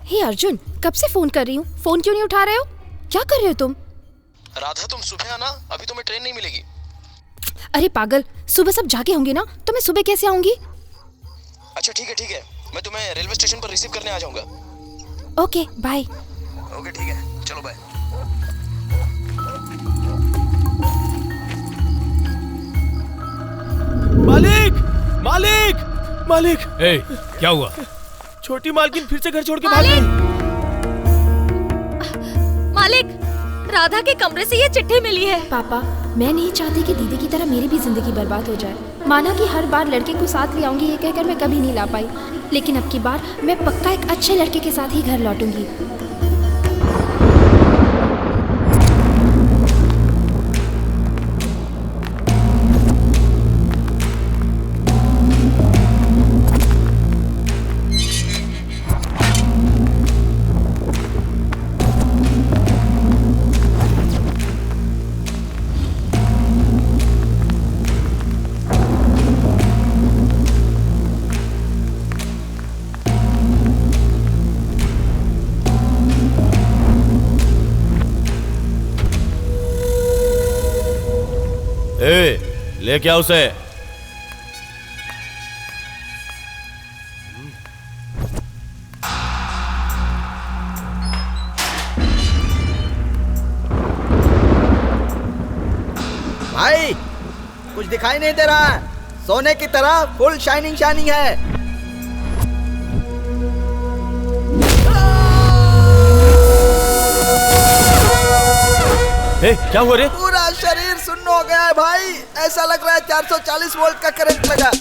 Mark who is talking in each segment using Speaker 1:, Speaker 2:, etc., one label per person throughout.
Speaker 1: हे अर्जुन, कब से फोन कर रही हूँ, फोन क्यों नहीं उठा रहे हो? क्या कर रहे हो तुम?
Speaker 2: राधा तुम सुबह आना, अभी तुम्हें ट्रेन नहीं मिलेगी।
Speaker 1: अरे पागल, सुबह सब जागे होंगे ना, तो मैं सुबह कैसे आऊंगी?
Speaker 2: अच्छा ठीक है, मैं तुम्हें रेलवे स्टेशन पर रिसीव करने आ जाऊंगा।
Speaker 1: Okay bye.
Speaker 2: ओके ठीक है, चलो बाय।
Speaker 3: मालिक मालिक मालिक।
Speaker 4: ए, क्या हुआ?
Speaker 3: छोटी मालकिन फिर से घर छोड़ के भाग गई।
Speaker 5: मालिक, राधा के कमरे से ये चिट्ठी मिली है।
Speaker 1: पापा, मैं नहीं चाहती कि दीदी की तरह मेरी भी जिंदगी बर्बाद हो जाए। माना कि हर बार लड़के को साथ ले आऊंगी ये कहकर मैं कभी नहीं ला पाई, लेकिन अब की बार मैं पक्का एक अच्छे लड़के के साथ ही घर लौटूंगी।
Speaker 3: ले क्या उसे?
Speaker 6: भाई कुछ दिखाई नहीं दे रहा है, सोने की तरह फुल शाइनिंग है।
Speaker 3: क्या हुआ रे?
Speaker 6: पूरा शरीर सुन्न हो गया है भाई, ऐसा लग रहा है 440 वोल्ट का करंट लगा।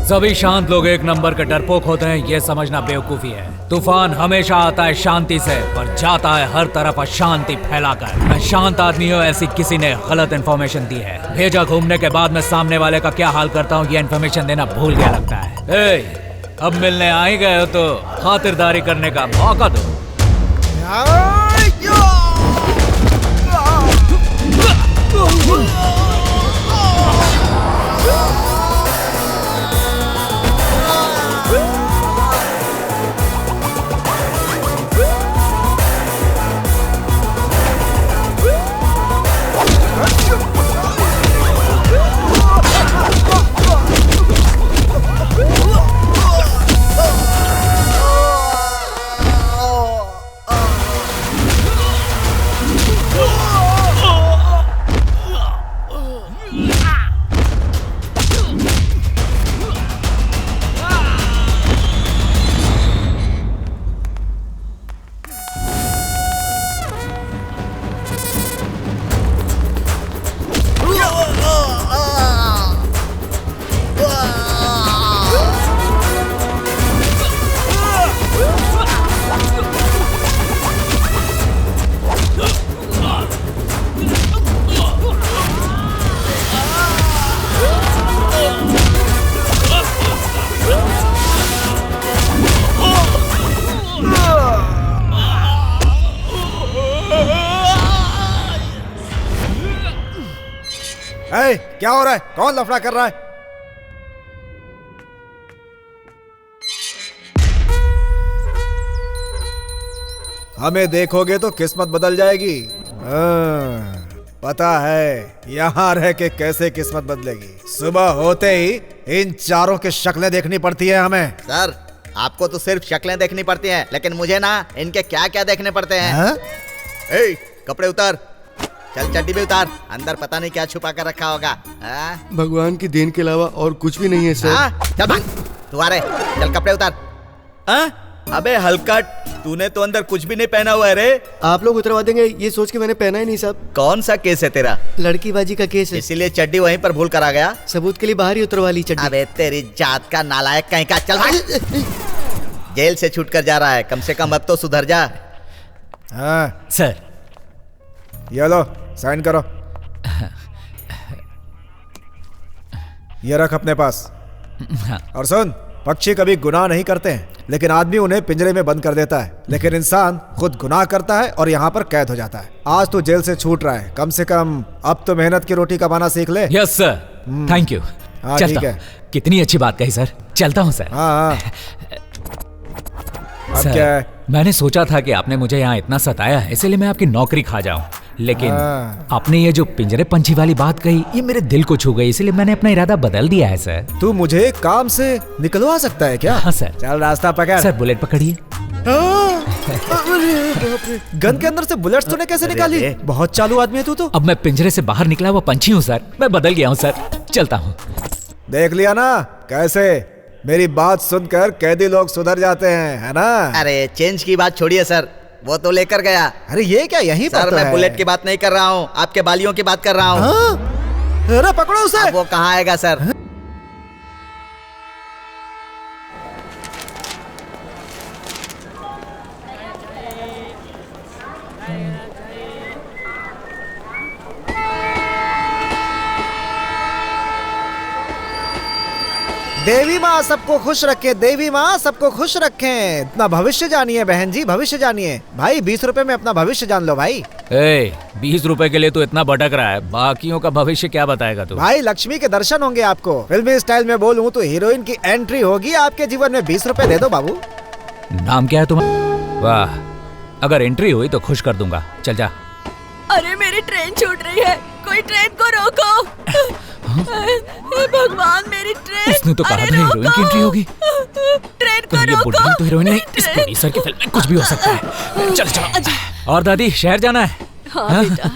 Speaker 4: सभी शांत लोग एक नंबर के डरपोक होते हैं, ये समझना बेवकूफी है। तूफान हमेशा आता है शांति से, पर जाता है हर तरफ अशांति फैलाकर। मैं शांत आदमी हूँ, ऐसी किसी ने गलत इन्फॉर्मेशन दी है। भेजा घूमने के बाद मैं सामने वाले का क्या हाल करता हूँ ये इन्फॉर्मेशन देना भूल गया लगता है। अब मिलने आ ही गए हो तो खातिरदारी करने का मौका दो।
Speaker 6: क्या हो रहा है? कौन लफड़ा कर रहा है? हमें देखोगे तो किस्मत बदल जाएगी। पता है यहाँ रह के कैसे किस्मत बदलेगी। सुबह होते ही इन चारों की शक्लें देखनी पड़ती है हमें।
Speaker 7: सर, आपको तो सिर्फ शक्लें देखनी पड़ती हैं, लेकिन मुझे ना इनके क्या क्या देखने पड़ते हैं। ए, कपड़े उतार, चल चड्डी भी उतार, अंदर पता नहीं क्या छुपा कर रखा होगा।
Speaker 8: भगवान की देन के अलावा और कुछ भी नहीं है सर।
Speaker 7: चल भाग, तू आ रहे, चल कपड़े उतार। अबे हलकट, तूने तो अंदर कुछ भी नहीं पहना हुआ है रे।
Speaker 8: आप लोग उतरवा देंगे ये सोच के मैंने पहना ही नहीं साहब।
Speaker 7: कौन सा केस है तेरा?
Speaker 8: लड़कीबाजी का केस है,
Speaker 7: इसीलिए चड्डी वहीं पर भूल कर आ गया।
Speaker 8: सबूत के लिए बाहर ही उतरवा ली चड्डी।
Speaker 7: अबे तेरी जात का नालायक कहीं का, चल भाग। जेल से छूट कर जा रहा है, कम से कम अब तो सुधर जा।
Speaker 6: हाँ,
Speaker 4: सर
Speaker 6: ये लो साइन करो। ये रख अपने पास। और सुन, पक्षी कभी गुनाह नहीं करते हैं, लेकिन आदमी उन्हें पिंजरे में बंद कर देता है। लेकिन इंसान खुद गुनाह करता है और यहाँ पर कैद हो जाता है। आज तो जेल से छूट रहा है, कम से कम अब तो मेहनत की रोटी कमाना सीख ले।
Speaker 4: Yes sir, thank you.
Speaker 6: हाँ,
Speaker 4: चलता
Speaker 6: ठीक है।
Speaker 4: हूँ। कितनी अच्छी बात कही सर, चलता हूँ सर।
Speaker 6: हाँ। अब
Speaker 4: सर,
Speaker 6: क्या है?
Speaker 4: मैंने सोचा था कि आपने मुझे यहाँ इतना सताया है, इसलिए मैं आपकी नौकरी खा जाऊं, लेकिन आपने ये जो पिंजरे पंछी वाली बात कही, ये मेरे दिल को छू गई, इसलिए मैंने अपना इरादा बदल दिया है सर।
Speaker 6: तू मुझे काम से निकलवा सकता है क्या?
Speaker 4: हाँ सर।
Speaker 6: चल रास्ता पकड़।
Speaker 4: सर बुलेट पकड़िए।
Speaker 6: गन के अंदर से बुलेट्स तूने कैसे निकाली? बहुत चालू आदमी है तू तो।
Speaker 4: अब मैं पिंजरे से बाहर निकला हुआ पंछी हूँ सर, मैं बदल गया हूँ सर, चलता हूँ।
Speaker 6: देख लिया ना कैसे मेरी बात सुनकर कैदी लोग सुधर जाते हैं, है ना?
Speaker 7: अरे चेंज की बात छोड़िए सर, वो तो लेकर गया।
Speaker 6: अरे ये क्या यहीं पर
Speaker 7: सर
Speaker 6: तो
Speaker 7: मैं
Speaker 6: है।
Speaker 7: बुलेट की बात नहीं कर रहा हूँ, आपके बालियों की बात कर रहा हूँ।
Speaker 6: हाँ? अरे पकड़ो उसे।
Speaker 7: अब वो कहाँ आएगा सर?
Speaker 6: देवी माँ सबको खुश रखे, देवी माँ सबको खुश रखे। अपना भविष्य जानिए बहन जी, भविष्य जानिए। भाई 20 रुपए में अपना भविष्य जान लो भाई।
Speaker 4: 20 रुपए के लिए तो इतना भटक रहा है, बाकियों का भविष्य क्या बताएगा तू?
Speaker 6: भाई लक्ष्मी के दर्शन होंगे आपको। फिल्मी स्टाइल में बोलूं तो हीरोइन की एंट्री होगी आपके जीवन में। 20 रुपए दे दो बाबू।
Speaker 4: नाम क्या है तुम्हारा? वाह, अगर एंट्री हुई तो खुश कर दूंगा, चल जा।
Speaker 5: अरे मेरी ट्रेन छूट रही है, कोई ट्रेन को रोको। हे भगवान, मेरी ट्रेन।
Speaker 4: उसने तो कहा था हीरोइन की एंट्री होगी।
Speaker 5: ट्रेन को
Speaker 4: ये
Speaker 5: रोको।
Speaker 4: बुढ़ी तो हीरोइन नहीं, इस प्रोड्यूसर की फिल्म में कुछ भी हो सकता है। चल चलो। और दादी शहर जाना है?
Speaker 5: हाँ बेटा।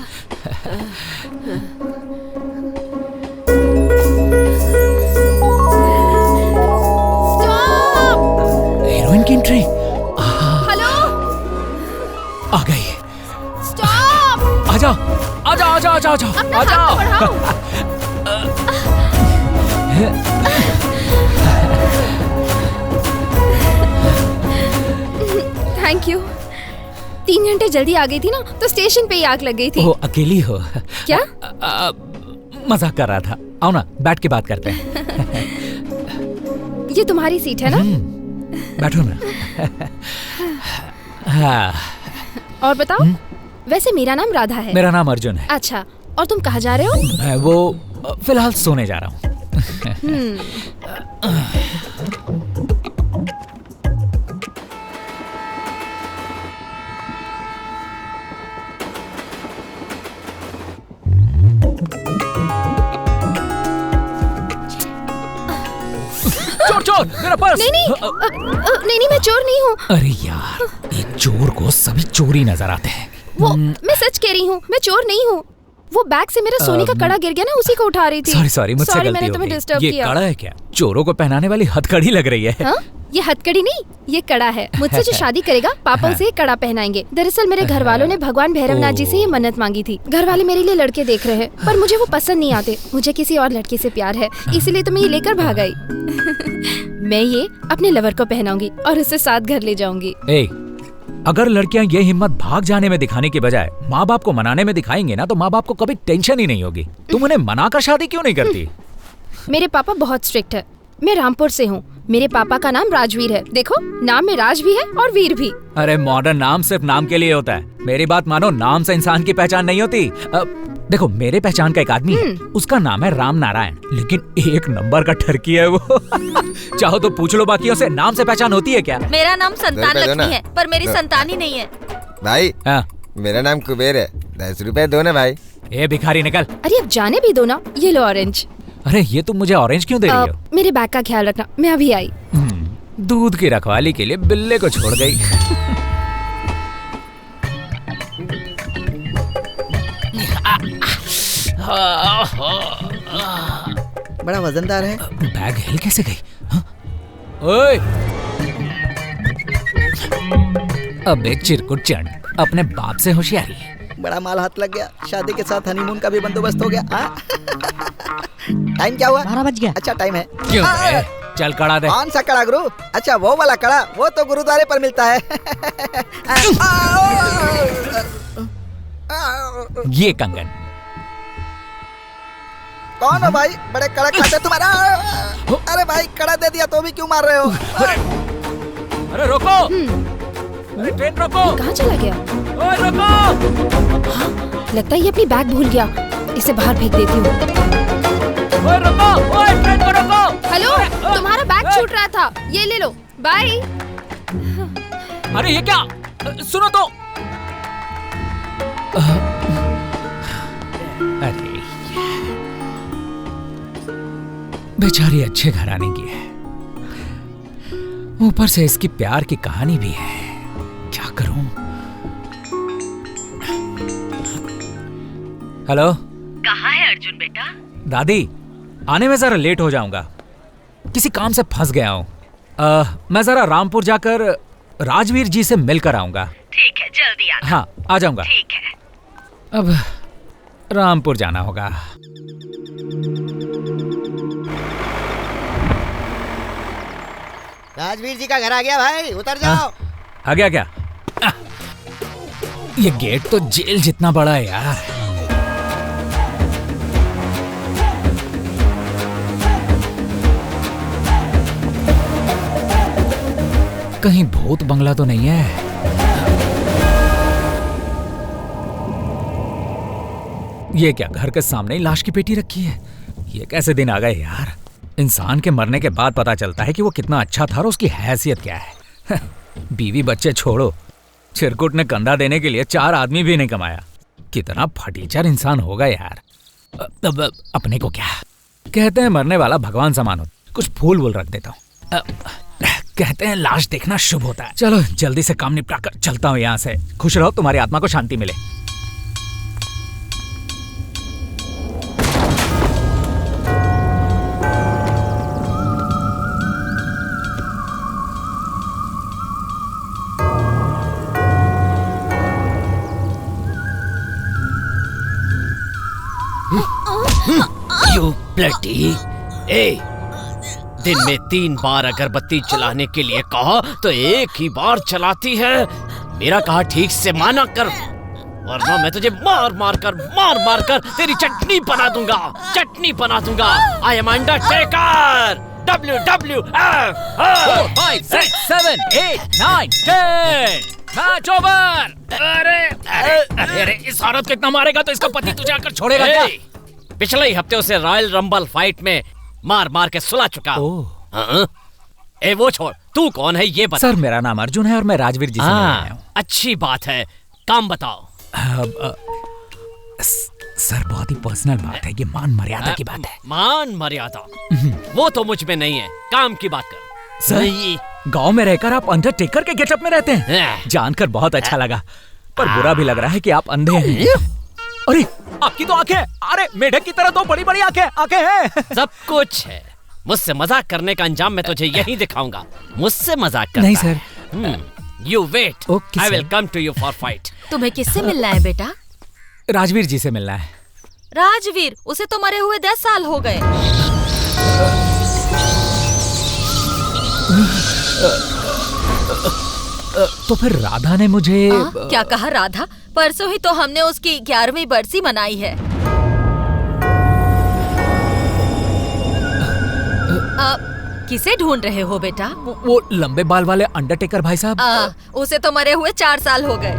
Speaker 4: हीरोइन की एंट्री
Speaker 1: हेलो,
Speaker 4: आ गई।
Speaker 1: स्टॉप।
Speaker 4: आ जाओ आ जाओ आ जाओ आ जाओ
Speaker 1: अपना
Speaker 4: आ
Speaker 1: हाथ
Speaker 4: जाओ।
Speaker 1: तो बढ़ाओ। Thank you. 3 घंटे जल्दी आ गई थी ना, तो स्टेशन पे ही आग लग गई थी।
Speaker 4: ओ अकेली हो
Speaker 1: क्या?
Speaker 4: मजाक कर रहा था। आओ ना, बैठ के बात करते हैं।
Speaker 1: ये तुम्हारी सीट है ना?
Speaker 4: बैठो ना। हाँ।
Speaker 1: और बताओ, वैसे मेरा नाम राधा है।
Speaker 4: मेरा नाम अर्जुन है।
Speaker 1: अच्छा, और तुम कहाँ जा रहे हो?
Speaker 4: मैं वो फिलहाल सोने जा रहा हूँ। चोर चोर, मेरा पर्स।
Speaker 1: नहीं नहीं, नहीं मैं चोर नहीं हूँ।
Speaker 4: अरे यार, एक चोर को सभी चोरी नजर आते हैं।
Speaker 1: वो मैं सच कह रही हूँ, मैं चोर नहीं हूँ। वो बैग से मेरा सोने का कड़ा गिर गया ना, उसी को उठा रही थी।
Speaker 4: सॉरी मुझसे गलती
Speaker 1: मैंने
Speaker 4: हो
Speaker 1: तुम्हें
Speaker 4: गई।
Speaker 1: डिस्टर्ब
Speaker 4: ये
Speaker 1: किया।
Speaker 4: कड़ा है क्या? चोरों को पहनाने वाली हथकड़ी लग रही है।
Speaker 1: हाँ? ये हथकड़ी नहीं, ये कड़ा है। मुझसे जो शादी करेगा पापा उसे ये कड़ा पहनाएंगे। दरअसल मेरे घर वालों ने भगवान भैरवनाथ जी से ये मन्नत मांगी थी। घर वाले मेरे लिए लड़के देख रहे हैं, पर मुझे वो पसंद नहीं आते। मुझे किसी और लड़की से प्यार है, इसीलिए तो मैं ये लेकर भाग आई। मैं ये अपने लवर को पहनाऊंगी और उससे साथ घर ले जाऊंगी।
Speaker 4: अगर लड़कियां ये हिम्मत भाग जाने में दिखाने की बजाय माँ बाप को मनाने में दिखाएंगे ना, तो माँ बाप को कभी टेंशन ही नहीं होगी। तुम उन्हें मनाकर शादी क्यों नहीं करती?
Speaker 1: मेरे पापा बहुत स्ट्रिक्ट है। मैं रामपुर से हूँ। मेरे पापा का नाम राजवीर है। देखो, नाम में राज भी है और वीर भी।
Speaker 4: अरे मॉडर्न नाम सिर्फ नाम के लिए होता है। मेरी बात मानो, नाम से इंसान की पहचान नहीं होती। देखो, मेरे पहचान का एक आदमी है, उसका नाम है राम नारायण, लेकिन 1 नंबर का ठरकी है वो। चाहो तो पूछ लो बाकियों से, नाम से पहचान होती है क्या?
Speaker 5: मेरा नाम संतान लक्ष्मी है, पर मेरी संतान ही नहीं है।
Speaker 9: भाई
Speaker 4: हाँ।
Speaker 9: मेरा नाम कुबेर है, 10 रुपए दो ना भाई।
Speaker 4: ए भिखारी निकल।
Speaker 1: अरे अब जाने भी दो ना। ये लो ऑरेंज।
Speaker 4: अरे ये तुम मुझे ऑरेंज क्यों दे रही हो?
Speaker 1: मेरे बैग का ख्याल रखना, मैं अभी आई।
Speaker 4: दूध की रखवाली के लिए बिल्ले को छोड़ गई।
Speaker 7: बड़ा वजनदार है।
Speaker 4: बैग हिल कैसे गई? हाँ? ओए! अब एक चिरकुट चंड, अपने बाप से होशियारी।
Speaker 7: बड़ा माल हाथ लग गया। शादी के साथ हनीमून का भी बंदोबस्त हो गया। टाइम क्या हुआ?
Speaker 10: 12 बज गया।
Speaker 7: अच्छा टाइम है।
Speaker 4: क्यों बे? चल कड़ा दे।
Speaker 7: कौन सा कड़ा गुरु? अच्छा वो वाला कड़ा, वो तो गुरुद्वारे पर मिलता है।
Speaker 4: ये कंगन।
Speaker 7: कौन हो भाई? बड़े कड़ा खाते तुम्हारा। अरे भाई कड़ा दे दिया तो भी क्यों मार रहे हो?
Speaker 4: अरे रोको, अरे ट्रेन रोको।
Speaker 1: कहाँ चला गया?
Speaker 4: ओए रोको।
Speaker 1: हाँ, लगता है ये अपनी बैग भूल गया। इसे बाहर फेंक देती हूँ।
Speaker 4: ओए रोको, ओए ट्रेन को रोको।
Speaker 1: हेलो, तुम्हारा बैग छूट रहा था, ये ले लो। बाय।
Speaker 4: अरे ये क्या? सुनो तो। अरे बेचारी अच्छे घराने की है, ऊपर से इसकी प्यार की कहानी भी है। क्या करूं? हेलो,
Speaker 5: कहाँ है अर्जुन बेटा?
Speaker 4: दादी, आने में जरा लेट हो जाऊंगा, किसी काम से फंस गया हूं। मैं जरा रामपुर जाकर राजवीर जी से मिलकर आऊंगा।
Speaker 5: ठीक है, जल्दी आना।
Speaker 4: हाँ, आ जाऊंगा।
Speaker 5: ठीक है।
Speaker 4: अब रामपुर जाना होगा।
Speaker 7: राजवीर जी का घर आ गया भाई, उतर जाओ।
Speaker 4: आ गया क्या? ये गेट तो जेल जितना बड़ा है यार। कहीं भूत बंगला तो नहीं है? ये क्या घर के सामने ही लाश की पेटी रखी है? ये कैसे दिन आ गए यार। इंसान के मरने के बाद पता चलता है कि वो कितना अच्छा था और उसकी हैसियत क्या है। बीवी बच्चे छोड़ो, चिरकुट ने कंधा देने के लिए 4 आदमी भी नहीं कमाया। कितना फटीचर इंसान होगा यार। अब अपने को क्या कहते हैं, मरने वाला भगवान समान हो। कुछ फूल वूल रख देता हूँ। कहते हैं लाश देखना शुभ होता है। चलो जल्दी से काम निपटा कर चलता हूँ यहाँ से। खुश रहो, तुम्हारी आत्मा को शांति मिले।
Speaker 10: You bloody! ए, दिन में 3 बार अगरबत्ती जलाने के लिए कहा तो एक ही बार चलाती है। मेरा कहा ठीक से माना कर, वरना मैं तुझे मार मार कर तेरी चटनी बना दूंगा, चटनी बना दूंगा। I am Undertaker. WWF
Speaker 4: 4, 5, 6, 7, 8, 9, 10 match over. अरे इस औरत को इतना मारेगा तो इसका पति तुझे आकर छोड़ेगा क्या?
Speaker 10: पिछले ही हफ्ते उसे रॉयल रंबल फाइट में मार मार के सुला चुका। ए वो छोड़, तू कौन है ये बता।
Speaker 4: सर मेरा नाम अर्जुन है और मैं राजवीर जी से मिलने आया हूँ।
Speaker 10: अच्छी बात है, काम बताओ।
Speaker 4: सर बहुत ही पर्सनल बात है, ये मान मर्यादा की बात है।
Speaker 10: मान मर्यादा वो तो मुझ में नहीं है, काम की बात कर।
Speaker 4: सर गांव में रहकर आप अंडरटेकर के गेटअप में रहते हैं, जानकर बहुत अच्छा लगा, पर बुरा भी लग रहा है कि आप अंधे हैं। अरे आपकी तो आंखें, अरे मेढक की तरह तो बड़ी बड़ी आंखें हैं।
Speaker 10: सब कुछ है। मुझसे मजाक करने का अंजाम मैं तुझे यही दिखाऊंगा। मुझसे मजाक करता
Speaker 4: नहीं sir.
Speaker 10: You wait,
Speaker 4: Okay,
Speaker 10: I will
Speaker 4: sir.
Speaker 10: Come to you for fight.
Speaker 5: तुम्हें किससे मिलना है बेटा?
Speaker 4: राजवीर जी से मिलना है।
Speaker 5: राजवीर? उसे तो मरे हुए 10 साल हो गए।
Speaker 4: तो फिर राधा ने मुझे
Speaker 5: क्या कहा? राधा? परसों ही तो हमने उसकी 11वीं बरसी मनाई है। किसे ढूंढ रहे हो बेटा?
Speaker 4: वो लंबे बाल वाले अंडरटेकर भाई साहब।
Speaker 5: उसे तो मरे हुए 4 साल हो गए।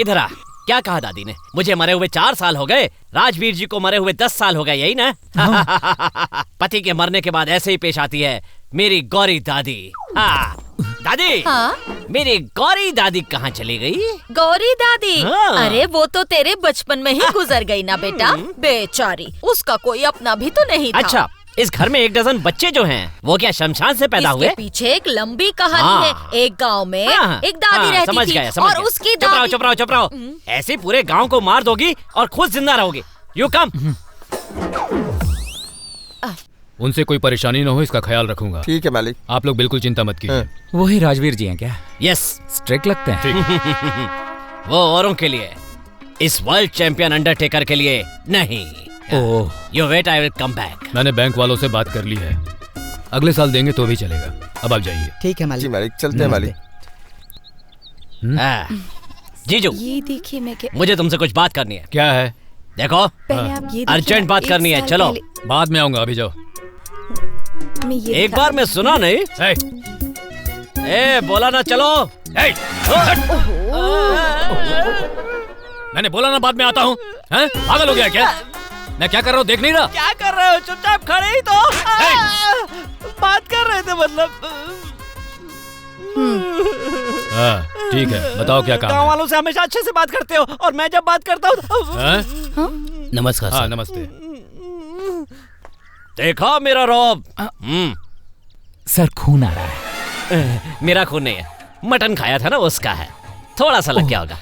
Speaker 10: इधर आ। क्या कहा दादी ने? मुझे मरे हुए 4 साल हो गए, राजवीर जी को मरे हुए 10 साल हो गए, यही ना? पति के मरने के बाद ऐसे ही पेश आती है मेरी गौरी दादी। हाँ दादी।
Speaker 5: हाँ?
Speaker 10: मेरी गौरी दादी कहाँ चली गई?
Speaker 5: गौरी दादी?
Speaker 10: हाँ।
Speaker 5: अरे वो तो तेरे बचपन में ही गुजर गई ना बेटा। बेचारी, उसका कोई अपना भी तो नहीं था।
Speaker 10: अच्छा, इस घर में 1 डज़न बच्चे जो हैं, वो क्या शमशान से पैदा हुए?
Speaker 5: इसके पीछे एक लंबी कहानी है। एक गांव में एक दादी रहती
Speaker 10: समझ
Speaker 5: थी
Speaker 10: गया, समझ
Speaker 5: और
Speaker 10: गया।
Speaker 5: उसकी दादी।
Speaker 10: चुप रहो। ऐसे पूरे गांव को मार दोगी और खुद जिंदा रहोगी। You come.
Speaker 11: उनसे कोई परेशानी न हो, इसका ख्याल रखूंगा।
Speaker 9: ठीक है मालिक।
Speaker 11: आप लोग बिल्कुल चिंता मत कीजिए।
Speaker 4: वही राजवीर जी हैं क्या?
Speaker 10: यस,
Speaker 4: स्ट्रिक्ट लगते हैं।
Speaker 10: वो औरों के लिए, इस वर्ल्ड चैंपियन अंडरटेकर के लिए नहीं।
Speaker 11: Oh,
Speaker 10: you wait, I will come back.
Speaker 11: मैंने बैंक वालों से बात कर ली है, अगले साल देंगे तो भी चलेगा। अब आप जाइए।
Speaker 9: ठीक है मालिक। जी मालिक, चलते हैं मालिक।
Speaker 10: जीजू,
Speaker 5: ये देखिए मैं
Speaker 10: मुझे तुमसे कुछ बात करनी है।
Speaker 11: क्या है?
Speaker 10: देखो,
Speaker 5: पहले आप ये देखिए
Speaker 10: अर्जेंट
Speaker 5: ना,
Speaker 10: बात
Speaker 5: एक
Speaker 10: करनी है।
Speaker 5: साल
Speaker 10: चलो,
Speaker 5: पहले-
Speaker 11: बाद में आऊंगा, अभी जाओ।
Speaker 5: मैं ये
Speaker 10: एक बार मैं सुना नहीं। ए, बोला ना चलो।
Speaker 11: मैंने बोला ना बाद में आता हूँ। पागल हो गया क्या? मैं क्या कर रहा हूँ देख नहीं रहा?
Speaker 10: क्या कर रहे हो? चुपचाप खड़े ही तो बात कर रहे थे, मतलब।
Speaker 11: हाँ, ठीक है, बताओ क्या काम
Speaker 10: गाँव
Speaker 11: है?
Speaker 10: वालों से हमेशा अच्छे से बात करते हो, और मैं जब बात करता हूँ
Speaker 11: नमस्कार। हाँ, नमस्ते।
Speaker 10: देखा मेरा रौब?
Speaker 4: सर खून आ रहा है।
Speaker 10: मेरा खून नहीं है, मटन खाया था ना, उसका है। थोड़ा सा लग गया होगा।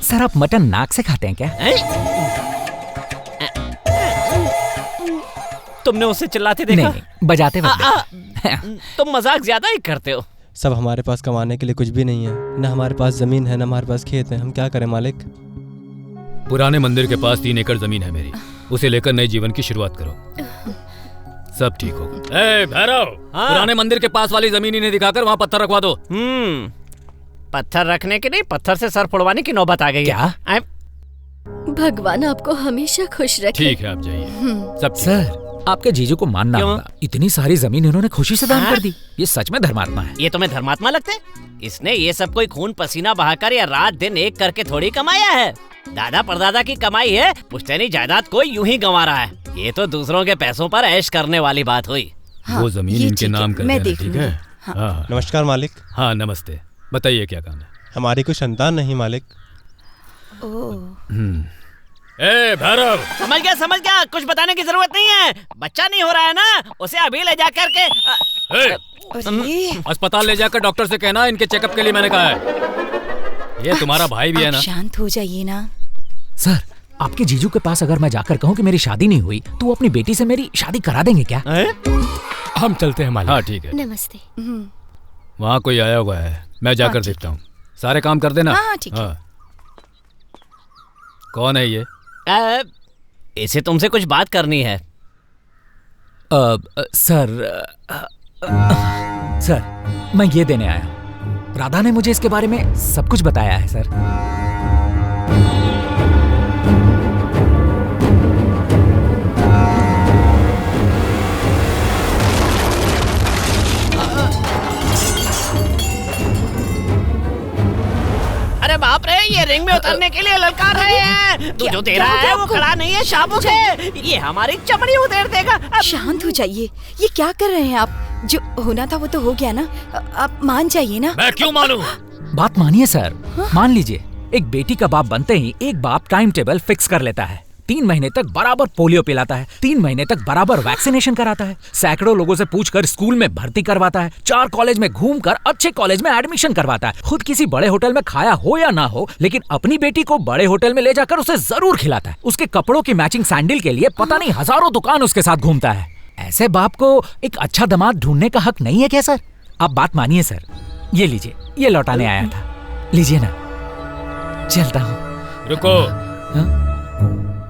Speaker 4: सर आप मटन नाक से खाते हैं क्या?
Speaker 10: तुमने उसे चिल्लाते देखा?
Speaker 4: नहीं, बजाते वक्त।
Speaker 10: तुम मजाक ज्यादा ही करते हो।
Speaker 12: सब हमारे पास कमाने के लिए कुछ भी नहीं है, न हमारे पास जमीन है, न हमारे पास खेत है। हम क्या करें मालिक?
Speaker 11: पुराने मंदिर के पास 3 एकड़ जमीन है मेरी, उसे लेकर नए जीवन की शुरुआत करो, सब ठीक होगा। ए भैरव, पुराने मंदिर के पास वाली जमीन इन्हें दिखाकर वहाँ पत्थर रखवा दो।
Speaker 10: पत्थर रखने की नहीं, पत्थर से सर फोड़वाने की नौबत आ गई।
Speaker 4: क्या?
Speaker 5: भगवान आपको हमेशा खुश रखे।
Speaker 11: ठीक है, आप जाइए। सब
Speaker 4: सर, आपके जीजू को मानना होगा, इतनी सारी जमीन इन्होंने खुशी से दान कर दी। ये सच में धर्मात्मा है।
Speaker 10: ये तुम्हें धर्मात्मा लगते? इसने ये सब कोई खून पसीना बहाकर या रात दिन एक करके थोड़ी कमाया है। दादा परदादा की कमाई है, पुश्तैनी जायदाद कोई यूं ही गंवा रहा है। ये तो दूसरों के पैसों पर ऐश करने वाली बात हुई।
Speaker 11: वो जमीन इनके नाम कर देना, ठीक है?
Speaker 12: हाँ। नमस्कार मालिक।
Speaker 11: हाँ नमस्ते, बताइए क्या काम है?
Speaker 12: हमारी कोई संतान नहीं मालिक।
Speaker 11: ए भैरव,
Speaker 10: समझ गया, कुछ बताने की जरूरत नहीं है। बच्चा नहीं हो रहा है ना, उसे अभी ले जा करके
Speaker 11: अस्पताल ले जाकर डॉक्टर से कहना इनके चेकअप के लिए मैंने कहा है। ये तुम्हारा भाई भी है ना?
Speaker 5: शांत हो जाइए ना।
Speaker 4: सर, आपके जीजू के पास अगर मैं जाकर कहूँ कि मेरी शादी नहीं हुई तो वो अपनी बेटी से मेरी शादी करा देंगे क्या?
Speaker 11: हम चलते हैं मालिक। हाँ ठीक है।
Speaker 1: नमस्ते।
Speaker 11: वहाँ कोई आया हुआ है, मैं जाकर देखता हूँ। सारे काम कर देना।
Speaker 5: हाँ ठीक है।
Speaker 11: कौन है ये?
Speaker 10: इसे तुमसे कुछ बात करनी है।
Speaker 4: सर, मैं ये देने आया हूँ। राधा ने मुझे इसके बारे में सब कुछ बताया है सर।
Speaker 10: अरे बाप रे, ये रिंग में उतरने के लिए ललकार रहे हैं। तू जो दे रहा है वो खड़ा नहीं है, शाबुक है। ये हमारी चमड़ी उधेड़ देगा।
Speaker 5: शांत हो जाइए। ये क्या कर रहे हैं आप? जो होना था वो तो हो गया ना, आप मान जाइए ना।
Speaker 11: मैं क्यों मानूं?
Speaker 4: बात मानिए सर, मान लीजिए। एक बेटी का बाप बनते ही एक बाप टाइम टेबल फिक्स कर लेता है। 3 महीने तक बराबर पोलियो पिलाता है, 3 महीने तक बराबर वैक्सीनेशन कराता है, सैकड़ों लोगों से पूछकर स्कूल में भर्ती करवाता है, 4 कॉलेज में घूमकर अच्छे कॉलेज में एडमिशन करवाता है, खुद किसी बड़े होटल में खाया हो या ना हो, लेकिन अपनी बेटी को बड़े होटल में ले जाकर उसे जरूर खिलाता है। उसके कपड़ों की मैचिंग सैंडल के लिए पता नहीं हजारों दुकान उसके साथ घूमता है। ऐसे बाप को एक अच्छा दामाद ढूंढने का हक नहीं है क्या सर? आप बात मानिए सर। ये लीजिए, ये लौटाने आया था, लीजिए ना। चलता हूँ।
Speaker 11: रुको।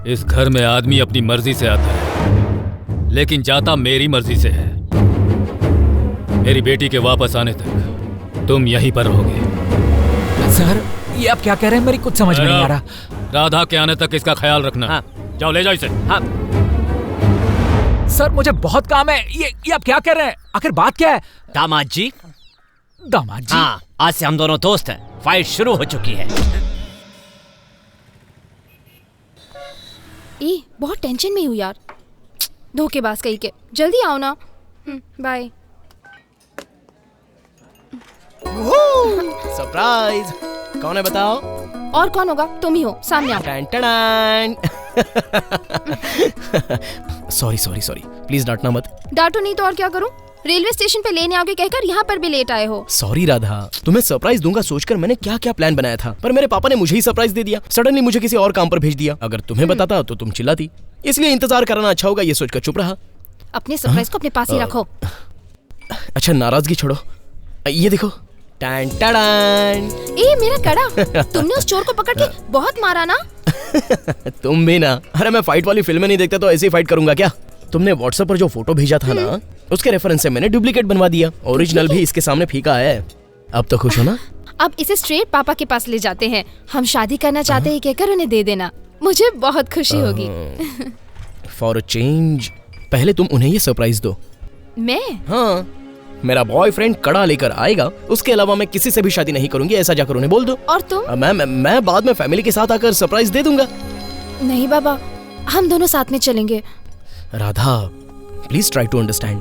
Speaker 11: इस घर में आदमी अपनी मर्जी से आता है, लेकिन जाता मेरी मर्जी से है। मेरी बेटी के वापस आने तक तुम यहीं पर रहोगे।
Speaker 4: सर, ये आप क्या कह रहे हैं? मेरी कुछ समझ में नहीं आ रहा।
Speaker 11: राधा के आने तक इसका ख्याल रखना।
Speaker 10: हाँ।
Speaker 11: जाओ ले जाओ इसे।
Speaker 10: हाँ।
Speaker 4: सर, मुझे बहुत काम है। ये आप क्या कह रहे हैं? आखिर बात क्या है?
Speaker 10: दामाद जी।
Speaker 4: दामाद जी?
Speaker 10: हाँ, आज से हम दोनों दोस्त हैं। फाइट शुरू हो चुकी है।
Speaker 1: बहुत टेंशन में हूँ यार। धोखेबाज कहीं के। जल्दी आओ ना। बाय।
Speaker 13: सरप्राइज। कौन है बताओ?
Speaker 1: और कौन होगा? तुम ही हो। सामने आओ।
Speaker 13: सॉरी प्लीज डांटना मत।
Speaker 1: डांटो नहीं तो और क्या करूं? रेलवे स्टेशन पे लेने आओगे कहकर यहाँ पर भी लेट आए हो।
Speaker 13: सॉरी राधा, तुम्हें सरप्राइज दूंगा सोचकर मैंने क्या क्या प्लान बनाया था, पर मेरे पापा ने मुझे ही सरप्राइज दे दिया। सडनली मुझे किसी और काम पर भेज दिया। अगर तुम्हें बताता तो तुम चिल्लाती, इसलिए इंतजार कराना अच्छा होगा ये सोचकर चुप रहा।
Speaker 1: अपने सरप्राइज को अपने पास ही रखो।
Speaker 13: अच्छा नाराजगी छोड़ो, ये देखो।
Speaker 1: ए मेरा कड़ा। तुमने उस चोर को पकड़ के बहुत मारा ना।
Speaker 13: तुम भी ना। अरे मैं फाइट वाली फिल्में नहीं देखता तो ऐसे ही फाइट करूंगा क्या? तुमने व्हाट्सएप पर जो फोटो भेजा था ना, उसके रेफरेंस से मैंने डुप्लीकेट बनवा दिया। ओरिजिनल भी इसके सामने फीका है। अब तो खुश हो ना?
Speaker 1: अब इसे स्ट्रेट पापा के पास ले जाते हैं। हम शादी करना चाहते हैं कहकर उन्हें दे देना। मुझे बहुत खुशी होगी।
Speaker 13: फॉर अ चेंज पहले तुम उन्हें ये सरप्राइज दो।
Speaker 1: मैं?
Speaker 13: हाँ, मेरा बॉयफ्रेंड कड़ा लेकर आएगा, उसके अलावा मैं किसी से भी शादी नहीं करूंगी, ऐसा जाकर उन्हें बोल दो।
Speaker 1: और तुम?
Speaker 13: मैं बाद में फैमिली के साथ आकर सरप्राइज दे दूंगा।
Speaker 1: नहीं बाबा, हम दोनों साथ में चलेंगे।
Speaker 13: Radha, please try to understand.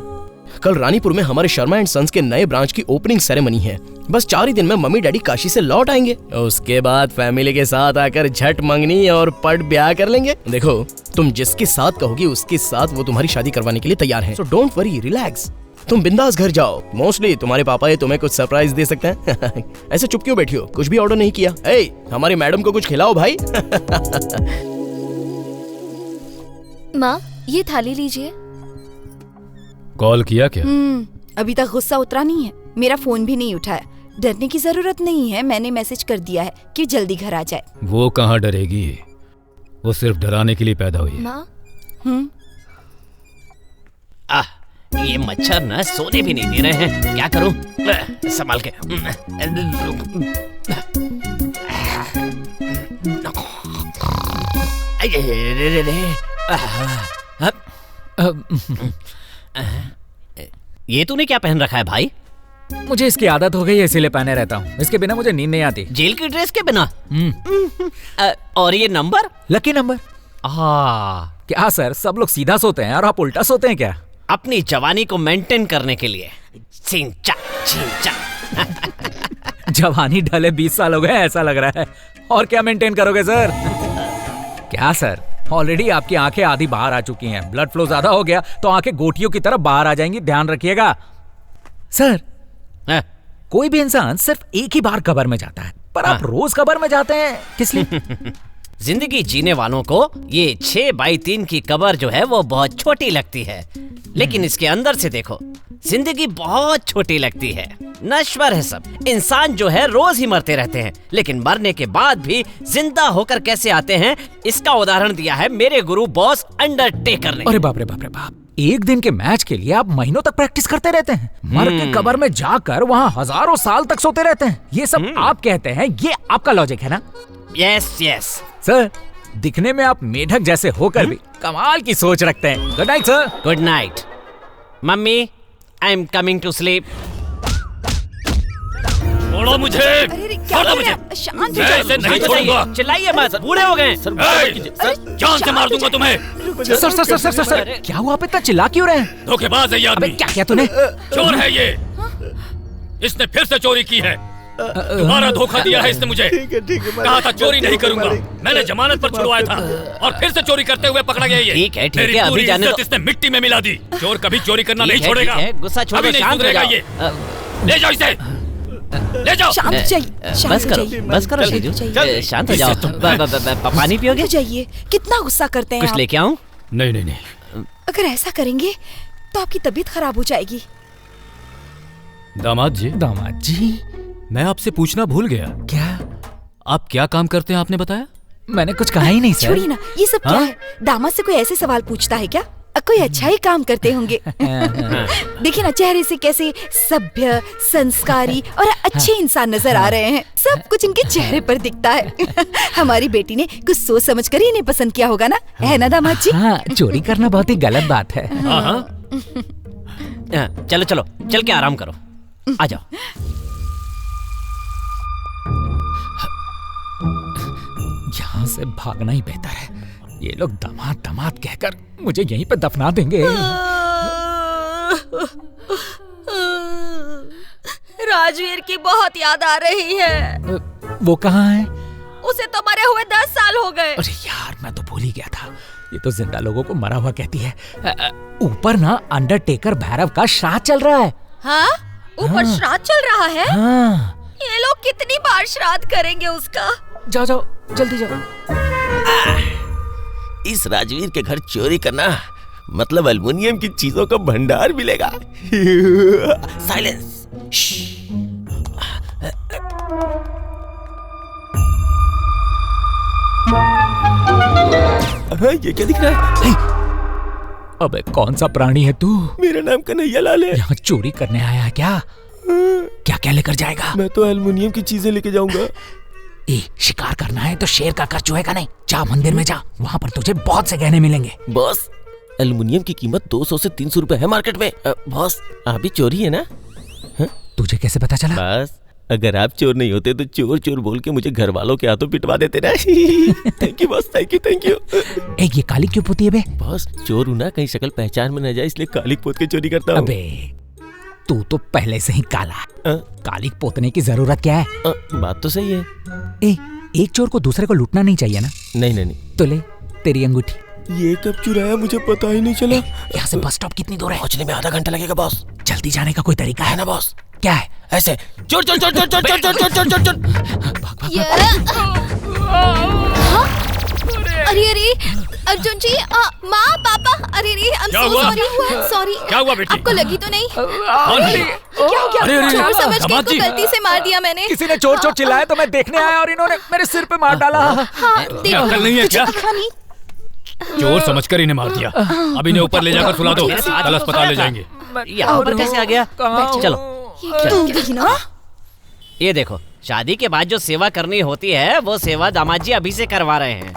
Speaker 13: कल रानीपुर में हमारे शर्मा एंड सन्स के नए ब्रांच की ओपनिंग सेरेमनी है। बस 4 ही दिन में मम्मी डैडी काशी से लौट आएंगे। उसके बाद फैमिली के साथ आकर झट मंगनी और पट ब्याह कर लेंगे। देखो, तुम जिसके साथ कहोगी उसके साथ वो तुम्हारी शादी करवाने के लिए तैयार है। So don't worry, relax. तुम बिंदास घर जाओ। मोस्टली तुम्हारे पापा ये तुम्हें कुछ सरप्राइज दे सकते हैं। ऐसे चुप क्यों बैठी हो? कुछ भी ऑर्डर नहीं किया? ए, हमारी मैडम को कुछ खिलाओ भाई।
Speaker 5: माँ, ये थाली लीजिए।
Speaker 11: कॉल किया क्या?
Speaker 5: अभी तक गुस्सा उतरा नहीं है। मेरा फोन भी नहीं उठाया। डरने की जरूरत नहीं है, मैंने मैसेज कर दिया है कि जल्दी घर आ जाए।
Speaker 11: वो कहाँ डरेगी, वो सिर्फ डराने के लिए पैदा हुई है।
Speaker 5: माँ?
Speaker 10: ये मच्छर ना सोने भी नहीं दे रहे हैं। क्या करूं? संभाल के। ये तूने क्या पहन रखा है भाई?
Speaker 4: मुझे इसकी आदत हो गई है, इसीलिए पहने रहता हूँ। इसके बिना मुझे नींद नहीं आती।
Speaker 10: जेल की ड्रेस के बिना? और ये नंबर?
Speaker 4: Lucky number. क्या सर, सब लोग सीधा सोते हैं और आप उल्टा सोते हैं क्या?
Speaker 10: अपनी जवानी को मेंटेन करने के लिए। चिंचा चिंचा।
Speaker 4: जवानी ढले 20 साल हो गए ऐसा लग रहा है। और क्या मेंटेन करोगे सर? क्या सर, ऑलरेडी आपकी आंखें आधी बाहर आ चुकी हैं। ब्लड फ्लो ज्यादा हो गया तो आंखें गोटियों की तरह बाहर आ जाएंगी, ध्यान रखिएगा। सर, कोई भी इंसान सिर्फ एक ही बार कब्र में जाता है, पर आप रोज कब्र में जाते हैं, किस लिए?
Speaker 10: जिंदगी जीने वालों को ये 6x3 की कब्र जो है वो बहुत छोटी लगती है, लेकिन इसके अंदर से देखो, जिंदगी बहुत छोटी लगती है। नश्वर है सब। इंसान जो है रोज ही मरते रहते हैं, लेकिन मरने के बाद भी जिंदा होकर कैसे आते हैं, इसका उदाहरण दिया है मेरे गुरु बॉस अंडरटेकर ने।
Speaker 4: अरे बाप रे बाप रे बाप, एक दिन के मैच के लिए आप महीनों तक प्रैक्टिस करते रहते हैं। मर के कब्र में जाकर वहाँ हजारों साल तक सोते रहते हैं। ये सब आप कहते हैं, ये आपका लॉजिक है ना?
Speaker 10: यस यस
Speaker 4: सर, दिखने में आप मेढक जैसे होकर भी कमाल की सोच रखते हैं। Good night sir.
Speaker 10: Good night mummy, I am coming to sleep.
Speaker 11: छोड़ो मुझे, छोड़ो मुझे।
Speaker 5: शांत
Speaker 11: मैं इसे नहीं छोड़ूंगा।
Speaker 10: चिल्लाइए मत, बूढ़े हो गए।
Speaker 11: जान से मार दूंगा तुम्हें।
Speaker 4: Sir sir sir sir sir, क्या हुआ? आप इतना चिल्ला क्यों रहे हैं?
Speaker 11: धोखेबाज है ये आदमी।
Speaker 4: क्या किया तूने?
Speaker 11: चोर है ये, इसने फिर से चोरी की है। तुम्हारा धोखा दिया है इसने मुझे। कहा था चोरी नहीं करूंगा, मैंने जमानत पर छुड़वाया था और फिर से चोरी करते हुए पकड़ा गया ये।
Speaker 10: ठीक है अभी जाने दो।
Speaker 11: इसने मिट्टी में मिला दी। चोर कभी चोरी करना नहीं छोड़ेगा।
Speaker 10: गुस्सा छोड़ो, शांत हो जाओ।
Speaker 11: ये ले जाओ इसे, ले जाओ।
Speaker 10: बस करो शीजू, शांत हो जाओ। पानी पियोगे?
Speaker 5: जाइए, कितना गुस्सा करते हैं
Speaker 10: कुछ लेके आऊं?
Speaker 11: नहीं नहीं नहीं।
Speaker 5: अगर ऐसा करेंगे तो आपकी तबीयत खराब हो जाएगी।
Speaker 11: दामाद जी, मैं आपसे पूछना भूल गया।
Speaker 4: क्या?
Speaker 11: आप क्या काम करते हैं आपने बताया?
Speaker 4: मैंने कुछ कहा ही नहीं सर।
Speaker 5: छोड़िए ना, ये सब क्या है? दामाद से कोई ऐसे सवाल पूछता है क्या? कोई अच्छा ही काम करते होंगे। देखिए ना, चेहरे से कैसे सभ्य, संस्कारी और अच्छे इंसान नजर आ रहे हैं। सब कुछ इनके चेहरे पर दिखता है। हमारी बेटी ने कुछ सोच समझ कर ही इन्हें पसंद किया होगा ना, है ना दामाद जी?
Speaker 4: हाँ, चोरी करना बहुत ही गलत बात है।
Speaker 10: चलो चलो, चल के आराम करो, आ जाओ।
Speaker 4: यहाँ से भागना ही बेहतर है। ये लोग दामाद दामाद कहकर मुझे यहीं पे दफना देंगे।
Speaker 5: राजवीर की बहुत याद आ रही है।
Speaker 4: वो कहाँ है?
Speaker 5: उसे तो मरे हुए 10 साल हो गए।
Speaker 4: अरे यार, मैं तो भूल ही गया था। ये तो जिंदा लोगों को मरा हुआ कहती है। ऊपर ना अंडरटेकर भैरव का श्राद्ध चल रहा है।
Speaker 5: हाँ? ऊपर श्राद्ध चल रहा है?
Speaker 4: हाँ।
Speaker 5: ये लोग कितनी बार श्राद्ध करेंगे उसका?
Speaker 4: जाओ जाओ, जल्दी जाओ।
Speaker 14: इस राजवीर के घर चोरी करना मतलब एल्युमिनियम की चीजों का भंडार मिलेगा। साइलेंस।
Speaker 11: ये क्या दिख रहा है?
Speaker 4: अबे कौन सा प्राणी है तू?
Speaker 11: मेरा नाम कन्हैया लाल है।
Speaker 4: यहाँ चोरी करने आया है क्या? क्या क्या लेकर जाएगा?
Speaker 11: मैं तो एल्युमिनियम की चीजें लेके जाऊंगा।
Speaker 4: शिकार करना है तो शेर का कर चूहे का नहीं। जा मंदिर में जा, वहाँ पर तुझे बहुत से गहने मिलेंगे।
Speaker 14: बॉस, एल्युमिनियम की कीमत 200 से 300 रुपए है मार्केट में। बॉस, आप भी चोरी है ना?
Speaker 4: तुझे कैसे पता चला?
Speaker 14: बस, अगर आप चोर नहीं होते तो चोर चोर बोल के मुझे घर वालों के हाथों पिटवा देते ना। Thank you boss, thank you thank you.
Speaker 4: ये काली क्यों पोती है बे?
Speaker 14: बॉस, चोर हूँ ना, कहीं शक्ल पहचान में न जाए इसलिए काली पोत के चोरी करता हूँ।
Speaker 4: अबे तू तो पहले से ही काला। काली पोतने की जरूरत क्या है?
Speaker 14: बात तो सही है।
Speaker 4: एक चोर को दूसरे को लूटना नहीं चाहिए ना?
Speaker 14: नहीं।
Speaker 4: तो ले तेरी अंगूठी।
Speaker 11: ये कब चुराया मुझे पता ही नहीं चला।
Speaker 4: यहाँ से बस स्टॉप कितनी दूर है?
Speaker 14: पहुंचने में आधा घंटा लगेगा बॉस।
Speaker 4: जल्दी जाने का कोई तरीका है
Speaker 14: ना बॉस?
Speaker 4: क्या है?
Speaker 14: ऐसे चोर चोर चोर चोर चोर चोर चोर चोर चोर चोर।
Speaker 1: अरे अर्जुन जी, माँ पापा, अरे सॉरी।
Speaker 11: क्या हुआ बेटी?
Speaker 1: आपको लगी तो नहीं?
Speaker 4: क्या हो गया?
Speaker 1: चोर समझ के इनको गलती से मार दिया मैंने।
Speaker 4: किसी ने चोर चोर चिल्लाया तो मैं देखने आया और इन्होंने मेरे सिर पे मार डाला।
Speaker 11: अकल नहीं है क्या? चोर समझकर इन्हें मार दिया। अब इन्हें ऊपर ले जाकर सुला दो, कल अस्पताल ले जाएंगे।
Speaker 10: यहाँ पर कैसे आ गया? चलो। ये देखो, शादी के बाद जो सेवा करनी होती है वो सेवा दामाद जी अभी से करवा रहे हैं।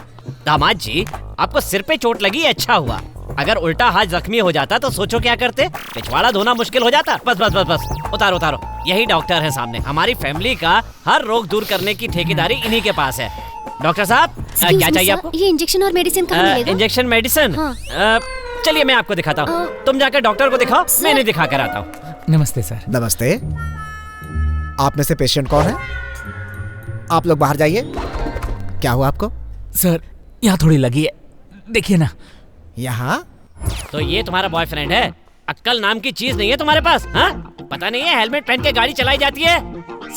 Speaker 10: दामाद जी, आपको सिर पे चोट लगी, अच्छा हुआ। अगर उल्टा हाथ जख्मी हो जाता तो सोचो क्या करते? पिछवाड़ा धोना मुश्किल हो जाता। बस उतारो। यही डॉक्टर है सामने। हमारी फैमिली का हर रोग दूर करने की ठेकेदारी इन्हीं के पास है। डॉक्टर साहब, क्या चाहिए आपको?
Speaker 1: ये इंजेक्शन और मेडिसिन कहाँ मिलेगा?
Speaker 10: Injection medicine? चलिए मैं आपको दिखाता हूँ। तुम जाकर डॉक्टर को दिखाओ, मैं नहीं दिखा कर आता हूँ।
Speaker 4: नमस्ते सर।
Speaker 6: नमस्ते। आप में से पेशेंट कौन है? आप लोग बाहर जाइए। क्या हुआ आपको?
Speaker 4: सर, यहाँ थोड़ी लगी है, देखिए ना।
Speaker 6: यहाँ?
Speaker 10: तो ये तुम्हारा बॉयफ्रेंड है? अक्कल नाम की चीज नहीं है तुम्हारे पास? हाँ? पता नहीं है हेलमेट पहन के गाड़ी चलाई जाती है?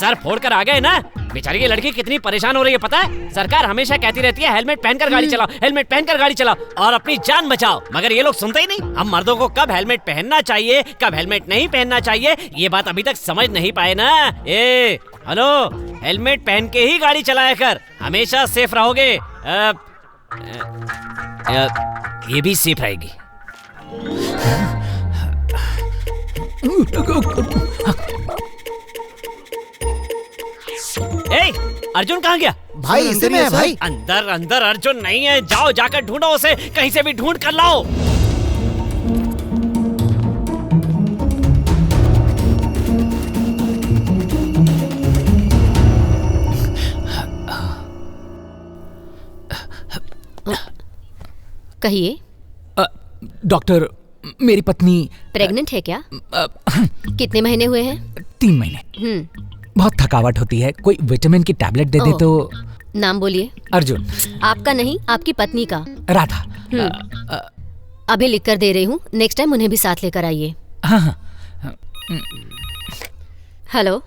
Speaker 10: सर फोड़ कर आ गए ना? बेचारी ये लड़की कितनी परेशान हो रही है पता है? सरकार हमेशा कहती रहती है हेलमेट पहनकर गाड़ी चलाओ, हेलमेट पहनकर गाड़ी चलाओ और अपनी जान बचाओ, मगर ये लोग सुनते ही नहीं। हम मर्दों को कब हेलमेट पहनना चाहिए, कब हेलमेट नहीं पहनना चाहिए, ये बात अभी तक समझ नहीं पाए ना। हेलो, हेलमेट पहन के ही गाड़ी चलाया कर, हमेशा सेफ रहोगे। ये भी सेफ रहेगी। अर्जुन कहाँ गया?
Speaker 6: भाई इसी में है भाई।
Speaker 10: अंदर अर्जुन नहीं है, जाओ जाकर ढूंढो उसे, कहीं से भी ढूंढ कर लाओ।
Speaker 1: कहिए।
Speaker 4: डॉक्टर, मेरी पत्नी
Speaker 1: प्रेग्नेंट है क्या? कितने महीने हुए हैं?
Speaker 4: 3 महीने। बहुत थकावट होती है, कोई विटामिन की टैबलेट दे दे तो।
Speaker 1: नाम बोलिए।
Speaker 4: अर्जुन।
Speaker 1: आपका नहीं, आपकी पत्नी का।
Speaker 4: राधा।
Speaker 1: अभी लिख कर दे रही हूँ, नेक्स्ट टाइम उन्हें भी साथ लेकर आइए।
Speaker 4: हाँ।
Speaker 1: हेलो,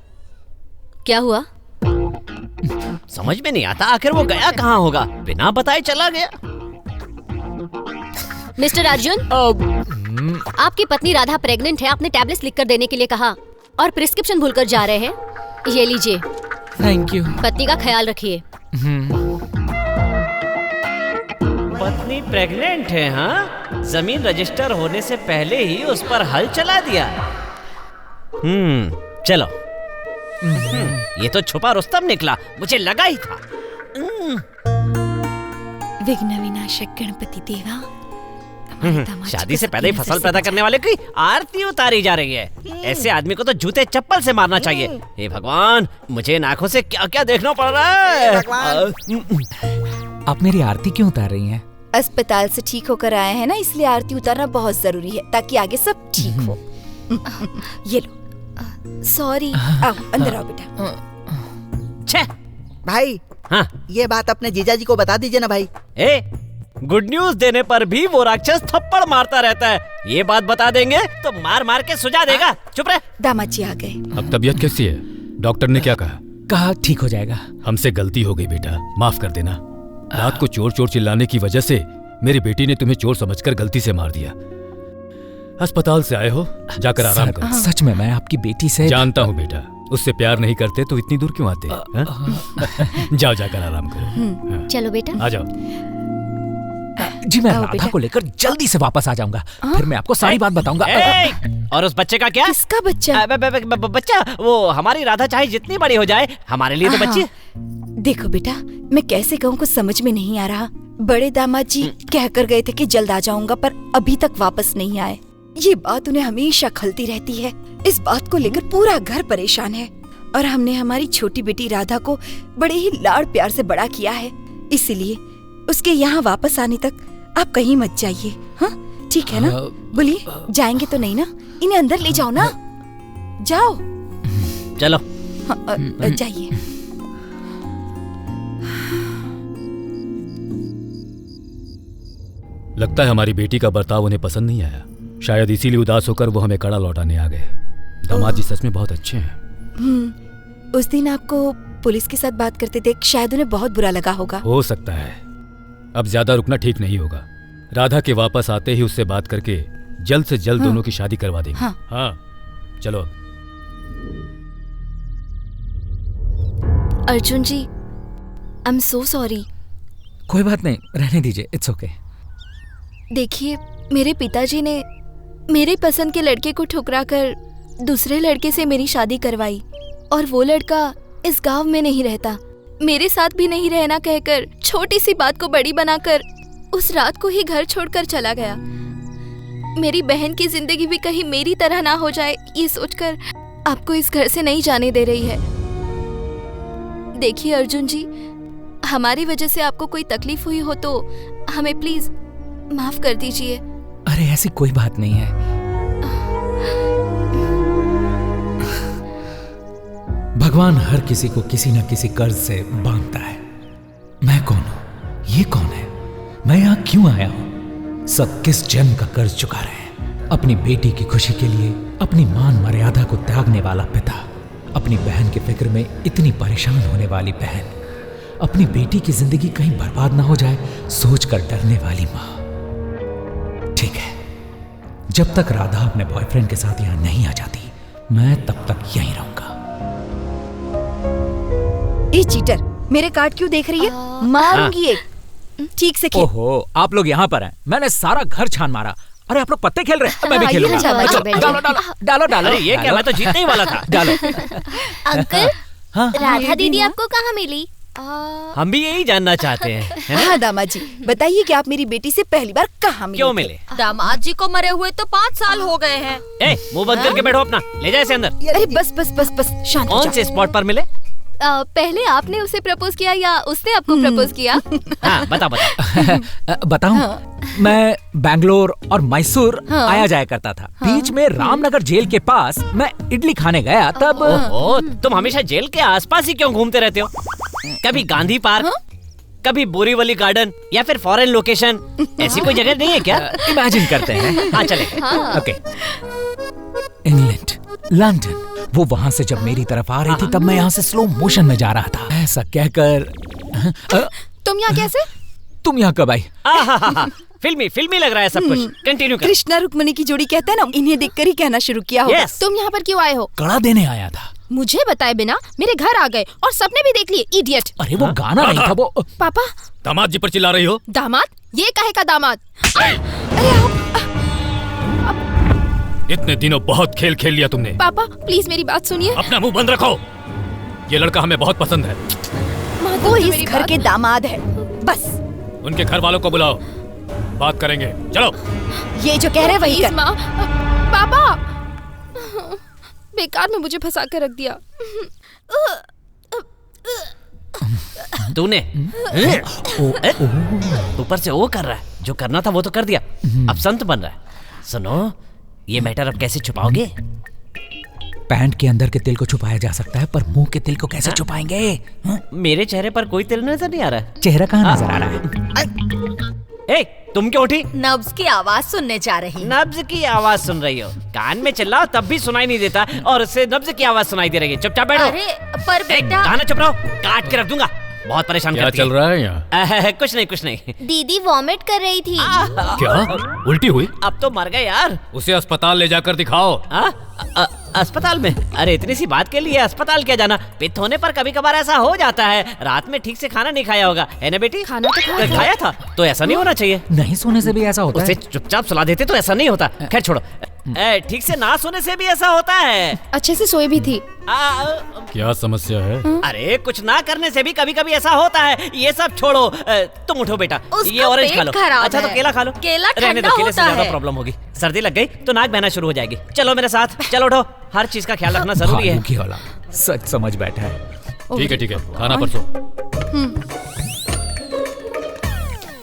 Speaker 1: क्या हुआ?
Speaker 10: समझ में नहीं आता, आखिर वो गया कहाँ होगा? बिना बताए चला गया।
Speaker 1: मिस्टर अर्जुन, आपकी पत्नी राधा प्रेग्नेंट है, आपने टैबलेट्स लिखकर देने के लिए कहा और प्रिस्क्रिप्शन भूलकर जा रहे हैं। ये लीजिए।
Speaker 4: Thank you.
Speaker 1: पत्नी का ख्याल रखिए।
Speaker 10: पत्नी प्रेग्नेंट है? हाँ, जमीन रजिस्टर होने से पहले ही उस पर हल चला दिया। चलो। ये तो छुपा रुस्तम निकला, मुझे लगा ही था।
Speaker 5: विघ्न विनाशक गणपति देवा।
Speaker 10: शादी से पहले ही फसल पैदा करने वाले की आरती उतारी जा रही है। ऐसे आदमी को तो जूते चप्पल से मारना चाहिए। हे भगवान, मुझे इन आँखों से क्या क्या देखना पड़ रहा है।
Speaker 4: आप मेरी आरती क्यों उतार रही हैं?
Speaker 5: अस्पताल से ठीक होकर आए हैं ना, इसलिए आरती उतारना बहुत जरूरी है ताकि आगे सब ठीक हो। ये लो। सॉरी। आओ अंदर आओ बेटा।
Speaker 7: भाई,
Speaker 10: हाँ,
Speaker 7: ये बात अपने जीजाजी को बता दीजिए ना भाई।
Speaker 10: गुड न्यूज देने पर भी वो राक्षस थप्पड़ मारता रहता है। ये बात बता देंगे तो मार मार के सुझा देगा। चुप रह।
Speaker 5: दामाद जी आ गए।
Speaker 11: अब तबीयत कैसी है? डॉक्टर ने क्या कहा?
Speaker 4: कहा ठीक हो जाएगा।
Speaker 11: हमसे गलती हो गई बेटा, माफ कर देना। रात को चोर चोर चिल्लाने की वजह से मेरी बेटी ने तुम्हें चोर समझकर गलती से मार दिया। अस्पताल से आए हो, जाकर आराम करो।
Speaker 4: सच में मैं आपकी बेटी से
Speaker 11: जानता हूँ बेटा, उससे प्यार नहीं करते तो इतनी दूर क्यों आते? जाओ जाकर आराम करो।
Speaker 1: चलो बेटा।
Speaker 11: आ जाओ।
Speaker 4: जी मैं राधा को लेकर जल्दी से वापस आ जाऊंगा, फिर मैं आपको सारी बात बताऊंगा।
Speaker 10: और उस बच्चे का क्या?
Speaker 5: किसका बच्चा?
Speaker 10: बच्चा वो हमारी राधा चाहे जितनी बड़ी हो जाए, हमारे लिए तो बच्ची।
Speaker 5: देखो बेटा, मैं कैसे कहूँ कुछ समझ में नहीं आ रहा। बड़े दामाद जी कह कर गए थे कि जल्द आ जाऊंगा, पर अभी तक वापस नहीं आए। ये बात उन्हें हमेशा खलती रहती है। इस बात को लेकर पूरा घर परेशान है। और हमने हमारी छोटी बेटी राधा को बड़े ही लाड़ प्यार से बड़ा किया है, इसलिए उसके यहाँ वापस आने तक आप कहीं मत जाइए। हाँ ठीक है ना? बोलिए, जाएंगे तो नहीं ना? इन्हें अंदर ले जाओ ना। जाओ
Speaker 10: चलो।
Speaker 5: जाइए।
Speaker 11: लगता है हमारी बेटी का बर्ताव उन्हें पसंद नहीं आया, शायद इसीलिए उदास होकर वो हमें कड़ा लौटाने आ गए। दामाद जी सच में बहुत अच्छे हैं।
Speaker 5: उस दिन आपको पुलिस के साथ बात करते देख शायद उन्हें बहुत बुरा लगा होगा।
Speaker 11: हो सकता है। अब ज्यादा रुकना ठीक नहीं होगा। राधा के वापस आते ही उससे बात करके जल्द से जल्द दोनों की शादी करवा देंगे। हाँ चलो।
Speaker 1: अर्जुन जी, आई एम सो सॉरी।
Speaker 4: कोई बात नहीं, रहने दीजिए, इट्स ओके।
Speaker 1: देखिए, मेरे पिताजी ने मेरे पसंद के लड़के को ठुकराकर दूसरे लड़के से मेरी शादी करवाई, और वो लड़का इस गांव में नहीं रहता, मेरे साथ भी नहीं रहना कहकर छोटी सी बात को बड़ी बनाकर उस रात को ही घर छोड़कर चला गया। मेरी बहन की जिंदगी भी कहीं मेरी तरह ना हो जाए, ये सोचकर आपको इस घर से नहीं जाने दे रही है। देखिए अर्जुन जी, हमारी वजह से आपको कोई तकलीफ हुई हो तो हमें प्लीज माफ कर दीजिए।
Speaker 4: अरे ऐसी कोई बात नहीं है। भगवान हर किसी को किसी न किसी कर्ज से बांधता है। मैं कौन हूं? ये कौन है? मैं यहाँ क्यों आया हूं? सब किस जन्म का कर्ज चुका रहे हैं। अपनी बेटी की खुशी के लिए अपनी मान मर्यादा को त्यागने वाला पिता, अपनी बहन की फिक्र में इतनी परेशान होने वाली बहन, अपनी बेटी की जिंदगी कहीं बर्बाद ना हो जाए सोचकर डरने वाली माँ। ठीक है, जब तक राधा अपने बॉयफ्रेंड के साथ यहाँ नहीं आ जाती, मैं तब तक यहीं रहूंगा।
Speaker 5: ए चीटर, मेरे कार्ड क्यों देख रही है? मारूंगी एक। ठीक से खेल।
Speaker 4: ओहो, आप लोग यहाँ पर हैं। मैंने सारा घर छान मारा। अरे आप लोग पत्ते खेल रहे हैं, मैं भी खेलूंगा। डालो डालो।
Speaker 10: अरे ये क्या, मैं तो जीतने ही वाला था।
Speaker 4: डालो।
Speaker 1: अंकल, राधा दीदी आपको कहाँ मिली?
Speaker 10: हम भी यही जानना चाहते हैं।
Speaker 5: हाँ दामाद जी, बताइए कि आप मेरी बेटी से पहली बार कहाँ मिले?
Speaker 10: क्यों मिले?
Speaker 15: दामाद जी को मरे हुए तो 5 साल हो गए हैं।
Speaker 10: मुंह बंद करके बैठो अपना, ले जाए इसे अंदर।
Speaker 5: अरे बस बस बस बस, शांत हो जाओ।
Speaker 10: कौन से स्पॉट पर मिले?
Speaker 1: पहले आपने उसे प्रपोज किया या उसने आपको प्रपोज किया?
Speaker 10: हाँ, बता।
Speaker 4: बताऊं? मैं बैंगलोर और मैसूर आया जाया करता था। बीच में रामनगर जेल के पास मैं इडली खाने गया, तब।
Speaker 10: ओहो, तुम हमेशा जेल के आसपास ही क्यों घूमते रहते हो? कभी गांधी पार्क, कभी बोरीवली गार्डन या फिर फॉरेन लोकेशन, ऐसी कोई जगह नहीं है क्या?
Speaker 4: इमेजिन करते हैं।
Speaker 10: हाँ चले।
Speaker 4: ओके। इंग्लैंड, लंदन, वो वहाँ से जब मेरी तरफ आ रही थी तब मैं यहाँ से स्लो मोशन में जा रहा था। ऐसा कहकर
Speaker 1: तुम यहाँ कैसे?
Speaker 4: तुम यहाँ कब आई?
Speaker 10: फिल्मी लग रहा है सब कुछ। कंटिन्यू कर।
Speaker 5: कृष्णा रुक्मणी की जोड़ी कहते हैं ना, इन्हें देखकर ही कहना शुरू किया होगा।
Speaker 1: तुम यहाँ पर क्यों आए हो?
Speaker 4: कड़ा देने आया था।
Speaker 1: मुझे बताए बिना मेरे घर आ गए और सपने भी देख लिए, इडियट।
Speaker 4: अरे वो गाना नहीं था, वो।
Speaker 1: पापा,
Speaker 11: दामाद जी पर चिल्ला रही हो?
Speaker 1: दामाद? ये काहे का दामाद?
Speaker 11: अरे इतने दिनों बहुत खेल खेल लिया तुमने।
Speaker 1: पापा प्लीज मेरी बात सुनिए।
Speaker 11: अपना मुंह बंद रखो। ये लड़का हमें बहुत पसंद है।
Speaker 5: वो इस घर के दामाद है, बस।
Speaker 11: उनके घर वालों को बुलाओ, बात करेंगे। चलो।
Speaker 5: ये जो कह रहे वही कर।
Speaker 1: पापा, बेकार में मुझे फंसा कर रख दिया।
Speaker 10: तूने ऊपर से वो कर रहा है, जो करना था वो तो कर दिया, अब संत बन रहा है। सुनो, ये मैटर अब कैसे छुपाओगे?
Speaker 4: पैंट के अंदर के तिल को छुपाया जा सकता है, पर मुंह के तिल को कैसे छुपाएंगे?
Speaker 10: मेरे चेहरे पर कोई तिल नजर नहीं आ रहा है।
Speaker 4: चेहरा कहाँ नजर आ रहा है?
Speaker 10: तुम क्यों उठी?
Speaker 15: नब्ज की आवाज सुनने जा रही।
Speaker 10: नब्ज की आवाज सुन रही हो? कान में चिल्लाओ तब भी सुनाई नहीं देता, और उससे नब्ज की आवाज सुनाई दे रही है। चुपचाप बैठो।
Speaker 15: अरे पर बेटा,
Speaker 10: गाना चुप रहो, काट के रख दूंगा। बहुत परेशान
Speaker 11: क्या चल रहा है यहाँ?
Speaker 10: कुछ नहीं।
Speaker 1: दीदी वॉमिट कर रही थी।
Speaker 11: क्या? उल्टी हुई?
Speaker 10: अब तो मर गए यार।
Speaker 11: उसे अस्पताल ले जाकर दिखाओ।
Speaker 10: अस्पताल में? अरे इतनी सी बात के लिए अस्पताल क्या जाना? पित्त होने पर कभी कभार ऐसा हो जाता है। रात में ठीक से खाना नहीं खाया होगा, है ना बेटी?
Speaker 1: खाना तो
Speaker 10: खाया था, तो ऐसा नहीं होना चाहिए।
Speaker 4: नहीं सोने से भी ऐसा होता
Speaker 10: उसे
Speaker 4: है?
Speaker 10: चुपचाप सुला देते तो ऐसा नहीं होता। खैर छोड़ो, ठीक से ना सोने से भी ऐसा होता है।
Speaker 1: अच्छे से सोई भी थी।
Speaker 11: क्या समस्या है?
Speaker 10: अरे कुछ ना करने से भी कभी कभी ऐसा होता है। ये सब छोड़ो, तुम उठो बेटा, ये ऑरेंज खा लो। अच्छा तो केला खा लो।
Speaker 15: केला
Speaker 10: रहने दो,
Speaker 15: ठंडा
Speaker 10: केले से
Speaker 15: होता
Speaker 10: ज्यादा
Speaker 15: है।
Speaker 10: प्रॉब्लम होगी। सर्दी लग गई तो नाक बहना शुरू हो जाएगी। चलो मेरे साथ, चलो उठो। हर चीज का ख्याल रखना जरूरी है।
Speaker 4: भालू की औलाद, सच समझ बैठा है।
Speaker 11: ठीक है, खाना परसों।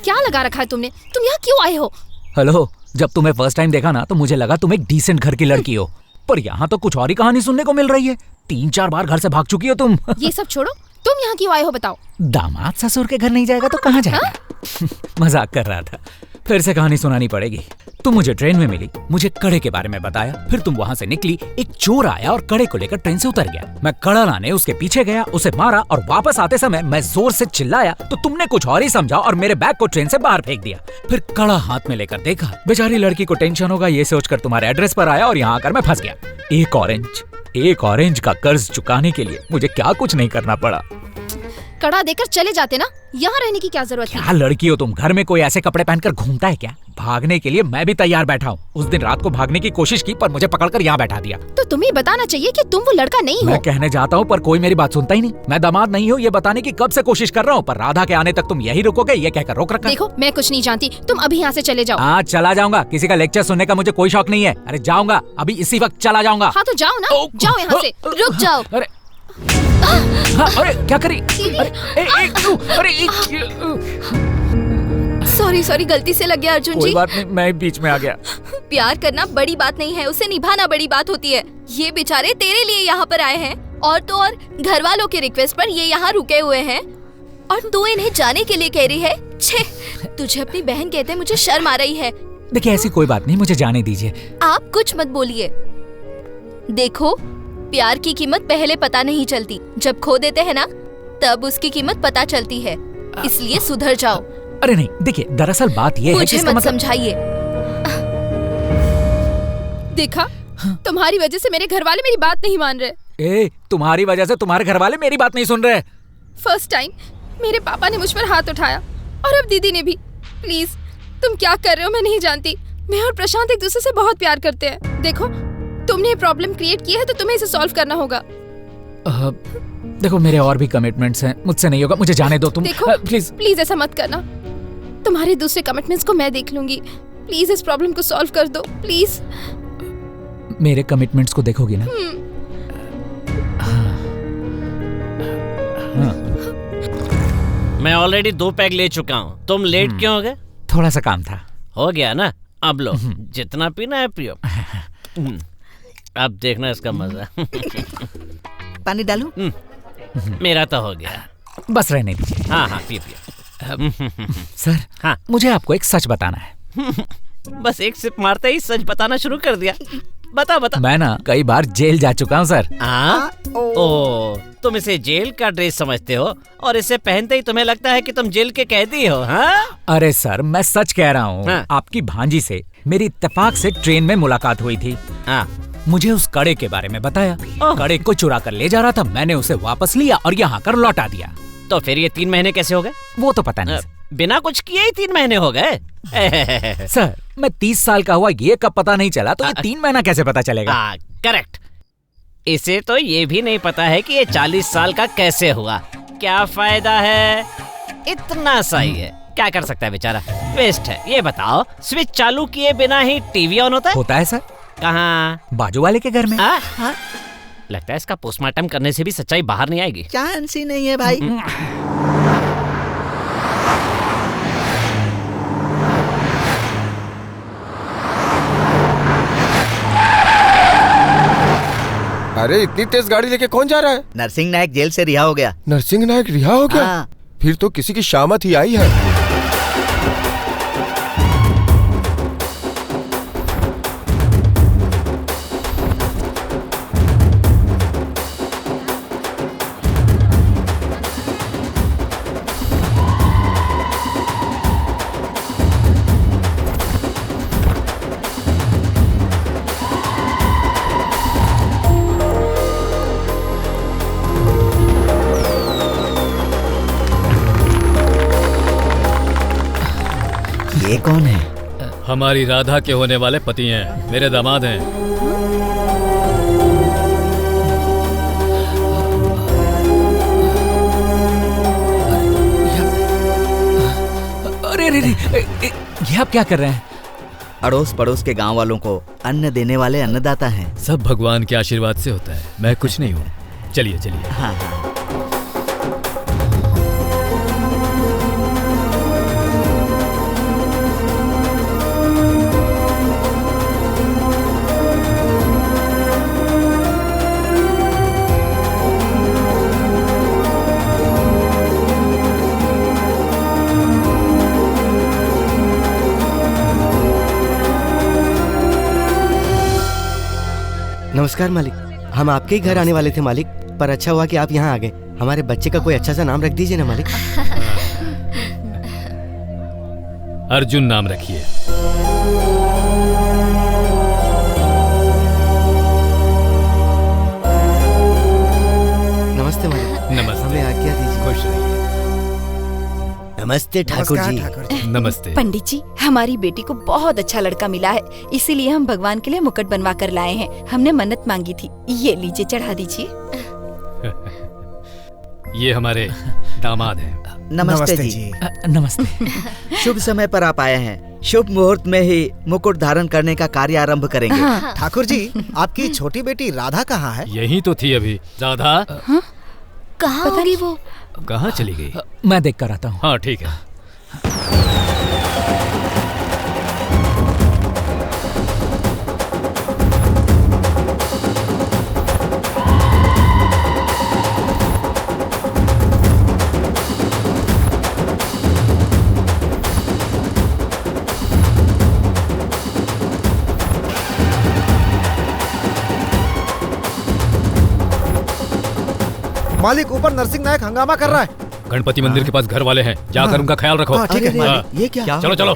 Speaker 1: क्या लगा रखा है तुमने? तुम यहाँ क्यों आए हो?
Speaker 4: हेलो, जब तुम्हें फर्स्ट टाइम देखा ना तो मुझे लगा तुम एक डिसेंट घर की लड़की हो, पर यहाँ तो कुछ और ही कहानी सुनने को मिल रही है। 3-4 बार घर से भाग चुकी हो तुम।
Speaker 1: ये सब छोड़ो, तुम यहाँ क्यों आए हो बताओ?
Speaker 4: दामाद ससुर के घर नहीं जाएगा तो कहाँ जाएगा? मजाक कर रहा था। फिर से कहानी सुनानी पड़ेगी। तुम मुझे ट्रेन में मिली, मुझे कड़े के बारे में बताया, फिर तुम वहाँ से निकली, एक चोर आया और कड़े को लेकर ट्रेन से उतर गया। मैं कड़ा लाने उसके पीछे गया, उसे मारा और वापस आते समय मैं जोर से चिल्लाया तो तुमने कुछ और ही समझा और मेरे बैग को ट्रेन से बाहर फेंक दिया। फिर कड़ा हाथ में लेकर देखा, बेचारी लड़की को टेंशन होगा ये सोचकर तुम्हारे एड्रेस पर आया और यहाँ आकर मैं फंस गया। एक ऑरेंज का कर्ज चुकाने के लिए मुझे क्या कुछ नहीं करना पड़ा।
Speaker 1: कड़ा देकर चले जाते ना, यहाँ रहने की क्या जरूरत है?
Speaker 4: क्या लड़की हो तुम? घर में कोई ऐसे कपड़े पहनकर घूमता है क्या? भागने के लिए मैं भी तैयार बैठा हूँ। उस दिन रात को भागने की कोशिश की पर मुझे पकड़कर यहाँ बैठा दिया।
Speaker 1: तो तुम्हें बताना चाहिए कि तुम वो लड़का नहीं हो।
Speaker 4: मैं कहने जाता हूँ पर कोई मेरी बात सुनता ही नहीं। मैं दामाद नहीं हूँ ये बताने की कब से कोशिश कर रहा हूँ, पर राधा के आने तक तुम यही रुकोगे ये कहकर रोक रखा।
Speaker 1: देखो मैं कुछ नहीं जानती, तुम अभी यहाँ से चले जाओ।
Speaker 4: हाँ चला जाऊंगा, किसी का लेक्चर सुनने का मुझे कोई शौक नहीं है। अरे जाऊंगा, अभी इसी वक्त चला जाऊंगा।
Speaker 1: हाँ तो जाओ ना, जाओ यहाँ से, रुक जाओ।
Speaker 4: अरे अरे क्या करी?
Speaker 15: सॉरी गलती से लग गया अर्जुन जी।
Speaker 4: कोई बात नहीं, मैं बीच में आ गया।
Speaker 15: प्यार करना बड़ी बात नहीं है, उसे निभाना बड़ी बात होती है। ये बेचारे तेरे लिए यहाँ पर आए हैं और तो और घर वालों के रिक्वेस्ट पर ये यहाँ रुके हुए हैं और तू इन्हें जाने के लिए कह रही है। छे, तुझे अपनी बहन कहते मुझे शर्म आ रही है।
Speaker 4: देखिए ऐसी कोई बात नहीं, मुझे जाने दीजिए।
Speaker 15: आप कुछ मत बोलिए। देखो प्यार की कीमत पहले पता नहीं चलती, जब खो देते हैं ना तब उसकी कीमत पता चलती है, इसलिए सुधर जाओ।
Speaker 4: अरे नहीं देखिए, दरअसल बात ये है कि
Speaker 15: मुझे मत समझाइए।
Speaker 1: देखा, तुम्हारी वजह से मेरे घर वाले मेरी बात नहीं मान रहे।
Speaker 4: तुम्हारी वजह से तुम्हारे घर वाले मेरी बात नहीं सुन रहे।
Speaker 1: फर्स्ट टाइम मेरे पापा ने मुझ पर हाथ उठाया और अब दीदी ने भी। प्लीज तुम क्या कर रहे हो मैं नहीं जानती। मैं और प्रशांत एक दूसरे से बहुत प्यार करते हैं। देखो तुमने ये प्रॉब्लम क्रिएट की है तो तुम्हें इसे सॉल्व करना होगा।
Speaker 4: देखो मेरे और भी कमिटमेंट्स हैं, मुझसे नहीं होगा, मुझे जाने दो तुम।
Speaker 1: देखो प्लीज ऐसा मत करना, तुम्हारे दूसरे कमिटमेंट्स को मैं देख लूंगी। प्लीज इस प्रॉब्लम को सॉल्व कर दो प्लीज।
Speaker 4: मेरे कमिटमेंट्स को देखोगी ना?
Speaker 10: मैं ऑलरेडी 2 पैग ले चुका हूँ, तुम लेट क्यों हो गए?
Speaker 4: थोड़ा सा काम था।
Speaker 10: हो गया ना, अब लो, जितना पीना है पियो। अब देखना इसका मजा।
Speaker 5: पानी डालूं?
Speaker 10: मेरा तो हो गया,
Speaker 4: बस रहने दीजिए।
Speaker 10: हाँ पियो।
Speaker 4: सर
Speaker 10: हाँ
Speaker 4: मुझे आपको एक सच बताना है।
Speaker 10: बस एक सिप मारते ही सच बताना शुरू कर दिया। बता।
Speaker 4: मैं ना कई बार जेल जा चुका हूँ सर।
Speaker 10: ओ, तुम इसे जेल का ड्रेस समझते हो और इसे पहनते ही तुम्हें लगता है कि तुम जेल के कैदी हो? हाँ?
Speaker 4: अरे सर मैं सच कह रहा हूँ। हाँ? आपकी भांजी से मेरी इत्तेफाक से ट्रेन में मुलाकात हुई थी।
Speaker 10: हाँ?
Speaker 4: मुझे उस कड़े के बारे में बताया। कड़े को चुरा कर ले जा रहा था, मैंने उसे वापस लिया और यहाँ कर लौटा दिया।
Speaker 10: तो फिर ये 3 महीने कैसे हो गए?
Speaker 4: वो तो पता नहीं।
Speaker 10: बिना कुछ किए ही 3 महीने हो गए।
Speaker 4: सर मैं 30 साल का हुआ ये कब पता नहीं चला, तो ये 3 महीना कैसे पता चलेगा?
Speaker 10: करेक्ट। इसे तो ये भी नहीं पता है कि ये 40 साल का कैसे हुआ। क्या फायदा है, इतना सही है। क्या कर सकता है बेचारा, वेस्ट है। ये बताओ स्विच चालू किए बिना ही टीवी ऑन होता है?
Speaker 4: होता है सर।
Speaker 10: कहाँ?
Speaker 4: बाजू वाले के घर में।
Speaker 10: लगता है इसका पोस्टमार्टम करने से भी सच्चाई बाहर नहीं आएगी।
Speaker 7: चांस ही नहीं है भाई।
Speaker 9: अरे इतनी तेज गाड़ी लेके कौन जा रहा है?
Speaker 7: नरसिंह नायक जेल से रिहा हो गया।
Speaker 9: नरसिंह नायक रिहा हो गया?
Speaker 7: हाँ।
Speaker 9: फिर तो किसी की शामत ही आई है।
Speaker 7: ये कौन है?
Speaker 11: हमारी राधा के होने वाले पति हैं, मेरे दामाद हैं।
Speaker 4: अरे ये आप क्या कर रहे हैं?
Speaker 7: अड़ोस पड़ोस के गांव वालों को अन्न देने वाले अन्नदाता हैं।
Speaker 11: सब भगवान के आशीर्वाद से होता है, मैं कुछ नहीं हूँ। चलिए चलिए।
Speaker 7: हाँ।
Speaker 12: नमस्कार मालिक, हम आपके ही घर आने वाले थे मालिक, पर अच्छा हुआ कि आप यहाँ आ गए। हमारे बच्चे का कोई अच्छा सा नाम रख दीजिए ना मालिक।
Speaker 11: अर्जुन नाम रखिए।
Speaker 12: नमस्ते मालिक।
Speaker 11: नमस्ते।
Speaker 12: हमें आज्ञा दीजिए।
Speaker 11: खुश रहिए।
Speaker 12: नमस्ते ठाकुर जी।
Speaker 11: नमस्ते।
Speaker 5: पंडित जी, हमारी बेटी को बहुत अच्छा लड़का मिला है, इसीलिए हम भगवान के लिए मुकुट बनवा कर लाए हैं। हमने मन्नत मांगी थी, ये लीजिए चढ़ा दीजिए।
Speaker 11: ये हमारे दामाद हैं।
Speaker 7: नमस्ते जी।
Speaker 4: नमस्ते।
Speaker 7: शुभ समय पर आप आए हैं। शुभ मुहूर्त में ही मुकुट धारण करने का कार्य आरंभ करेंगे।
Speaker 5: हाँ।
Speaker 6: ठाकुर जी, आपकी छोटी बेटी राधा कहाँ है?
Speaker 11: यही तो थी अभी। राधा
Speaker 15: कहाँ होगी वो?
Speaker 11: कहाँ चली गई?
Speaker 4: मैं देख कर आता हूँ।
Speaker 11: हाँ ठीक है।
Speaker 6: मालिक, ऊपर नरसिंह नायक हंगामा कर रहा है।
Speaker 11: गणपति मंदिर के पास घर वाले हैं, जाकर उनका ख्याल रखो।
Speaker 6: हाँ, ठीक है।
Speaker 11: हाँ।
Speaker 7: ये क्या?
Speaker 11: चलो चलो।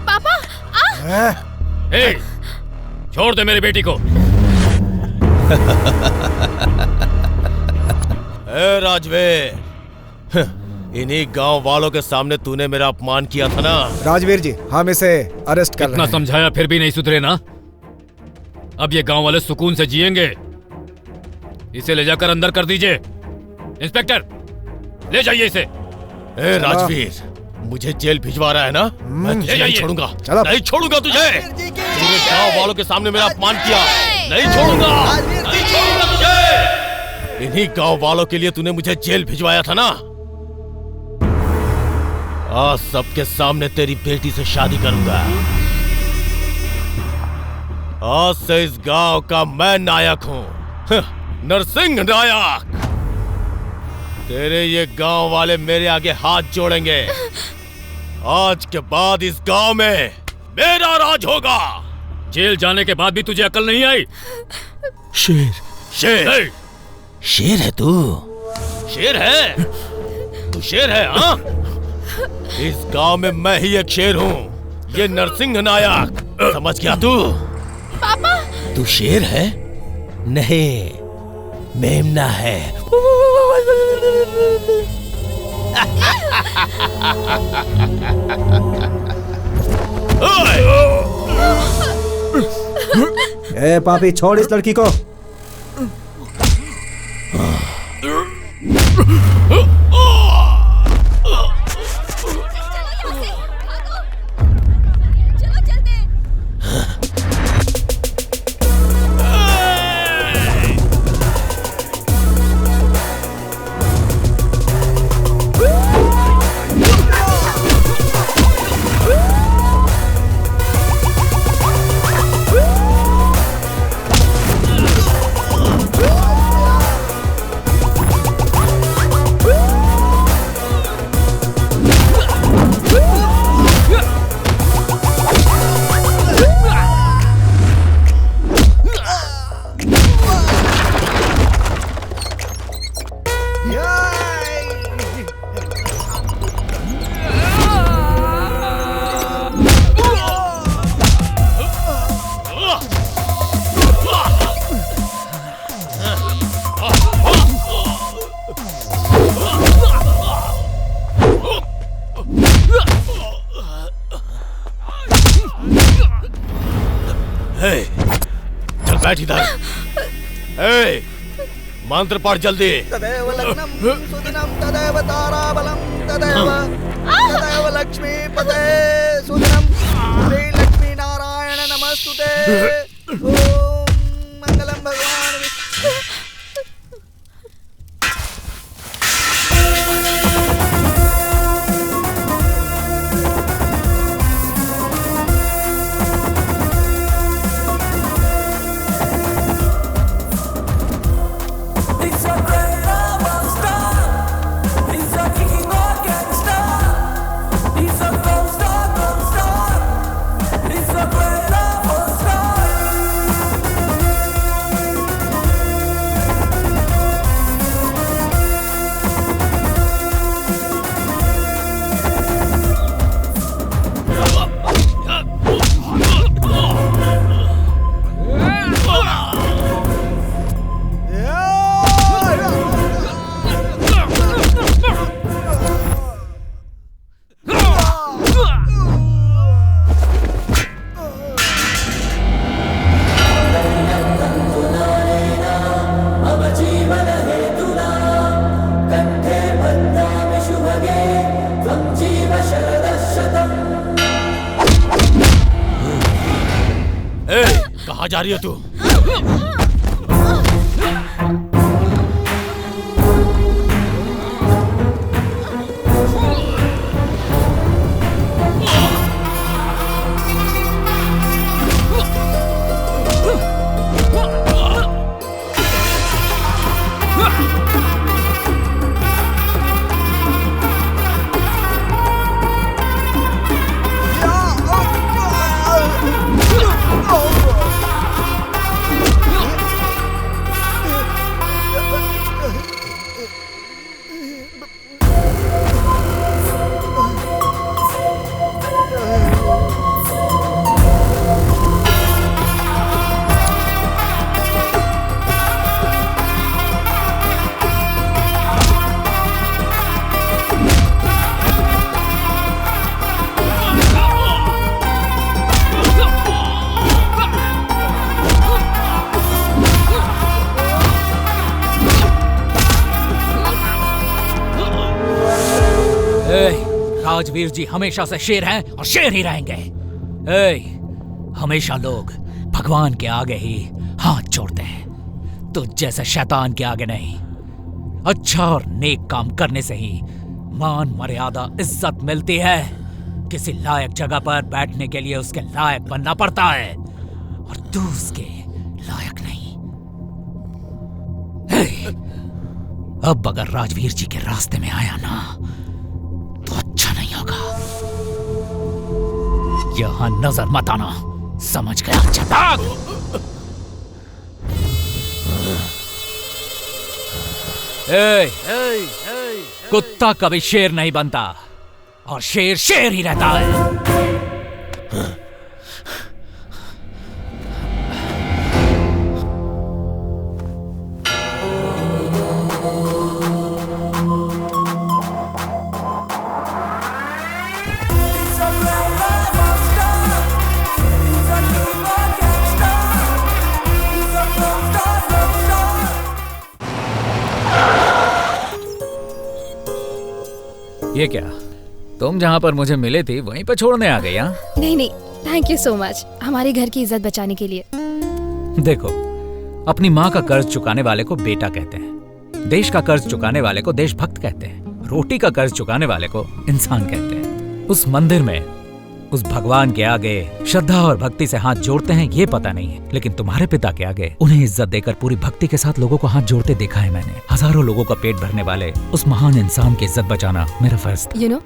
Speaker 15: पापा
Speaker 11: ए, छोड़ दे मेरी बेटी को।
Speaker 3: ए राजवीर, इन्हीं गांव वालों के सामने तूने मेरा अपमान किया था ना।
Speaker 6: राजवीर जी, हम इसे अरेस्ट कर
Speaker 11: इतना समझाया फिर भी नहीं सुधरे ना। अब ये गांव वाले सुकून से जिएंगे। इसे ले जाकर अंदर कर दीजिए। इंस्पेक्टर, ले जाइए इसे।
Speaker 3: ए राजवीर, मुझे जेल भिजवा रहा है ना? मैं तुझे नहीं छोड़ूंगा। नहीं छोड़ूंगा तुझे। तूने गांव वालों के सामने मेरा अपमान किया। नहीं छोड़ूंगा। नहीं छोड़ूंगा तुझे। इन्हीं गांव वालों के लिए तूने मुझे जेल भिजवाया था ना। आज सबके सामने तेरी बेटी से शादी करूंगा। आज से इस गांव का मैं नायक हूं, नरसिंह नायक। तेरे ये गांव वाले मेरे आगे हाथ जोड़ेंगे। आज के बाद इस गांव में मेरा राज होगा।
Speaker 11: जेल जाने के बाद भी तुझे अकल नहीं आई?
Speaker 3: शेर। शेर? शेर है तू? शेर है? तू शेर है? हाँ? इस गांव में मैं ही एक शेर हूँ, ये नरसिंह नायक। समझ गया तू?
Speaker 15: पापा,
Speaker 3: तू शेर है? नहीं, मेमना है।
Speaker 6: ए पापी, छोड़ इस लड़की को।
Speaker 3: बैठ इधर। ए, मंत्र पढ़ जल्दी।
Speaker 7: तदेव लग्नं सुदिनं तदेव ताराबलं तदेव लक्ष्मी पते सुदिनं श्री लक्ष्मी नारायण नमस्तुते। ओम मंगलम भगवान विष्णु।
Speaker 3: कहाँ जा रही है तू?
Speaker 4: राजवीर जी हमेशा से शेर हैं और शेर ही रहेंगे। हमेशा लोग भगवान के आगे ही हाथ जोड़ते हैं, तो जैसे शैतान के आगे नहीं। अच्छा और नेक काम करने से ही मान मर्यादा इज्जत मिलती है। किसी लायक जगह पर बैठने के लिए उसके लायक बनना पड़ता है, और तू उसके लायक नहीं। अब अगर राजवीर जी के रास्ते में आया ना तो अच्छा नहीं होगा। यहां नजर मत आना, समझ गया? चटाक। कुत्ता कभी शेर नहीं बनता, और शेर शेर ही रहता है। ये क्या, तुम जहाँ पर मुझे मिले थे वहीं पर छोड़ने आ गई?
Speaker 1: नहीं नहीं, थैंक यू सो मच हमारे घर की इज्जत बचाने के लिए।
Speaker 4: देखो, अपनी माँ का कर्ज चुकाने वाले को बेटा कहते हैं, देश का कर्ज चुकाने वाले को देशभक्त कहते हैं, रोटी का कर्ज चुकाने वाले को इंसान कहते हैं। उस मंदिर में उस भगवान के आगे श्रद्धा और भक्ति से हाथ जोड़ते हैं ये पता नहीं है, लेकिन तुम्हारे पिता के आगे उन्हें इज्जत देकर पूरी भक्ति के साथ लोगों को हाथ जोड़ते देखा है मैंने। हजारों लोगों का पेट भरने वाले उस महान इंसान की इज्जत बचाना मेरा फर्ज था।
Speaker 1: You know,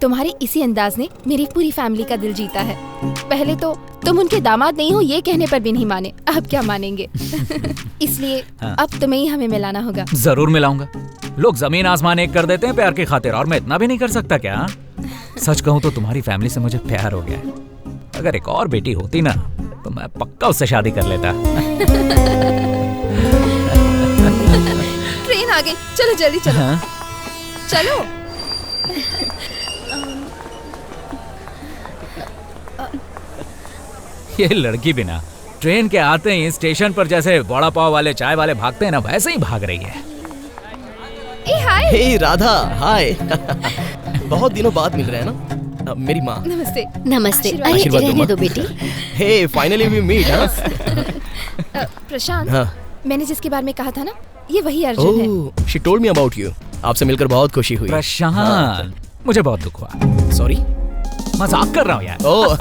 Speaker 1: तुम्हारे इसी अंदाज ने मेरी पूरी फैमिली का दिल जीता है। पहले तो तुम उनके दामाद नहीं हो ये कहने पर भी नहीं माने, अब क्या मानेंगे? इसलिए अब तुम्हें ही हमें मिलाना होगा।
Speaker 4: जरूर मिलाऊंगा। लोग जमीन आसमान एक कर देते हैं प्यार की खातिर, और मैं इतना भी नहीं कर सकता क्या? सच कहूँ तो तुम्हारी फैमिली से मुझे प्यार हो गया है। अगर एक और बेटी होती ना तो मैं पक्का उससे शादी कर लेता।
Speaker 1: ट्रेन आ गई, चलो जल्दी चलो। चलो।
Speaker 4: ये लड़की भी ना ट्रेन के आते ही स्टेशन पर जैसे वड़ा पाव वाले चाय वाले भागते हैं ना, वैसे ही भाग रही है।
Speaker 1: हाय।
Speaker 13: हे राधा, हाय। बहुत दिनों बाद मिल रहे हैं ना। मेरी माँ।
Speaker 1: नमस्ते।
Speaker 15: नमस्ते। अरे
Speaker 13: आशीर्वाद दो
Speaker 15: रहने
Speaker 13: माँ।
Speaker 15: दो बेटी।
Speaker 13: हे फाइनली वी मीट।
Speaker 1: प्रशांत,
Speaker 13: हाँ।
Speaker 1: मैंने जिसके बारे में कहा था ना, ये वही अर्जुन है।
Speaker 13: ओह, she told me about you। आपसे मिलकर बहुत खुशी हुई।
Speaker 4: प्रशांत, मुझे बहुत दुख हुआ।
Speaker 13: सॉरी,
Speaker 4: मजाक कर रहा हूँ यार।
Speaker 13: ओह।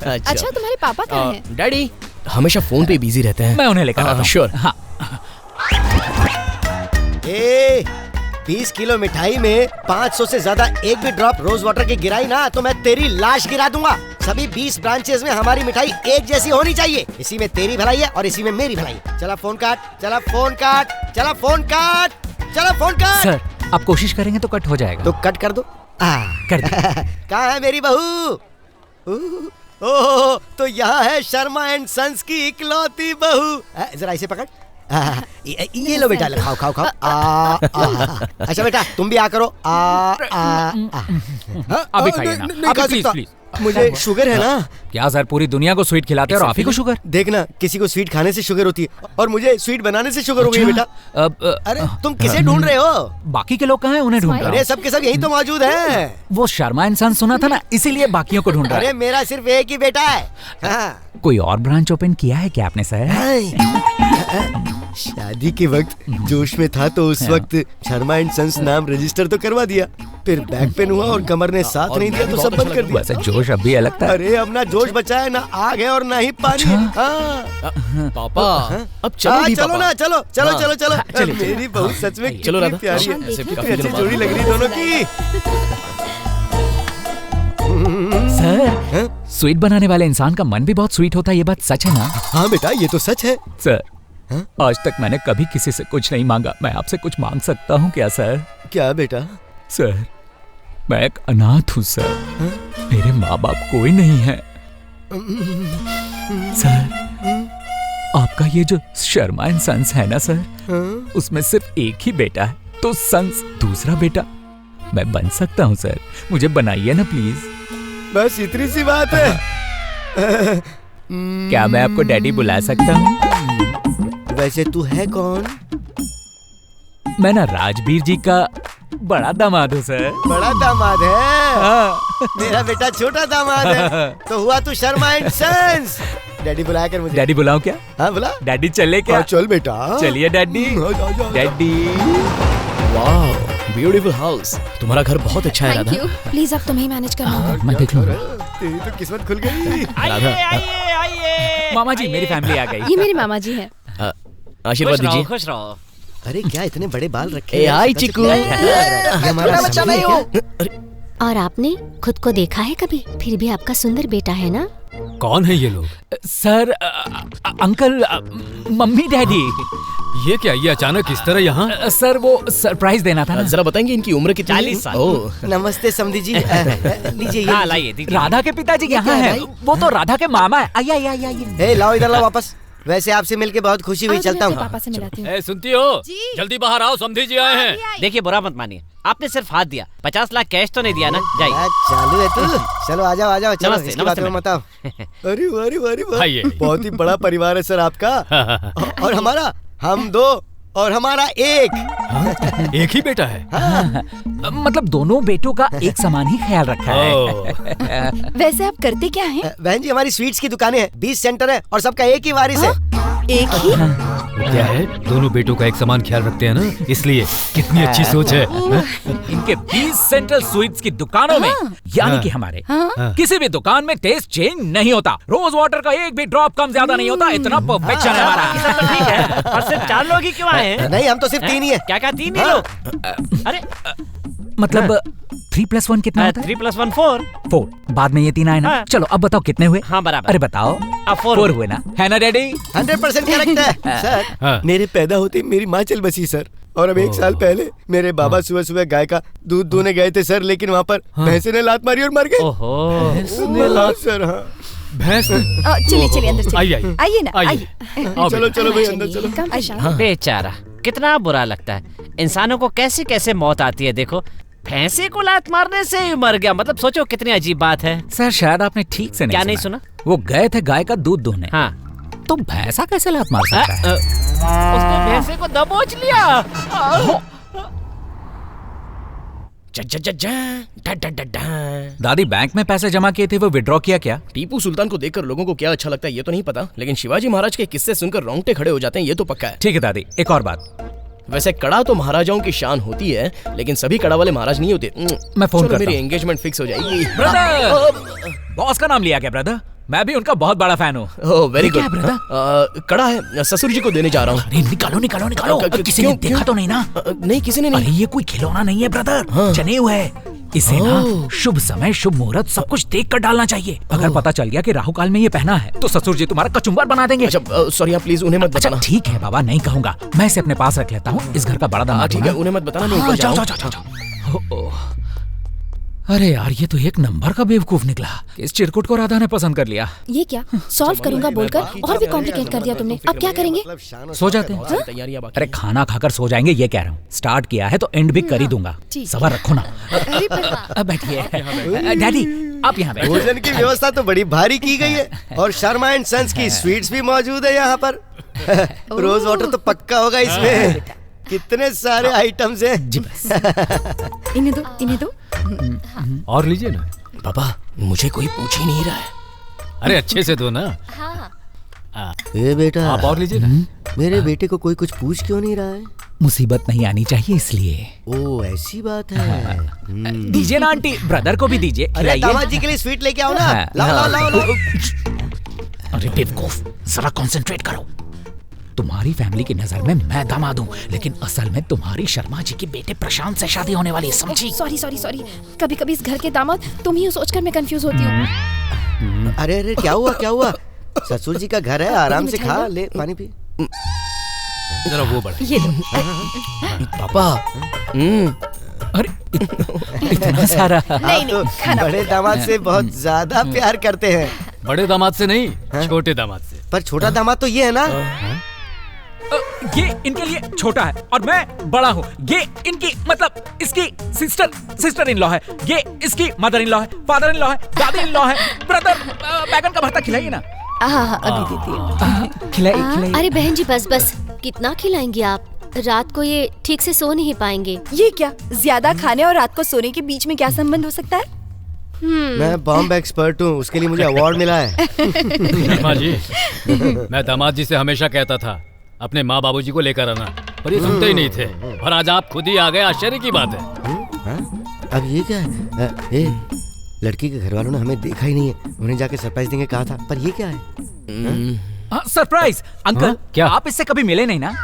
Speaker 1: अच्छा, तुम्हारे पापा कहाँ हैं?
Speaker 13: डैडी हमेशा फोन पे बिजी रहते हैं।
Speaker 4: मैं उन्हें लेकर आता हूँ।
Speaker 13: श्योर।
Speaker 4: हाँ।
Speaker 12: 20 किलो मिठाई में 500 से ज्यादा एक भी ड्रॉप रोज वाटर की गिराई ना तो मैं तेरी लाश गिरा दूंगा। सभी 20 ब्रांचेस में हमारी मिठाई एक जैसी होनी चाहिए। इसी में तेरी भलाई है और इसी में मेरी भलाई। चला फोन काट, चला फोन काट, चला फोन काट, चला फोन काट।
Speaker 4: सर, आप कोशिश करेंगे तो कट हो जाएगा।
Speaker 12: तो कट कर दो।
Speaker 4: कर दो।
Speaker 12: कहाँ है मेरी बहू? ओह, तो यहाँ है शर्मा एंड सन्स की इकलौती बहू। जरा इसे पकड़। ये लो बेटा, खाओ खाओ खाओ। अच्छा बेटा, तुम भी आ करो।
Speaker 4: अभी खाइए ना।
Speaker 12: नहीं खा
Speaker 4: प्लीज
Speaker 12: सकता।
Speaker 4: प्लीज।
Speaker 12: मुझे शुगर है ना।
Speaker 4: क्या सर, पूरी दुनिया को स्वीट खिलाते हैं और आप ही को शुगर?
Speaker 12: देखना, किसी को स्वीट खाने से शुगर होती है और मुझे स्वीट बनाने से शुगर हो गई बेटा। अरे तुम किसे ढूंढ रहे हो?
Speaker 4: बाकी के लोग कहाँ हैं? उन्हें ढूंढ रहा हूँ।
Speaker 12: अरे सब के सब यही तो मौजूद हैं।
Speaker 4: वो शर्मा इंसान सुना था ना, इसीलिए बाकियों को ढूंढ रहा
Speaker 12: अरे
Speaker 4: है।
Speaker 12: मेरा सिर्फ एक ही बेटा है। हाँ।
Speaker 4: कोई और ब्रांच ओपन किया है क्या आपने सर?
Speaker 12: शादी के वक्त जोश में था तो उस वक्त शर्मा एंड सन्स नाम रजिस्टर तो करवा दिया, फिर बैक पेन हुआ और कमर ने साथ नहीं दिया तो सब बंद कर दिया।
Speaker 4: वैसे जोश अभी अलग था।
Speaker 12: अरे अब ना जोश बचा है, ना आग है और ना ही पानी।
Speaker 13: पापा, अब चलो भी
Speaker 12: चलो
Speaker 13: पापा।
Speaker 12: ना, चलो चलो
Speaker 13: हाँ।
Speaker 12: चलो चलो।
Speaker 4: चलिए,
Speaker 12: मेरी बहू सच में
Speaker 13: चलो
Speaker 12: कितनी
Speaker 13: राधा।
Speaker 12: प्यारी है।
Speaker 13: ऐसे
Speaker 12: कितनी
Speaker 13: काफी
Speaker 12: अच्छी
Speaker 13: दिनों
Speaker 12: जोड़ी
Speaker 13: बाद।
Speaker 12: लग रही दोनों की।
Speaker 4: सर, स्वीट बनाने वाले इंसान का मन भी बहुत स्वीट होता है, ये बात सच है ना?
Speaker 12: हाँ बेटा, ये तो सच है।
Speaker 4: सर, आज तक मैंने कभी किसी से कुछ नहीं मांगा, मैं आपसे कुछ मांग सकता हूँ क्या सर?
Speaker 12: क्या बेटा?
Speaker 4: सर, मैं एक अनाथ हूँ सर। मेरे माँ बाप कोई नहीं है। सर, आपका ये जो शर्मा एंड सन्स है ना सर, उसमें सिर्फ एक ही बेटा है, तो सन्स दूसरा बेटा मैं बन सकता हूँ सर। मुझे बनाइए ना प्लीज।
Speaker 12: बस इतनी सी बात है।
Speaker 4: क्या मैं आपको डैडी बुला सकता हूँ?
Speaker 12: वैसे तू है कौन?
Speaker 4: मैं ना राजवीर जी का बड़ा दामाद हूँ सर।
Speaker 12: बड़ा दामाद है?
Speaker 4: हाँ।
Speaker 12: मेरा बेटा छोटा दामाद है। तो हुआ तू शर्मा एंड सन्स। डैडी बुलाया कर मुझे।
Speaker 4: डैडी बुलाऊं क्या?
Speaker 12: हाँ बुला।
Speaker 4: डैडी चले क्या?
Speaker 12: चल बेटा।
Speaker 4: चलिए डैडी। डैडी।
Speaker 13: वाह, ब्यूटीफुल हाउस। तुम्हारा घर बहुत अच्छा है
Speaker 1: थैंक
Speaker 13: राधा।
Speaker 1: यू। प्लीज अब तुम्हें ही मैनेज करना होगा।
Speaker 4: मैं देख लूंगा।
Speaker 12: तेरी तो किस्मत खुल गई।
Speaker 13: राधा,
Speaker 4: मामा जी, मेरी फैमिली आ गई।
Speaker 1: ये मेरे मामा जी हैं।
Speaker 13: आशीर्वाद दीजिए।
Speaker 10: खुश रहो।
Speaker 12: अरे क्या इतने बड़े बाल रखे?
Speaker 13: ए हाय चिकू।
Speaker 12: हमारा बच्चा नहीं हो।
Speaker 15: और आपने खुद को देखा है कभी? फिर भी आपका सुंदर बेटा है ना?
Speaker 11: कौन है ये लोग?
Speaker 4: Sir, uncle, mummy, daddy.
Speaker 11: ये क्या, ये अचानक इस तरह यहाँ?
Speaker 4: सर, वो सरप्राइज देना था ना।
Speaker 13: जरा बताएंगे इनकी उम्र कितनी?
Speaker 10: 40 साल।
Speaker 13: ओह,
Speaker 12: नमस्ते समधी जी। लीजिए
Speaker 10: हाँ, लाइए दीजिए।
Speaker 4: राधा के पिताजी यहाँ हैं। वो तो राधा के मामा है। आइए आइए आइए आइए।
Speaker 12: ए, लाओ इधर लाओ वापस। वैसे आपसे मिलके बहुत खुशी हुई, चलता हूँ।
Speaker 1: पापा से मिलाती हूँ।
Speaker 11: ए, सुनती हो? जल्दी बाहर आओ, समधी जी आए हैं।
Speaker 10: देखिए, बुरा मत मानिए, आपने सिर्फ हाथ दिया, 50 लाख कैश तो नहीं दिया ना। जाइए।
Speaker 12: चालू है तू। चलो आ जाओ आ जाओ। चलो
Speaker 10: नमस्ते,
Speaker 12: इसकी बात
Speaker 10: नमस्ते
Speaker 12: मत आओ। अरे अरे अरे
Speaker 11: आइए।
Speaker 12: बहुत ही बड़ा परिवार है सर आपका। और हमारा, हम दो और हमारा एक।
Speaker 11: एक ही बेटा है?
Speaker 4: मतलब दोनों बेटों का एक समान ही ख्याल रखा है।
Speaker 5: वैसे आप करते क्या हैं?
Speaker 12: बहन जी, हमारी स्वीट्स की दुकानें हैं, 20 सेंटर है और सबका एक ही वारिस है।
Speaker 5: एक ही?
Speaker 11: क्या है, दोनों बेटों का एक समान ख्याल रखते हैं ना, इसलिए। कितनी अच्छी सोच है।
Speaker 4: इनके 20 सेंट्रल स्वीट्स की दुकानों में, यानी कि हमारे किसी भी दुकान में टेस्ट चेंज नहीं होता। रोज वाटर का एक भी ड्रॉप कम ज्यादा नहीं होता। इतना परफेक्शन है हमारा।
Speaker 10: ठीक है, और सिर्फ 4 लोग ही क्यों आए हैं?
Speaker 12: नहीं, हम तो सिर्फ 3 ही है।
Speaker 10: क्या 3 ही लोग? अरे
Speaker 4: मतलब 3+1 कितना होता है?
Speaker 10: 3 + 1 4।
Speaker 4: 4। बाद में ये 3 आए ना।
Speaker 10: हाँ।
Speaker 4: चलो अब बताओ कितने हुए?
Speaker 10: हाँ, बराबर।
Speaker 4: अरे बताओ।
Speaker 10: अब
Speaker 4: 4 हुए ना, है ना डैडी?
Speaker 12: 100% करेक्ट है सर।
Speaker 11: हाँ।
Speaker 12: मेरे पैदा होते ही मेरी माँ चल बसी सर। और अब 1 साल पहले मेरे बाबा सुबह सुबह गाय का दूध दूहने गए थे सर, लेकिन वहाँ पर भैंसे ने लात मारी और मर गए।
Speaker 10: ओहो,
Speaker 12: सर। हाँ,
Speaker 11: भैंस?
Speaker 5: चलिए चलिए अंदर चलिए।
Speaker 11: आइए
Speaker 5: आइए ना, आइए।
Speaker 12: चलो चलो भाई अंदर चलो।
Speaker 1: कम प्रशांत।
Speaker 10: बेचारा, कितना बुरा लगता है। इंसानों को कैसे कैसे मौत आती है। देखो, भैंसे को लात मारने से ही मर गया, मतलब सोचो कितनी अजीब बात है।
Speaker 4: सर शायद आपने ठीक से
Speaker 10: क्या नहीं सुना?
Speaker 4: वो गए थे गाय का दूध दोहने।
Speaker 10: हाँ,
Speaker 4: तो भैंसा कैसे लात मार सकता है?
Speaker 10: उसने भैंसे को दबोच लिया।
Speaker 4: दादी बैंक में पैसे जमा किए थे, वो विड्रॉ किया क्या?
Speaker 13: टीपू सुल्तान को देखकर लोगों को क्या अच्छा लगता है ये तो नहीं पता, लेकिन शिवाजी महाराज के किस्से सुनकर रोंगटे खड़े हो जाते हैं ये तो पक्का है।
Speaker 4: ठीक है दादी, एक और बात।
Speaker 13: वैसे कड़ा तो महाराजाओं की शान होती है, लेकिन सभी कड़ा वाले महाराज नहीं होते।
Speaker 4: मैं फोन करता हूं।
Speaker 13: मेरी एंगेजमेंट फिक्स हो जाएगी।
Speaker 4: ब्रदर, बॉस का नाम लिया क्या ब्रदर? मैं भी उनका बहुत बड़ा फैन हूँ।
Speaker 13: Oh very good.
Speaker 4: ब्रदर
Speaker 13: कड़ा है, ससुर जी को देने जा रहा हूँ।
Speaker 4: अरे निकालो निकालो निकालो, किसी ने देखा तो नहीं ना?
Speaker 13: नहीं किसी ने नहीं।
Speaker 4: अरे ये कोई खिलौना नहीं है ब्रदर, जनेऊ है। इसे ना शुभ समय शुभ मुहूर्त सब कुछ देख कर डालना चाहिए। अगर पता चल गया कि राहु काल में ये पहना है तो ससुर जी तुम्हारा कचुम्बर बना देंगे।
Speaker 13: अच्छा सॉरी, आप प्लीज उन्हें मत बताना।
Speaker 4: ठीक है बाबा, नहीं कहूँगा, मैं इसे अपने पास रख लेता हूँ। इस घर का बड़ा दामाद।
Speaker 13: ठीक है, उन्हें मत बताना।
Speaker 4: हाँ, जाओ जाओ जाओ जाओ। अरे यार, ये तो एक नंबर का बेवकूफ निकला। इस चिरकुट को राधा ने पसंद कर लिया।
Speaker 1: ये क्या सॉल्व करूंगा बोलकर और भी कॉम्प्लिकेट कर दिया तुमने। अब क्या करेंगे?
Speaker 4: सो जाते हैं। अरे खाना खाकर सो जाएंगे ये कह रहा हूँ। स्टार्ट किया है तो एंड भी कर ही दूंगा। सबर रखो ना। अब बैठिए डैडी, आप यहाँ बैठिए।
Speaker 12: भोजन की व्यवस्था तो बड़ी भारी की गई है और शर्मा एंड सन्स की स्वीट्स भी मौजूद है यहाँ पर। रोज वाटर तो पक्का होगा इसमें। कितने सारे आइटम्स हैं।
Speaker 4: जी बस।
Speaker 5: इन्हें दो, इन्हें दो।
Speaker 11: और लीजिए ना।
Speaker 13: पापा मुझे कोई पूछ ही नहीं रहा है।
Speaker 11: अरे अच्छे से दो ना।
Speaker 12: ए बेटा,
Speaker 11: आप और लीजिए ना।
Speaker 12: मेरे बेटे को कोई कुछ पूछ क्यों नहीं रहा है?
Speaker 4: मुसीबत नहीं आनी चाहिए इसलिए।
Speaker 12: ओ ऐसी बात है।
Speaker 4: दीजिए ना आंटी, ब्रदर को भी दीजिए।
Speaker 12: अरे दामाद जी के लिए स्वीट लेके आओ ना। लाओ लाओ लाओ।
Speaker 4: अरे बेवकूफ, जरा कंसंट्रेट करो। तुम्हारी फैमिली की नजर में मैं दामाद हूँ, लेकिन असल में तुम्हारी शर्मा जी के बेटे प्रशांत से शादी होने वाली है, समझी?
Speaker 1: सॉरी सॉरी सॉरी, कभी कभी इस घर के दामाद तुम ही हो सोचकर मैं कंफ्यूज होती हूँ।
Speaker 12: अरे अरे क्या हुआ क्या हुआ? ससुर जी का घर है, आराम से खा ले, पानी पी।
Speaker 11: जरा वो बढ़ा।
Speaker 1: ये लो।
Speaker 13: पापा
Speaker 4: अरे इतना सारा।
Speaker 12: नहीं नहीं, खाना बड़े दामाद से बहुत ज्यादा प्यार करते हैं।
Speaker 11: बड़े दामाद से नहीं, छोटे दामाद से।
Speaker 12: पर छोटा दामाद तो ये है ना।
Speaker 4: ये इनके लिए छोटा है और मैं बड़ा हूँ। ये इनकी मतलब इसकी सिस्टर इन लॉ है। ये इसकी मदर इन लॉ है, फादर इन लॉ है, दादी इन लॉ है। ब्रदर, बैगन का भरता खिलाइए ना।
Speaker 5: अभी देती।
Speaker 4: खिलाइए।
Speaker 15: अरे बहन जी बस बस, कितना खिलाएंगे आप? रात को ये ठीक से सो नहीं पाएंगे।
Speaker 5: ये क्या, ज्यादा खाने और रात को सोने के बीच में क्या संबंध हो सकता है?
Speaker 12: मैं बॉम्ब एक्सपर्ट हूँ, उसके लिए मुझे अवार्ड मिला है।
Speaker 11: माँ जी, मैं दामाद जी से हमेशा कहता था अपने माँ बाबूजी को लेकर आना, पर ये सुनते ही नहीं थे। और आज आप खुद ही आ गए, आश्चर्य की बात है।
Speaker 12: अब ये क्या है? लड़की के घर वालों ने हमें देखा ही नहीं है, उन्हें जाके सरप्राइज देंगे कहा था, पर ये क्या है?
Speaker 4: सरप्राइज अंकल,
Speaker 11: क्या
Speaker 4: आप इससे कभी मिले नहीं ना?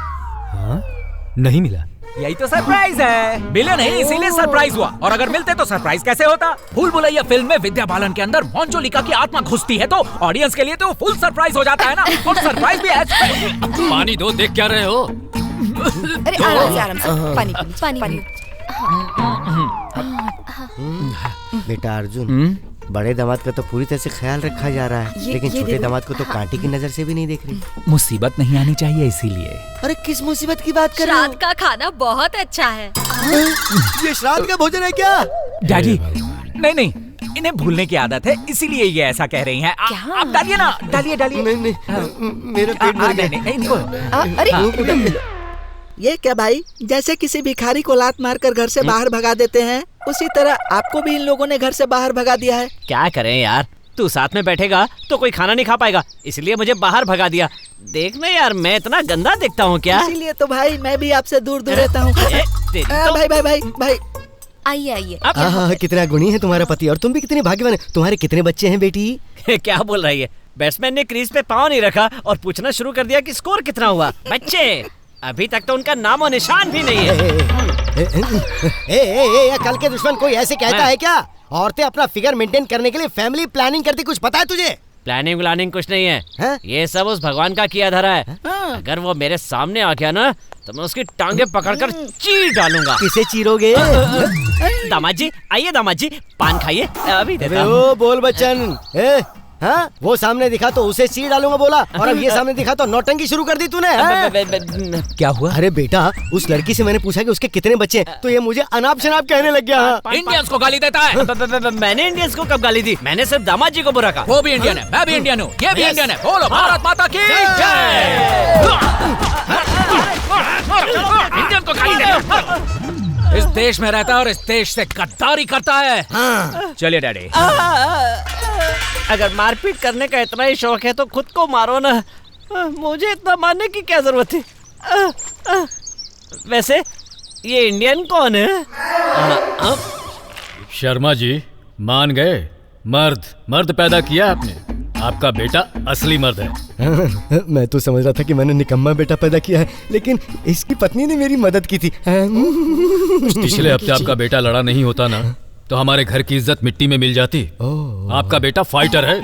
Speaker 11: नहीं मिला।
Speaker 4: यही तो सरप्राइज है। मिले नहीं इसीलिए सरप्राइज हुआ, और अगर मिलते तो सरप्राइज कैसे होता? भूल भुलैया फिल्म में विद्या बालन के अंदर मोंजोलिका की आत्मा घुसती है तो ऑडियंस के लिए तो फुल सरप्राइज हो जाता है ना। और सरप्राइज भी है।
Speaker 11: पानी दो, देख क्या रहे हो?
Speaker 5: अरे आराम से पानी।
Speaker 12: बेटा अर्जुन, बड़े दामाद का तो पूरी तरह से ख्याल रखा जा रहा है, लेकिन छोटे दामाद को तो कांटे की नजर से भी नहीं देख रही।
Speaker 4: मुसीबत नहीं आनी चाहिए इसीलिए।
Speaker 12: अरे किस मुसीबत की बात कर रहे हो?
Speaker 15: रात का खाना बहुत अच्छा है।
Speaker 12: ये श्राद्ध का भोजन है क्या?
Speaker 4: डैडी नहीं, इन्हें भूलने की आदत है इसीलिए ये ऐसा कह रही हैं। आप डालिए ना, डालिए।
Speaker 12: नहीं, मेरा पेट भर गया।
Speaker 4: इनको
Speaker 12: अरे
Speaker 16: ये क्या भाई, जैसे किसी भिखारी को लात मारकर घर से बाहर भगा देते हैं, उसी तरह आपको भी इन लोगों ने घर से बाहर भगा दिया है।
Speaker 10: क्या करें यार, तू साथ में बैठेगा तो कोई खाना नहीं खा पाएगा, इसलिए मुझे बाहर भगा दिया। देखना यार, मैं इतना गंदा दिखता हूँ क्या?
Speaker 16: इसीलिए तो भाई मैं भी आपसे दूर दूर रहता हूँ। भाई
Speaker 15: आइए।
Speaker 12: कितना गुणी है तुम्हारा पति, और तुम भी कितने भाग्यवान है। तुम्हारे कितने बच्चे हैं बेटी?
Speaker 10: क्या बोल रही है? बैट्समैन ने क्रीज पे पाँव नहीं रखा और पूछना शुरू कर दिया कि स्कोर कितना हुआ। बच्चे, अभी तक तो उनका नामो निशान भी नहीं है।
Speaker 12: कल के दुश्मन कोई ऐसे कहता है क्या? औरतें अपना फिगर मेंटेन करने के लिए फैमिली प्लानिंग करती, कुछ पता है तुझे?
Speaker 10: प्लानिंग कुछ नहीं है। ये सब उस भगवान का किया धरा है। अगर वो मेरे सामने आ गया ना तो मैं उसकी टांगे पकड़कर चीर डालूंगा।
Speaker 12: किसे चीरोगे?
Speaker 10: दामाद जी आइए, दामाद जी पान खाइए, अभी देता
Speaker 12: हूँ। बोल बच्चन, हाँ, वो सामने दिखा तो उसे चीर डालूंगा बोला, और अब ये सामने दिखा तो नौटंकी शुरू कर दी तूने।
Speaker 4: क्या हुआ?
Speaker 12: अरे बेटा, उस लड़की से मैंने पूछा कि उसके कितने बच्चे हैं, तो ये मुझे अनाप शनाप कहने लग गया।
Speaker 4: इंडियंस को गाली देता है।
Speaker 10: मैंने इंडियंस को कब गाली दी? मैंने सिर्फ दामाद जी को बुरा कहा।
Speaker 4: वो भी इंडियन है, मैं भी इंडियन हूँ, ये भी इंडियन है। बोलो भारत माता की जय। इंडियन को गाली देता, इस देश में रहता है और इस देश से गद्दारी करता है। चलिए डैडी।
Speaker 10: अगर मारपीट करने का इतना ही शौक है तो खुद को मारो ना, मुझे इतना मारने की क्या जरूरत थी? वैसे ये इंडियन कौन है?
Speaker 11: शर्मा जी मान गए, मर्द पैदा किया आपने, आपका बेटा असली मर्द है।
Speaker 12: मैं तो समझ रहा था कि मैंने निकम्मा बेटा पैदा किया है, लेकिन इसकी पत्नी ने मेरी मदद की थी।
Speaker 11: पिछले हफ्ते आपका बेटा लड़ा नहीं होता ना तो हमारे घर की इज्जत मिट्टी में मिल जाती। आपका बेटा फाइटर है।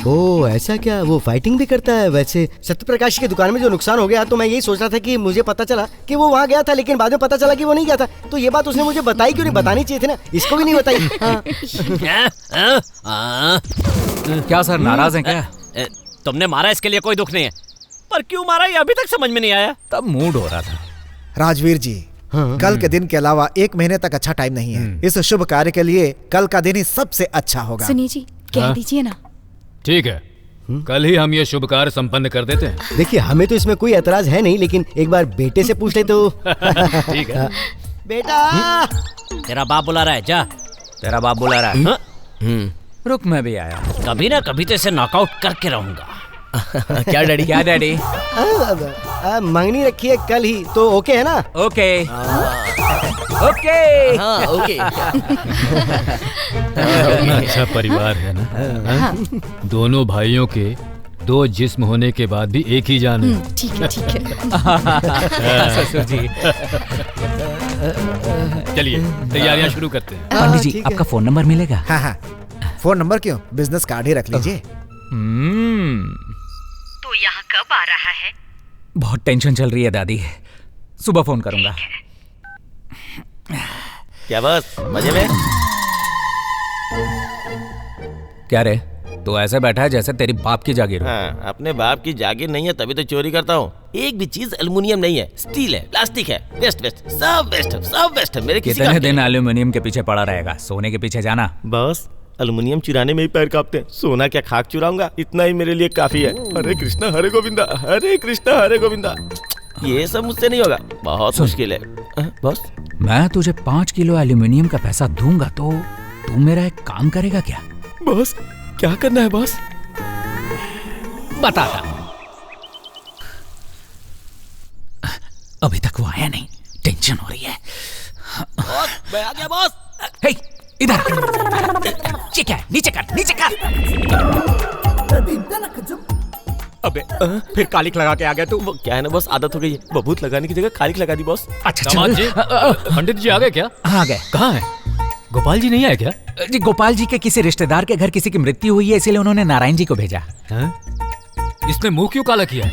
Speaker 12: ओ ऐसा क्या? वो फाइटिंग भी करता है? वैसे सत्यप्रकाश की दुकान में जो नुकसान हो गया तो मैं यही सोच रहा था कि मुझे पता चला कि वो वहाँ गया था, लेकिन बाद में पता चला कि वो नहीं गया था। तो ये बात उसने मुझे बताई क्यों नहीं? बतानी चाहिए थी ना, इसको भी नहीं बताई।
Speaker 4: क्या सर नाराज हैं क्या?
Speaker 10: तुमने मारा इसके लिए कोई दुख नहीं है, पर क्यों मारा ये अभी तक समझ में नहीं आया।
Speaker 4: तब मूड हो रहा था।
Speaker 6: राजवीर जी, कल के दिन के अलावा 1 महीने तक अच्छा टाइम नहीं है। इस शुभ कार्य के लिए कल का दिन ही सबसे अच्छा होगा।
Speaker 5: सुनिए जी, कह दीजिए ना।
Speaker 11: ठीक है, कल ही हम ये शुभ कार्य संपन्न कर देते हैं।
Speaker 12: देखिए हमें तो इसमें कोई एतराज है नहीं, लेकिन एक बार बेटे से पूछ ले तो।
Speaker 11: ठीक है।
Speaker 12: बेटा,
Speaker 10: तेरा बाप बुला रहा है, जा।
Speaker 4: तेरा बाप बुला रहा है। रुक, मैं भी आया।
Speaker 10: कभी ना कभी तो इसे नॉकआउट करके रहूंगा।
Speaker 4: क्या डैडी? क्या डैडी?
Speaker 12: मंगनी रखी है कल ही, तो ओके है ना?
Speaker 4: Okay okay.
Speaker 13: हाँ ओके।
Speaker 11: कितना अच्छा परिवार है ना। दोनों भाइयों के 2 जिस्म होने के बाद भी एक ही जान है।
Speaker 5: ठीक है ठीक है।
Speaker 4: ससुर जी।
Speaker 11: चलिए तैयारियां शुरू करते हैं।
Speaker 4: पंडित जी, आपका फोन नंबर मिलेगा?
Speaker 6: हाँ, फोन नंबर क्यों, बिजनेस कार्ड ही रख लीजिए।
Speaker 5: तो यहाँ कब आ रहा है?
Speaker 4: बहुत टेंशन चल रही है दादी, सुबह फोन करूंगा।
Speaker 14: क्या बस मजे में?
Speaker 4: क्या रे, तो ऐसे बैठा है जैसे तेरी बाप की जागीर हो।
Speaker 14: हाँ, अपने बाप की जागीर नहीं है तभी तो चोरी करता हूँ। एक भी चीज एल्युमिनियम नहीं है, स्टील है, प्लास्टिक है, वेस्ट सब वेस्ट है मेरे।
Speaker 4: कितने दिन एल्यूमिनियम के पीछे पड़ा रहेगा? सोने के पीछे जाना।
Speaker 14: बस एल्युमिनियम चुराने में ही पैर कांपते हैं, सोना क्या खाक चुराऊंगा, इतना ही मेरे लिए काफी है। हरे कृष्णा हरे गोविंदा, हरे कृष्णा हरे गोविंदा। ये सब मुझसे नहीं होगा, बहुत मुश्किल है। बॉस,
Speaker 4: मैं तुझे 5 किलो एल्यूमिनियम का पैसा दूंगा तो तू मेरा एक काम करेगा क्या?
Speaker 14: बॉस क्या करना है बॉस?
Speaker 4: बताता हूं। अभी तक वो आया नहीं, टेंशन हो रही है।
Speaker 14: बॉस मैं आ गया बॉस।
Speaker 4: हे, इधर नीचे कर। अबे फिर कालिक लगा के आ गया तू।
Speaker 14: वो क्या है ना बॉस, आदत हो गई है, बबूत लगाने की जगह कालिक लगा दी बॉस।
Speaker 4: अच्छा
Speaker 11: दामाद जी, पंडित जी आ गए क्या?
Speaker 4: आ गए।
Speaker 11: कहाँ है? गोपाल जी नहीं आए क्या?
Speaker 4: जी गोपाल जी के किसी रिश्तेदार के घर किसी की मृत्यु हुई है, इसीलिए उन्होंने नारायण जी को भेजा।
Speaker 11: इसने मुंह क्यों काला किया?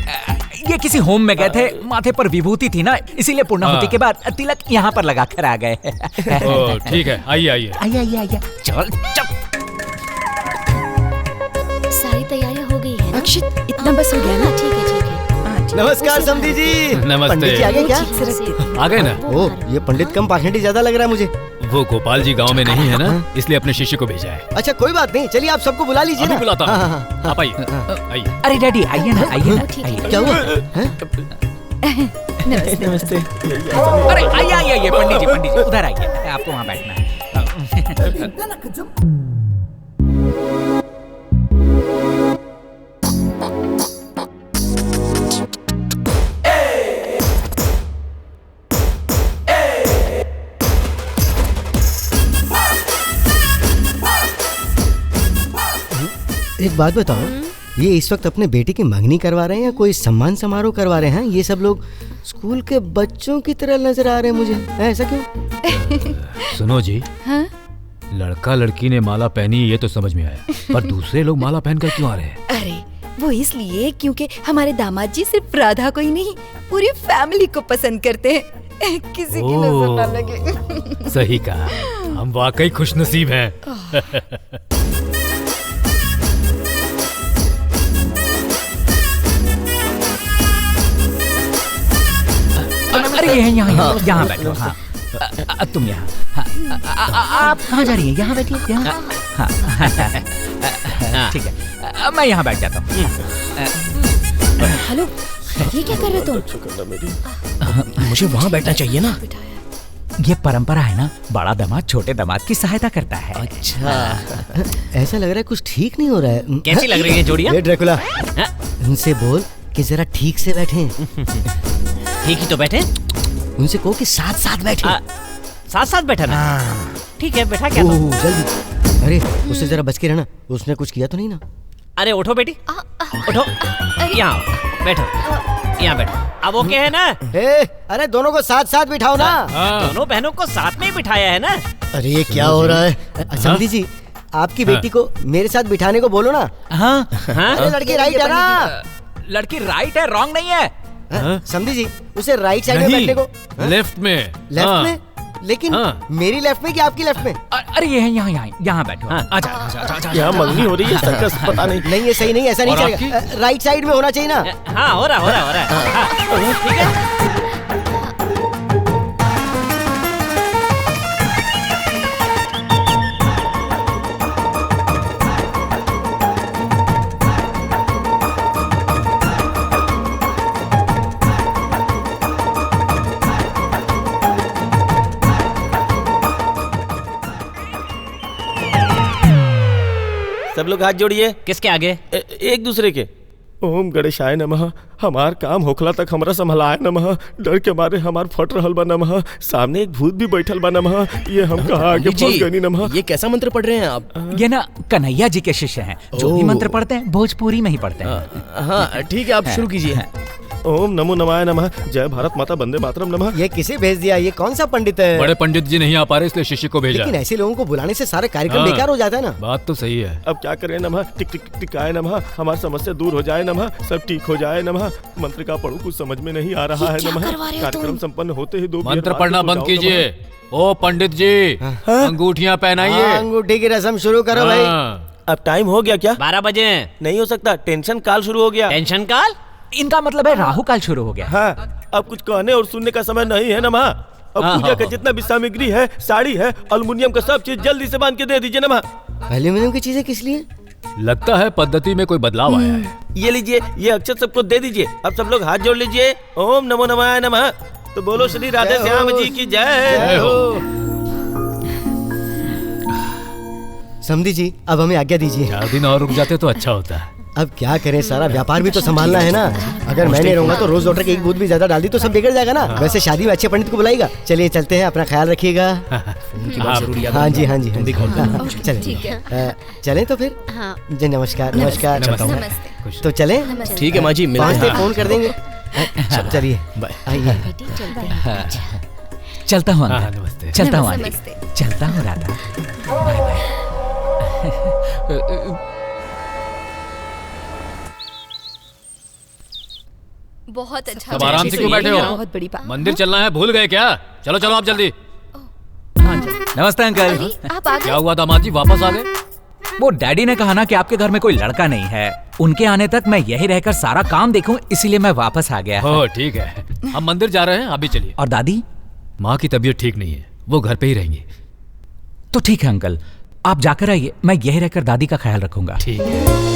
Speaker 4: ये किसी होम में गए थे, माथे पर विभूति थी ना, इसीलिए पूर्णाहुति के बाद तिलक यहाँ पर लगा कर आ गए।
Speaker 11: ठीक है, आइए।
Speaker 4: चल।
Speaker 1: सारी तैयारियां हो गई है ना?
Speaker 5: अक्षित, इतना बस हो गया ना?
Speaker 1: ठीक है।
Speaker 12: नमस्कार समधी जी।
Speaker 11: नमस्ते।
Speaker 12: पंडित जी आ गए क्या?
Speaker 11: आ गए ना?
Speaker 12: ओ, ये पंडित कम पाखंडी ज्यादा लग रहा है मुझे।
Speaker 11: वो गोपाल जी गांव में नहीं है ना, इसलिए अपने शिष्य को भेजा है।
Speaker 12: अच्छा कोई बात नहीं, चलिए आप सबको बुला लीजिए।
Speaker 11: अभी बुलाता हूँ।
Speaker 12: हाँ।
Speaker 11: आप आइए।
Speaker 4: अरे डैडी आइए ना।
Speaker 12: क्या हुआ?
Speaker 5: नमस्ते।
Speaker 4: अरे आइए पंडित जी उधर आइए, आपको वहाँ बैठना है।
Speaker 12: एक बात बताओ, ये इस वक्त अपने बेटे की मंगनी करवा रहे हैं या कोई सम्मान समारोह करवा रहे हैं? ये सब लोग स्कूल के बच्चों की तरह नजर आ रहे हैं मुझे, ऐसा क्यों?
Speaker 11: सुनो जी,
Speaker 5: हाँ?
Speaker 11: लड़का लड़की ने माला पहनी ये तो समझ में आया, पर दूसरे लोग माला पहनकर क्यों आ रहे हैं?
Speaker 5: अरे वो इसलिए क्योंकि हमारे दामाद जी सिर्फ राधा को ही नहीं, पूरी फैमिली को पसंद करते हैं, किसी की नजर ना लगे।
Speaker 11: सही कहा, हम वाकई खुशनसीब हैं।
Speaker 4: अरे ये यहाँ बैठो। हाँ तुम यहाँ। आप कहाँ जा रही हैं? यहाँ बैठिए। यहाँ। हाँ ठीक है, मैं यहाँ बैठ जाता हूँ।
Speaker 1: हेलो, ये क्या कर रहे तुम?
Speaker 13: मुझे वहाँ बैठना चाहिए ना।
Speaker 4: ये परंपरा है ना, बड़ा दामाद छोटे दामाद की सहायता करता है।
Speaker 12: अच्छा, ऐसा लग रहा है कुछ ठीक नहीं हो रहा है।
Speaker 10: कैसी लग रही है जोड़ियाँ?
Speaker 12: ये ड्रैकुला, उनसे बोल कि जरा ठीक से बैठें।
Speaker 10: ठीक ही तो बैठे।
Speaker 12: उनसे कहो कि साथ साथ बैठे।
Speaker 10: साथ साथ बैठा ना? ठीक है, बैठा क्या?
Speaker 12: जल्दी। अरे उससे जरा बच के रहना, उसने कुछ किया तो नहीं ना?
Speaker 10: अरे उठो बेटी, उठो, यहाँ बैठो, यहाँ बैठो। अब ओके है ना?
Speaker 12: अरे दोनों को साथ साथ बिठाओ ना।
Speaker 10: दोनों बहनों को साथ में ही बिठाया है ना।
Speaker 12: अरे ये क्या हो रहा है? समधी जी, आपकी बेटी को मेरे साथ बिठाने को बोलो ना।
Speaker 4: हाँ
Speaker 12: अरे लड़की राइट है ना?
Speaker 4: लड़की राइट है, रॉन्ग नहीं है।
Speaker 12: समधी जी, उसे राइट साइड में बैठने को।
Speaker 3: लेफ्ट में।
Speaker 12: लेफ्ट में? लेकिन मेरी लेफ्ट में कि आपकी लेफ्ट में?
Speaker 4: अरे ये यहाँ बैठो। आजा।
Speaker 14: यहाँ मंगनी हो रही है, सर्कस पता नहीं।
Speaker 12: नहीं ये सही नहीं, ऐसा नहीं चलेगा। राइट साइड में होना चाहिए ना।
Speaker 10: हाँ हो रहा है। ठीक है।
Speaker 14: सब लोग हाथ जोड़िए।
Speaker 10: किसके आगे?
Speaker 14: एक दूसरे के। ओम गणेशाय नमः। हमार काम होखला तक हमरा संभलाय नमः। डर के मारे हमार फट रहल बा नमः। सामने एक भूत भी बैठल बा नमः। ये हम कहाँ आगे फंस गए नमः।
Speaker 13: ये कैसा मंत्र पढ़ रहे हैं आप?
Speaker 4: ये ना कन्हैया जी के शिष्य हैं, जो भी मंत्र पढ़ते हैं भोजपुरी में ही पढ़ते हैं।
Speaker 13: हाँ ठीक है, आप शुरू कीजिए।
Speaker 14: ओम नमो नमाय नमः। जय भारत माता वंदे मातरम नमः।
Speaker 12: ये किसे भेज दिया? ये कौन सा पंडित है?
Speaker 11: बड़े पंडित जी नहीं आ पा रहे, इसलिए शिष्य को भेजा।
Speaker 12: लेकिन ऐसे लोगों को बुलाने से सारा कार्यक्रम बेकार हो जाता है ना।
Speaker 11: बात तो सही है।
Speaker 14: अब क्या करें नमः। टिक टिक टिकाय नमः। हमारी समस्या दूर हो जाए नमः। सब ठीक हो जाए नमः। मंत्र का पढ़ू कुछ समझ में नहीं आ रहा है नमः। कार्यक्रम संपन्न होते ही 2
Speaker 11: मंत्र पढ़ना बंद कीजिए। ओ पंडित जी, अंगूठियाँ पहनाइए।
Speaker 12: अंगूठी की रस्म शुरू करो भाई।
Speaker 14: अब टाइम हो गया क्या?
Speaker 10: 12 बजे।
Speaker 14: नहीं हो सकता, टेंशन काल शुरू हो गया।
Speaker 10: टेंशन काल?
Speaker 4: इनका मतलब है राहु काल शुरू हो गया।
Speaker 14: हाँ, अब कुछ कहने और सुनने का समय नहीं है नमः। अब पूजा का जितना भी सामग्री है, साड़ी है, अल्युमिनियम का सब चीज जल्दी से बांध के दे दीजिए नमः।
Speaker 12: एल्यूमिनियम की चीजें किस लिए?
Speaker 11: लगता है पद्धति में कोई बदलाव आया है।
Speaker 14: ये लीजिए, ये अक्षत सबको दे दीजिए। अब सब लोग हाथ जोड़ लीजिए। ओम नमो नमाय नमः। तो बोलो श्री राधे श्याम जी की जय हो।
Speaker 12: समधी जी, अब हमें आज्ञा दीजिए।
Speaker 11: 4 दिन और रुक जाते तो अच्छा होता है।
Speaker 12: अब क्या करें, सारा व्यापार भी तो संभालना है ना। अगर मैं नहीं रहूंगा तो रोज वाटर की एक बूंद भी ज्यादा डाल दी तो सब बिगड़ जाएगा ना। वैसे शादी में अच्छे पंडित को बुलाएगा। चलिए चलते हैं, अपना ख्याल रखिएगा। हाँ जी। चले तो फिर। जी नमस्कार। तो चले?
Speaker 13: ठीक है माँ जी, मिलते हैं।
Speaker 12: फोन कर देंगे। चलिए आइए।
Speaker 4: चलता हूँ अंकल। चलता हूँ आंटी। चलता हूँ राधा। Bye bye.
Speaker 15: बहुत अच्छा।
Speaker 11: सब आराम से क्यों बैठे हो?
Speaker 5: बहुत बड़ी बात।
Speaker 11: मंदिर चलना है, भूल गए क्या? चलो आप जल्दी।
Speaker 4: नमस्ते अंकल।
Speaker 15: आप आ गए?
Speaker 11: क्या हुआ दामाद जी, वापस आ गए?
Speaker 4: वो डैडी ने कहा ना कि आपके घर में कोई लड़का नहीं है, उनके आने तक मैं यही रहकर सारा काम देखूं, इसीलिए मैं वापस आ गया।
Speaker 11: हो ठीक है, हम मंदिर जा रहे हैं, आप भी चलिए।
Speaker 4: और दादी?
Speaker 11: माँ की तबीयत ठीक नहीं है, वो घर पे ही रहेंगी।
Speaker 4: तो ठीक है अंकल, आप जाकर आइए, मैं यही रहकर दादी का ख्याल रखूंगा।
Speaker 11: ठीक है।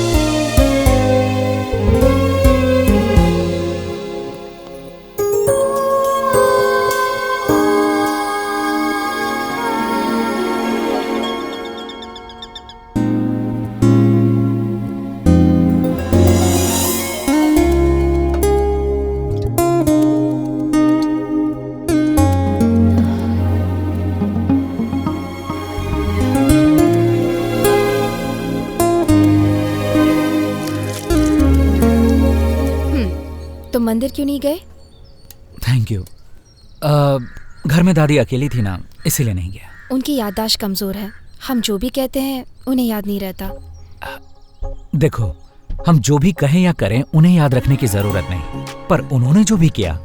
Speaker 1: तुम मंदिर क्यों नहीं गए?
Speaker 4: Thank you. घर में दादी अकेली थी ना, इसीलिए नहीं गया।
Speaker 1: उनकी याददाश्त कमजोर है, हम जो भी कहते हैं उन्हें याद नहीं रहता।
Speaker 4: देखो, हम जो भी कहें या करें उन्हें याद रखने की जरूरत नहीं, पर उन्होंने जो भी किया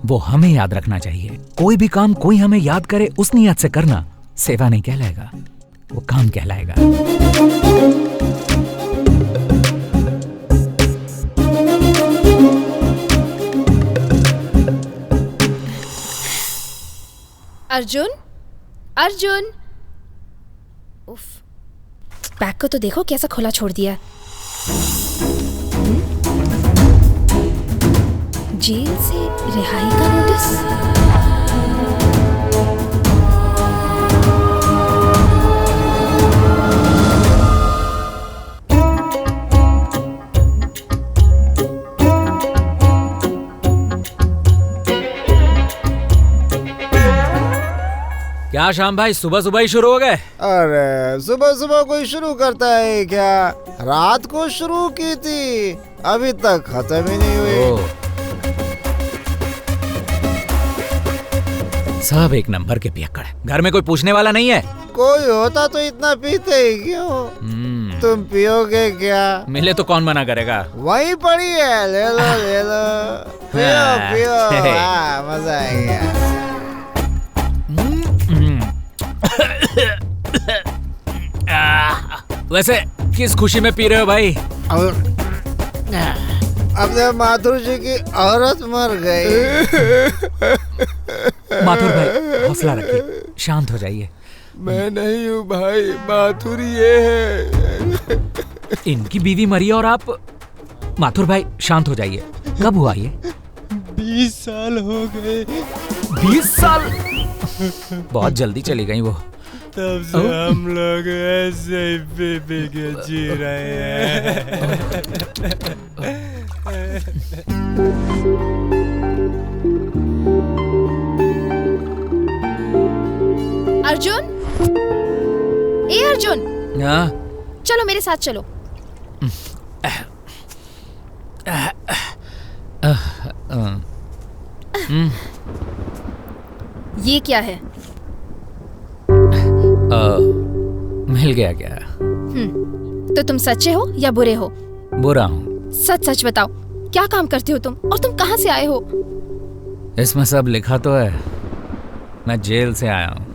Speaker 4: वो हमें याद रखना चाहिए। कोई भी काम कोई हमें याद करे उस नियत से करना सेवा नहीं कहलाएगा, वो काम कहलाएगा।
Speaker 1: अर्जुन, अर्जुन, उफ, बैग को तो देखो कैसा खुला छोड़ दिया। जेल से रिहाई का नोटिस।
Speaker 4: क्या श्याम भाई सुबह सुबह ही शुरू हो गए?
Speaker 6: अरे सुबह सुबह कोई शुरू करता है क्या? रात को शुरू की थी, अभी तक खत्म ही नहीं हुई।
Speaker 4: सब एक नंबर के पियक्कड़। घर में कोई पूछने वाला नहीं है?
Speaker 6: कोई होता तो इतना पीते ही क्यों? तुम पियोगे क्या?
Speaker 4: मिले तो कौन मना करेगा?
Speaker 6: वहीं पड़ी है, ले लो ले लो, पियो पियो, मजा आएगा।
Speaker 4: वैसे किस खुशी में पी रहे हो भाई?
Speaker 6: अपने माथुर जी की औरत मर गई।
Speaker 4: माथुर भाई हौसला रखिए, शांत हो जाइए।
Speaker 9: मैं नहीं हूँ भाई, माथुर ये है।
Speaker 4: इनकी बीवी मरी और आप? माथुर भाई शांत हो जाइए। कब हुआ ये?
Speaker 9: 20 साल हो गए।
Speaker 4: 20 साल? बहुत जल्दी चली गई वो।
Speaker 9: तब से हम लोग ऐसे ही पी के जी रहे हैं।
Speaker 1: अर्जुन, ए अर्जुन,
Speaker 4: हाँ?
Speaker 1: चलो मेरे साथ चलो। ये क्या है?
Speaker 4: मिल गया क्या?
Speaker 1: तो तुम सच्चे हो या बुरे हो?
Speaker 4: बुरा हूँ।
Speaker 1: सच सच बताओ, क्या काम करते हो तुम और तुम कहाँ से आए हो?
Speaker 4: इसमें सब लिखा तो है। मैं जेल से आया हूँ।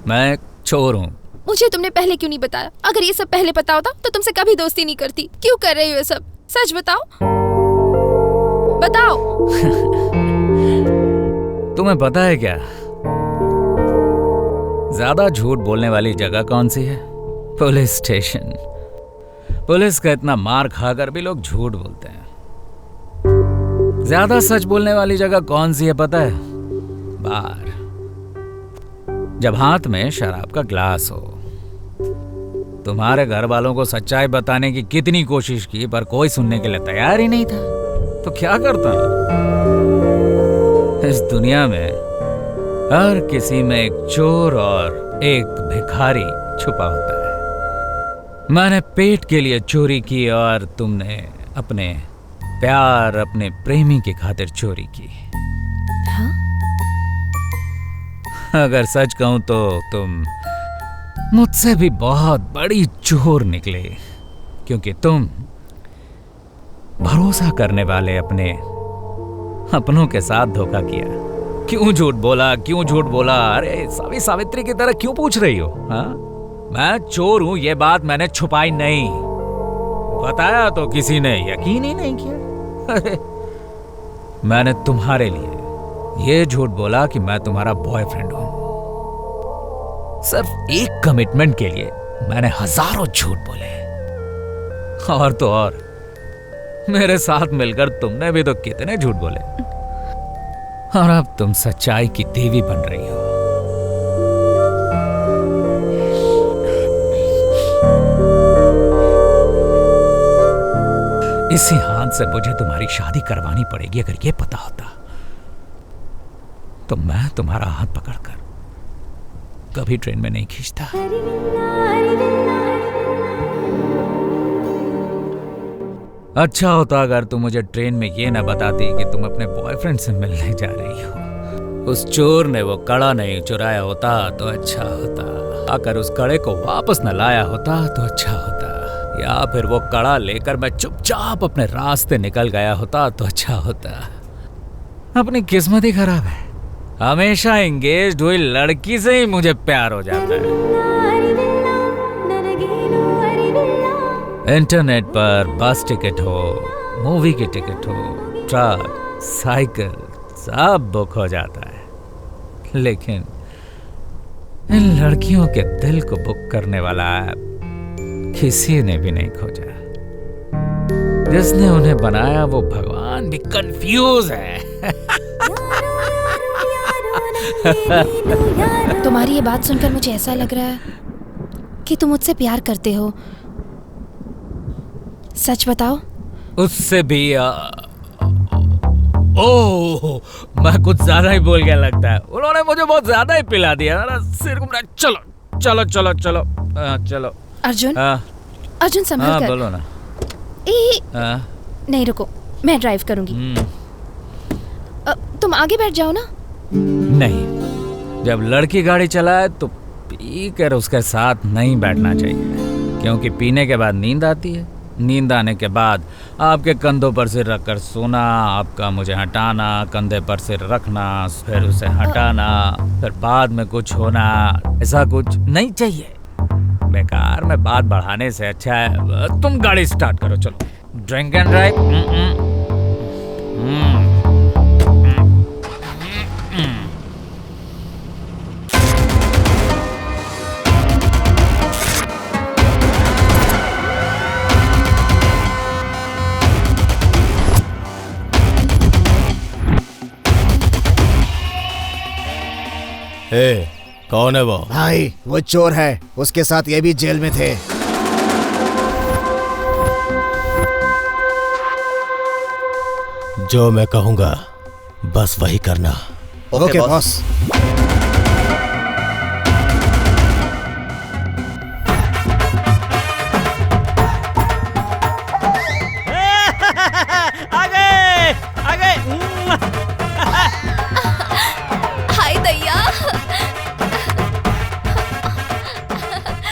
Speaker 4: मैं एक चोर हूँ।
Speaker 1: मुझे तुमने पहले क्यों नहीं बताया? अगर ये सब पहले पता होता तो तुमसे कभी दोस्ती नहीं करती। क्यों कर रही हो ये सब? सच बताओ, बताओ।
Speaker 4: तुम्हें पता है क्या, ज्यादा झूठ बोलने वाली जगह कौन सी है? Police station. पुलिस का इतना मार खाकर भी लोग झूठ बोलते हैं। ज्यादा सच बोलने वाली जगह कौन सी है पता है? बार। जब हाथ में शराब का ग्लास हो। तुम्हारे घर वालों को सच्चाई बताने की कितनी कोशिश की पर कोई सुनने के लिए तैयार ही नहीं था। तो क्या करता? इस दुनिया में हर किसी में एक चोर और एक भिखारी छुपा होता है। मैंने पेट के लिए चोरी की और तुमने अपने प्यार, अपने प्रेमी की खातिर चोरी की।
Speaker 1: हाँ?
Speaker 4: अगर सच कहूं तो तुम मुझसे भी बहुत बड़ी चोर निकले, क्योंकि तुम भरोसा करने वाले अपने अपनों के साथ धोखा किया। क्यों झूठ बोला, क्यों झूठ बोला? अरे सावित्री की तरह क्यों पूछ रही हो? हाँ? मैं चोर हूं ये बात मैंने छुपाई नहीं। बताया तो किसी ने यकीन ही नहीं किया। अरे मैंने तुम्हारे लिए ये झूठ बोला कि मैं तुम्हारा बॉयफ्रेंड हूं। सिर्फ एक कमिटमेंट के लिए मैंने हजारों झूठ बोले। और तो और मेरे साथ मिलकर तुमने भी तो कितने झूठ बोले। और अब तुम सच्चाई की देवी बन रही हो। इसी हाथ से मुझे तुम्हारी शादी करवानी पड़ेगी। अगर ये पता होता तो मैं तुम्हारा हाथ पकड़कर कभी ट्रेन में नहीं खींचता। अच्छा होता अगर तुम मुझे ट्रेन में ये ना बताती कि तुम अपने बॉयफ्रेंड से मिलने जा रही हो। उस चोर ने वो कड़ा नहीं चुराया होता तो अच्छा होता। अगर उस कड़े को वापस न लाया होता तो अच्छा होता। या फिर वो कड़ा लेकर मैं चुपचाप अपने रास्ते निकल गया होता तो अच्छा होता। अपनी किस्मत ही खराब है। हमेशा एंगेज्ड हुई लड़की से ही मुझे प्यार हो जाता है। इंटरनेट पर बस टिकट हो, मूवी की टिकट हो, ट्रक, साइकिल सब बुक हो जाता है। लेकिन इन लड़कियों के दिल को बुक करने वाला किसी ने भी नहीं खोजा। जिसने उन्हें बनाया वो भगवान भी कंफ्यूज है।
Speaker 1: तुम्हारी ये बात सुनकर मुझे ऐसा लग रहा है कि तुम मुझसे प्यार करते हो। सच बताओ।
Speaker 4: उससे भी ओह, मैं कुछ ज्यादा ही बोल गया लगता है। उन्होंने मुझे बहुत ज्यादा ही पिला दिया ना, सिर घूम रहा। चलो चलो चलो चलो चलो।
Speaker 1: अर्जुन, अर्जुन संभल कर।
Speaker 4: बोलो ना।
Speaker 1: नहीं रुको, मैं ड्राइव करूंगी। तुम आगे बैठ जाओ ना।
Speaker 4: नहीं, जब लड़की गाड़ी चलाए तो पी कर उसके साथ नहीं बैठना चाहिए, क्योंकि पीने के बाद नींद आती है। नींद आने के बाद आपके कंधों पर सिर रखकर सोना, आपका मुझे हटाना, कंधे पर सिर रखना, फिर उसे हटाना, फिर बाद में कुछ होना, ऐसा कुछ नहीं चाहिए। बेकार में बात बढ़ाने से अच्छा है तुम गाड़ी स्टार्ट करो। चलो, ड्रिंक एंड ड्राइव।
Speaker 3: कौन है वो?
Speaker 6: भाई वो चोर है, उसके साथ ये भी जेल में थे।
Speaker 3: जो मैं कहूंगा बस वही करना।
Speaker 6: Okay boss.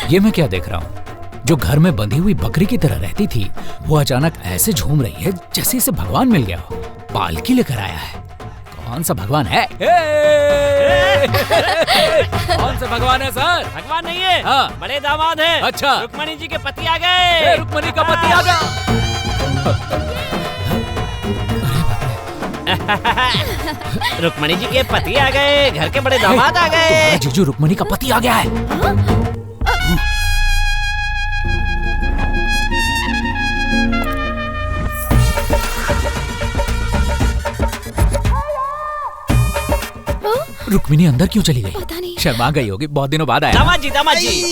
Speaker 4: ये मैं क्या देख रहा हूँ? जो घर में बंधी हुई बकरी की तरह रहती थी वो अचानक ऐसे झूम रही है जैसे इसे भगवान मिल गया हो। पालकी लेकर आया है। कौन सा भगवान है? कौन सा भगवान है सर?
Speaker 10: भगवान नहीं है,
Speaker 4: हाँ।
Speaker 10: बड़े दामाद हैं।
Speaker 4: अच्छा,
Speaker 10: रुक्मणी जी के पति आ गए।
Speaker 4: रुक्मणी का पति आ गया।
Speaker 10: रुक्मणी जी के पति आ गए, घर के बड़े दामाद आ गए।
Speaker 4: जीजू रुक्मणी का पति आ गया है। रुक्मिणी अंदर क्यों चली गई?
Speaker 1: पता नहीं।
Speaker 4: शर्मा गई होगी, बहुत दिनों बाद आया।
Speaker 10: दामाद जी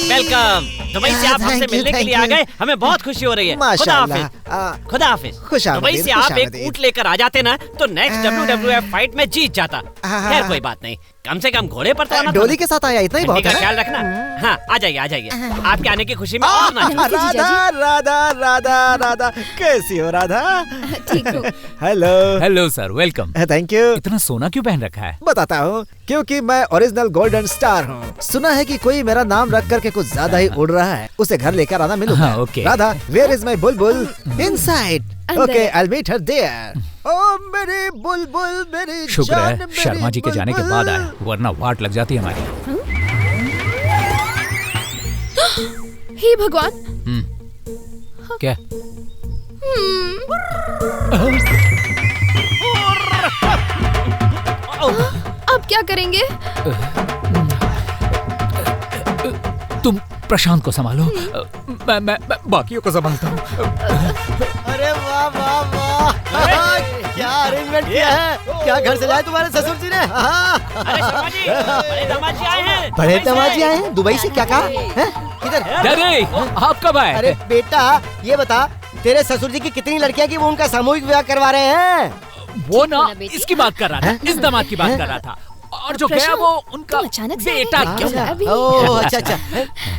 Speaker 10: वेलकम। दुबई से आप हमसे मिलने के लिए आ गए, हमें बहुत खुशी हो रही है। खुदा हाफिज। खुदा हाफिज। दुबई से आप एक ऊंट लेकर आ जाते ना तो नेक्स्ट WWF फाइट में जीत जाता। खैर कोई बात नहीं, कम से कम घोड़े पर तो आना।
Speaker 6: डोली के साथ आया, इतना ही बहुत है।
Speaker 10: ख्याल रखना। हाँ, आ जाइए आ जाइए। आपके आने की खुशी में और नाचो।
Speaker 6: राधा राधा राधा राधा, कैसी हो राधा?
Speaker 1: ठीक हूँ।
Speaker 6: Hello.
Speaker 4: Hello sir, welcome.
Speaker 6: Thank you.
Speaker 4: इतना सोना क्यों पहन रखा है?
Speaker 6: बताता हूँ, क्योंकि मैं ओरिजिनल गोल्डन स्टार हूँ। सुना है कि कोई मेरा नाम रख करके कुछ ज्यादा ही उड़ रहा है, उसे घर लेकर आना मिलूंगा।
Speaker 4: हाँ, okay.
Speaker 6: Radha, where is my bulbul? Inside. Okay, I will meet her there. ओ मेरी बुलबुल मेरी
Speaker 4: शुक्र है शर्मा जी के जाने के बाद आया, वरना वाट लग जाती हमारी।
Speaker 1: हे भगवान।
Speaker 4: क्या?
Speaker 1: अब क्या करेंगे?
Speaker 4: तुम प्रशांत को संभालो, मैं बाकियों को संभालता हूँ।
Speaker 12: अरे वाह वाह वाह, क्या अरेंजमेंट किया है। क्या घर से लाए तुम्हारे ससुर जी ने?
Speaker 10: अरे शर्मा जी, बड़े दामाद जी आए हैं।
Speaker 12: बड़े दामाद जी आए हैं? दुबई से? क्या कहा? किधर?
Speaker 4: डैडी, आप कब आए?
Speaker 12: अरे बेटा, ये बता, तेरे ससुर जी की कितनी लड़कियां की वो उनका सामूहिक विवाह करवा रहे हैं?
Speaker 4: वो ना इसकी बात कर रहा था, इस दामाद की बात कर रहा था। और जो गया वो उनका अचानक बेटा क्यों?
Speaker 12: ओह अच्छा अच्छा,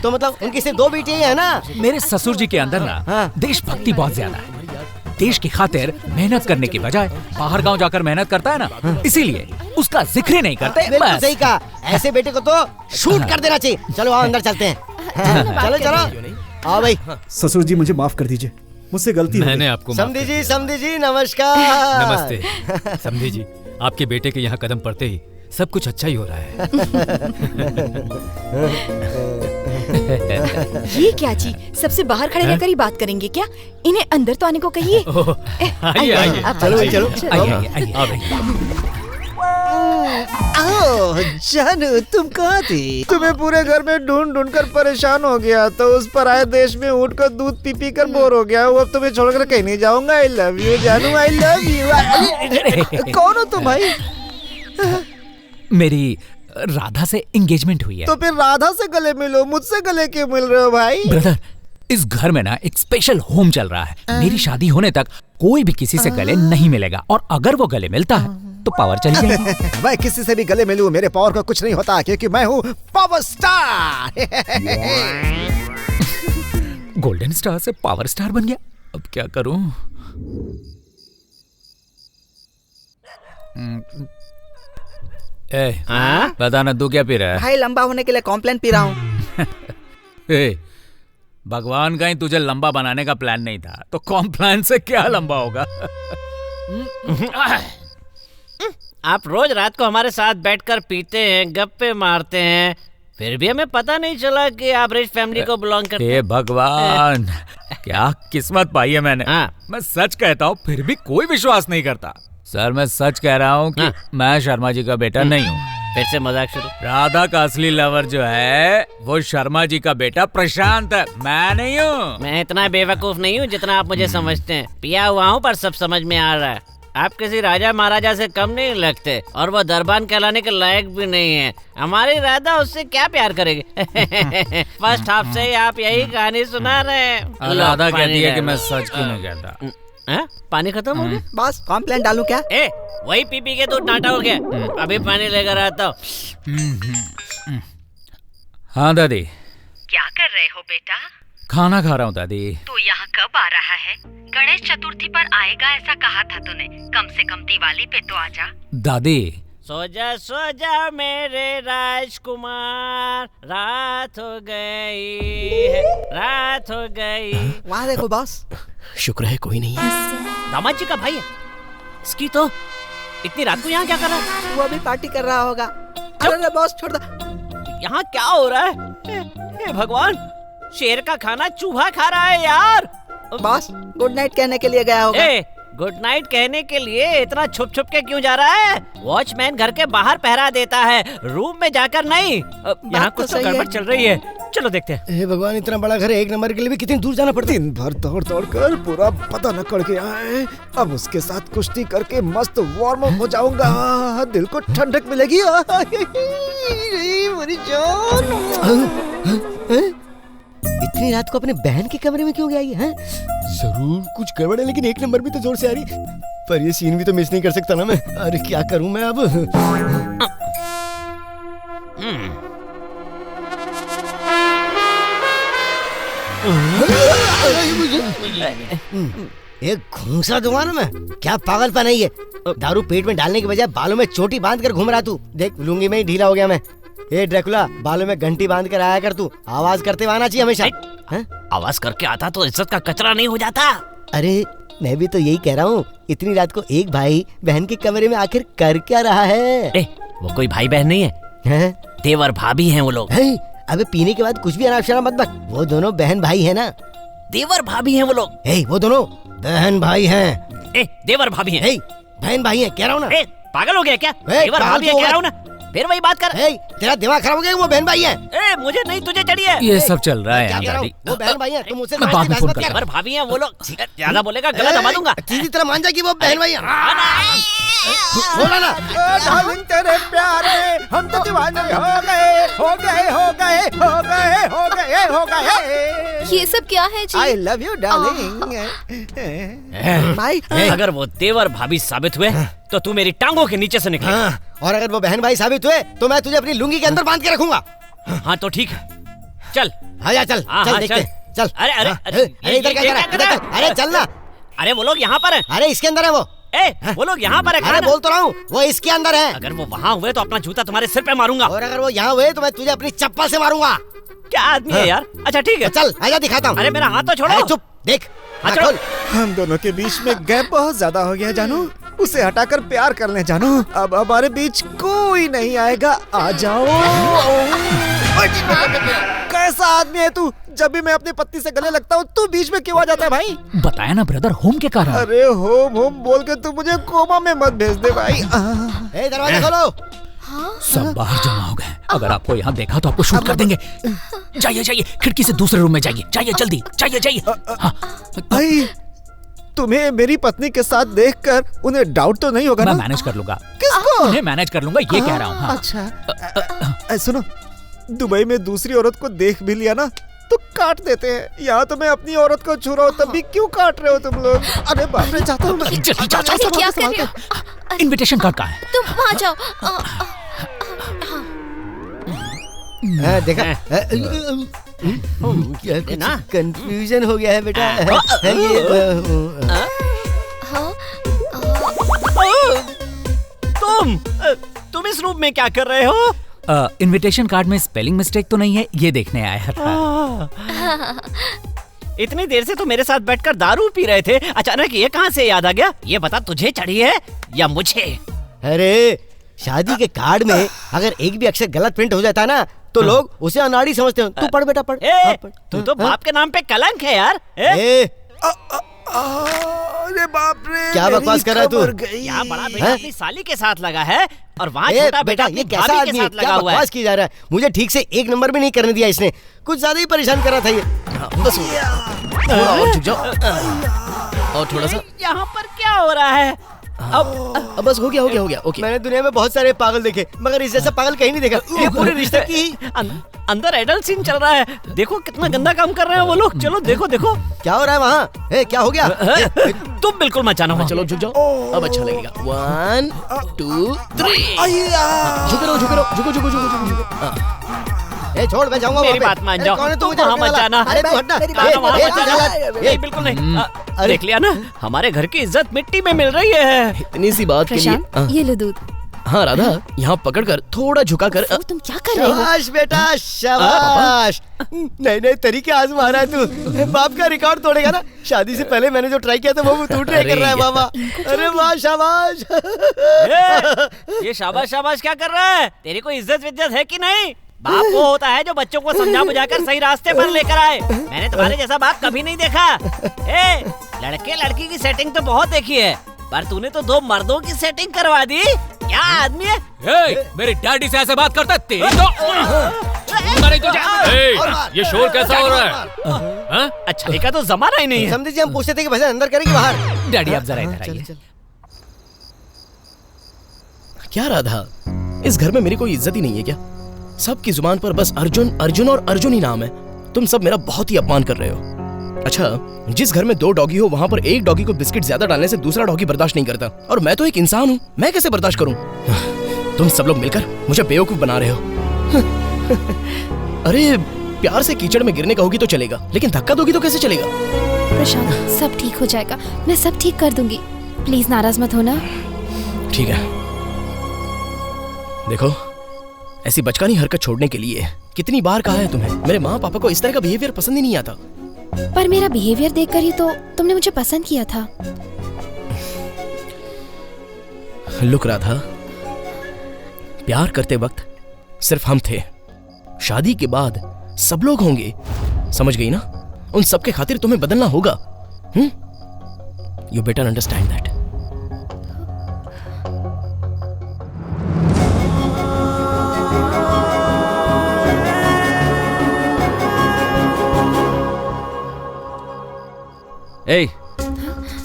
Speaker 12: तो मतलब उनकी सिर्फ 2 बेटियां हैं ना?
Speaker 4: मेरे ससुर जी के अंदर ना देशभक्ति बहुत ज्यादा है। देश की खातिर मेहनत करने की बजाय बाहर गांव जाकर मेहनत करता है ना, इसीलिए उसका जिक्र ही नहीं करते।
Speaker 12: बिल्कुल सही कहा, ऐसे बेटे को तो शूट कर देना चाहिए। चलो आओ अंदर चलते हैं। चलो चलो आओ भाई।
Speaker 6: ससुर जी मुझे माफ कर दीजिए, मुझसे गलती हो गई।
Speaker 11: मैंने आपको
Speaker 12: समधी जी नमस्कार।
Speaker 11: नमस्ते समधी जी, आपके बेटे के यहाँ कदम पड़ते ही सब कुछ अच्छा ही हो रहा है।
Speaker 5: ये क्या जी, सबसे बाहर खड़े रहकर ही बात करेंगे क्या? इन्हें अंदर तो आने को कहिए।
Speaker 11: आइए आइए,
Speaker 12: चलो चलो
Speaker 11: आइए आइए।
Speaker 6: जानू तुम कहाँ थी? तुम्हें पूरे घर में ढूंढ ढूंढ कर परेशान हो गया, तो उस पर आए देश में उठ कर दूध पी पी कर बोर हो गया हूँ। अब तुम्हें छोड़कर कहीं नहीं जाऊंगा। आई लव यू जानू, आई लव यू। कौन हो तुम भाई?
Speaker 4: मेरी राधा से एंगेजमेंट हुई है।
Speaker 6: तो फिर राधा से गले मिलो, मुझसे गले क्यों मिल रहे हो भाई?
Speaker 4: ब्रदर, इस घर में ना एक स्पेशल होम चल रहा है। मेरी शादी होने तक कोई भी किसी से गले नहीं मिलेगा, और अगर वो गले मिलता है तो पावर चली जाएगी।
Speaker 6: मैं किसी से भी गले मिलूं, मेरे पावर को कुछ नहीं होता, क्योंकि मैं हूँ पावर स्टार।
Speaker 4: गोल्डन स्टार से पावर स्टार बन गया। अब क्या करूं? बता ना, तू क्या पी रहा है?
Speaker 16: भाई लंबा होने के लिए कॉम्प्लेन पी रहा हूँ।
Speaker 4: भगवान का ही तुझे लंबा बनाने का प्लान नहीं था, तो कॉम्प्लान से क्या लंबा होगा?
Speaker 10: आप रोज रात को हमारे साथ बैठकर पीते हैं, गप्पे मारते हैं, फिर भी हमें पता नहीं चला कि आप रिच फैमिली को बिलोंग करते हैं।
Speaker 4: हे भगवान, क्या किस्मत पाई है मैंने। मैं सच कहता हूँ फिर भी कोई विश्वास नहीं करता। सर, मैं सच कह रहा हूँ कि मैं शर्मा जी का बेटा नहीं हूँ।
Speaker 10: फिर से मजाक शुरू।
Speaker 4: राधा का असली लवर जो है वो शर्मा जी का बेटा प्रशांत है, मैं नहीं हूँ।
Speaker 10: मैं इतना बेवकूफ नहीं हूँ जितना आप मुझे समझते हैं। पिया हुआ हूँ पर सब समझ में आ रहा है। आप किसी राजा महाराजा से कम नहीं लगते, और वो दरबान कहलाने के लायक भी नहीं है। हमारी राधा उससे क्या प्यार करेगी? फर्स्ट हाफ से ही आप यही कहानी सुना रहे हैं।
Speaker 4: राधा कहती है कि मैं सच क्यों नहीं कहता।
Speaker 10: पानी खत्म हो गया?
Speaker 16: बस कॉम्प्लेन डालूं क्या?
Speaker 10: वही पी पी के तो टाटा हो गया। अभी पानी लेकर आता हूँ।
Speaker 4: हाँ दादी।
Speaker 5: क्या कर रहे हो बेटा?
Speaker 4: खाना खा रहा हूँ दादी।
Speaker 5: तू यहाँ कब आ रहा है? गणेश चतुर्थी पर आएगा ऐसा कहा था तूने। कम से कम दिवाली पे तो आजा।
Speaker 4: दादी,
Speaker 10: सो जा मेरे राजकुमार, रात हो गई है, रात हो गई।
Speaker 16: वहाँ देखो बॉस।
Speaker 13: शुक्र है कोई नहीं है।
Speaker 10: दामाद जी का भाई है। इसकी तो इतनी रात को यहाँ क्या कर रहा है?
Speaker 16: वो अभी पार्टी कर रहा होगा। अरे बॉस छोड़ दो।
Speaker 10: यहाँ क्या हो रहा है? हे भगवान, शेर का खाना चूहा खा रहा है यार।
Speaker 16: बॉस गुड नाइट कहने के लिए गया होगा।
Speaker 10: गुड नाइट कहने के लिए इतना छुप छुप के क्यों जा रहा है? वॉचमैन घर के बाहर पहरा देता है, रूम में जाकर नहीं। यहाँ कुछ तो गड़बड़ चल रही है। चलो देखते हैं।
Speaker 12: हे भगवान, इतना बड़ा घर है, एक नंबर के लिए भी कितनी दूर जाना पड़ता है।
Speaker 6: दिन भर दौड़ दौड़ कर पूरा पता न कड़ गया है। अब उसके साथ कुश्ती करके मस्त वार्म अप हो जाऊंगा। दिल को ठंडक मिलेगी। मेरी जान।
Speaker 12: इतनी रात को अपने बहन के कमरे में क्यों गया ये? हैं? जरूर कुछ गड़बड़ है, लेकिन एक नंबर भी तो जोर से आ रही। पर ये सीन भी तो मिस नहीं कर सकता ना मैं। अरे क्या करूं मैं अब? एक घूंसा दूंगा ना मैं। क्या पागलपन है ये? दारू पेट में डालने के बजाय बालों में चोटी बांध कर घूम रहा तू। देख लुंगी में ही ढीला हो गया मैं। ए ड्रैकुला, बालों में घंटी बांध कर आया कर तू। आवाज करते आना चाहिए हमेशा।
Speaker 10: आवाज करके आता तो इज्जत का कचरा नहीं हो जाता।
Speaker 12: अरे मैं भी तो यही कह रहा हूँ। इतनी रात को एक भाई बहन के कमरे में आखिर कर क्या रहा है?
Speaker 10: वो कोई भाई बहन नहीं है, देवर भाभी हैं वो लोग।
Speaker 12: अबे पीने के बाद कुछ भी अनाप शनाप मत बक। वो दोनों बहन भाई है ना?
Speaker 10: देवर भाभी हैं वो लोग।
Speaker 12: वो दोनों बहन भाई हैं।
Speaker 10: देवर भाभी हैं।
Speaker 12: बहन भाई हैं कह रहा हूँ ना।
Speaker 10: पागल हो गया क्या? देवर भाभी हैं कह रहा हूँ ना। फिर वही बात कर।
Speaker 12: तेरा दिमाग खराब हो गया। वो बहन भाई है।
Speaker 10: मुझे नहीं तुझे चढ़ी है।
Speaker 4: ये सब चल रहा है यार दादी।
Speaker 12: वो बहन भाई है, तुम मुझसे
Speaker 10: देवर भाभी हैं वो लोग। ज्यादा बोलेगा गला दबा दूंगा।
Speaker 12: सीधी तरह मान जा कि वो बहन भाई है। बोला ना।
Speaker 6: डार्लिंग तेरे प्यार में हम तो दीवाने हो गए, हो गए, हो गए, हो गए, हो गए, हो गए।
Speaker 15: ये सब क्या है जी?
Speaker 6: I love you darling।
Speaker 16: भाई
Speaker 10: अगर वो देवर भाभी साबित हुए तो तू मेरी टांगों के नीचे से निकले।
Speaker 12: और अगर वो बहन भाई साबित हुए तो मैं तुझे अपनी लुंगी के अंदर बांध के रखूंगा।
Speaker 10: हाँ तो ठीक है, चल।
Speaker 12: आजा चल। चल देखते चल।
Speaker 10: अरे अरे
Speaker 12: अरे इधर क्या कर रहा है? अरे चल ना।
Speaker 10: अरे वो लोग यहाँ पर है।
Speaker 12: अरे इसके अंदर है वो।
Speaker 10: वो लोग यहाँ पर है।
Speaker 12: अरे बोल तो रहा हूँ, वो इसके अंदर है।
Speaker 10: अगर वो वहाँ हुए तो अपना जूता तुम्हारे सिर पे मारूंगा।
Speaker 12: और अगर वो यहाँ हुए तो मैं तुझे अपनी चप्पल से मारूंगा।
Speaker 10: क्या आदमी है यार। अच्छा ठीक है,
Speaker 12: चल आजा दिखाता हूँ।
Speaker 10: अरे मेरा हाथ तो छोड़ो।
Speaker 12: चुप देख।
Speaker 6: हम दोनों के बीच में गैप बहुत ज्यादा हो गया जानू। उसे हटाकर प्यार कर ले जानू। अब हमारे बीच कोई नहीं आएगा। आ जाओ। कैसा आदमी है तू जब भी मैं अपनी पत्नी से गले लगता हूँ तू बीच में क्यों आ जाता है भाई?
Speaker 4: बताया ना ब्रदर, होम के कारण।
Speaker 6: अरे होम होम बोल के तू मुझे कोमा में मत भेज दे भाई।
Speaker 12: दरवाजा खोलो।
Speaker 4: सब बाहर जमा हो गए। अगर आपको यहाँ देखा तो आपको शूट कर देंगे। जाइए जाइए, खिड़की से दूसरे रूम में जाइए। जाइए जल्दी, जाइए जाइए।
Speaker 6: भाई तुम्हें मेरी पत्नी के साथ देखकर उन्हें डाउट तो नहीं होगा ना?
Speaker 4: मैं मैनेज कर लूंगा।
Speaker 6: किसको?
Speaker 4: उन्हें मैनेज कर लूंगा, ये कह रहा हूँ। हाँ।
Speaker 6: अच्छा सुनो, दुबई में दूसरी औरत को देख भी लिया ना तो काट देते हैं। यहाँ तो मैं अपनी औरत को छू रहा हूँ तब भी क्यों काट रहे हो तुम लोग? अरे बाप रे, जाता हूँ।
Speaker 15: क्या कर रहे हो?
Speaker 4: इनविटेशन कार्ड कहाँ है?
Speaker 15: तुम वहाँ जाओ।
Speaker 12: देखा ना, कंफ्यूजन हो गया है बेटा।
Speaker 10: तुम इस रूम में क्या कर रहे हो?
Speaker 4: इनविटेशन कार्ड में स्पेलिंग मिस्टेक तो नहीं है, ये देखने आया था।
Speaker 10: इतनी देर से तो मेरे साथ बैठकर दारू पी रहे थे, अचानक ये कहाँ से याद आ गया? ये बता, तुझे चढ़ी है या मुझे?
Speaker 12: अरे शादी के कार्ड में अगर एक भी अक्षर गलत प्रिंट हो जाता है ना तो लोग उसे अनाड़ी समझते हो। तू पढ़ बेटा, पढ़।
Speaker 10: तू तो बाप के नाम पे कलंक है यार।
Speaker 6: अरे बाप रे,
Speaker 12: क्या बकवास कर रहा है तू?
Speaker 10: यहाँ बड़ा बेटा अपनी साली के साथ लगा है और वहाँ छोटा बेटा
Speaker 12: ये कैसा आदमी है? क्या बकवास की जा रहा है? मुझे ठीक से एक नंबर भी नहीं करने दिया इसने। कुछ ज्यादा ही परेशान कर रहा था ये।
Speaker 13: बस हो गया। थोड़ा और झुक जाओ और थोड़ा सा।
Speaker 10: यहाँ पर क्या हो रहा है?
Speaker 13: अब बस हो गया। ओके।
Speaker 12: मैंने दुनिया में बहुत सारे पागल देखे मगर इस जैसा पागल कहीं नहीं देखा। ये पूरे रिश्ते की
Speaker 10: अंदर एडल्ट सीन चल रहा है। देखो कितना गंदा काम कर रहे हैं वो लोग। चलो देखो देखो
Speaker 12: क्या हो रहा है वहाँ। क्या हो गया?
Speaker 10: तुम बिल्कुल मचाना हो।
Speaker 13: चलो झुक जाओ, अब अच्छा लगेगा। 1 2 3। झुको।
Speaker 12: छोड़, मैं जाऊंगा।
Speaker 10: मेरी बात मान जाओ।
Speaker 12: कौन है तू?
Speaker 10: मुझे वहाँ मत जाना।
Speaker 12: अरे तू हटना।
Speaker 10: ये बिल्कुल नहीं। देख लिया ना, हमारे घर की इज्जत मिट्टी में मिल रही है।
Speaker 13: इतनी सी बात के लिए।
Speaker 1: ये लो दूध।
Speaker 13: हाँ राधा, यहाँ पकड़ कर थोड़ा झुका कर।
Speaker 1: तुम क्या कर रहे हो?
Speaker 12: शाबाश बेटा, शाबाश। नए तरीके आजमा रहा है तू। बाप का रिकॉर्ड तोड़ेगा ना। शादी से पहले मैंने जो ट्राई किया था वो तू ट्राई कर रहा है बाबा। अरे वाह, शाबाश।
Speaker 10: ये शाबाश शाबाश क्या कर रहा है? तेरी कोई इज्जत विज्जत है कि नहीं? बाप वो होता है जो बच्चों को समझा बुझाकर सही रास्ते पर लेकर आए। मैंने तुम्हारे जैसा बाप कभी नहीं देखा। लड़के लड़की की सेटिंग तो बहुत देखी है, पर तूने तो 2 मर्दों की सेटिंग करवा दी। क्या आदमी है?
Speaker 4: मेरे डैडी से ऐसे बात करता है? तेरी तो
Speaker 11: ये शोर कैसा हो रहा है?
Speaker 10: अच्छा का तो जमाना ही नहीं है।
Speaker 12: समझे, हम पूछते थे कि भजन अंदर करेंगे बाहर।
Speaker 4: डैडी आप जरा इधर आइए।
Speaker 13: क्या राधा, इस घर में मेरी कोई इज्जत ही नहीं है क्या? सबकी जुबान पर बस अर्जुन अर्जुन और अर्जुन ही नाम है। तुम सब मेरा बहुत ही अपमान कर रहे हो। अच्छा, जिस घर में 2 डॉगी हो वहाँ पर एक डॉगी को बिस्किट ज्यादा डालने से दूसरा डॉगी बर्दाश्त नहीं करता, और मैं तो एक इंसान हूँ, मैं कैसे बर्दाश्त करूँ? तुम सब लोग मिलकर मुझे बेवकूफ बना रहे हो। अरे प्यार से कीचड़ में गिरने कहोगी तो चलेगा, लेकिन धक्का दोगी तो कैसे चलेगा?
Speaker 1: प्रशांत, सब ठीक हो जाएगा, मैं सब ठीक कर दूंगी। प्लीज नाराज मत होना।
Speaker 13: ठीक है। देखो, ऐसी बचकानी हरकत छोड़ने के लिए कितनी बार कहा है तुम्हें? मेरे माँ पापा को इस तरह का बिहेवियर पसंद ही नहीं आता।
Speaker 1: पर मेरा बिहेवियर देखकर ही तो तुमने मुझे पसंद किया था।
Speaker 13: लुक राधा, प्यार करते वक्त सिर्फ हम थे, शादी के बाद सब लोग होंगे, समझ गई ना? उन सब के खातिर तुम्हें बदलना होगा। You better understand that.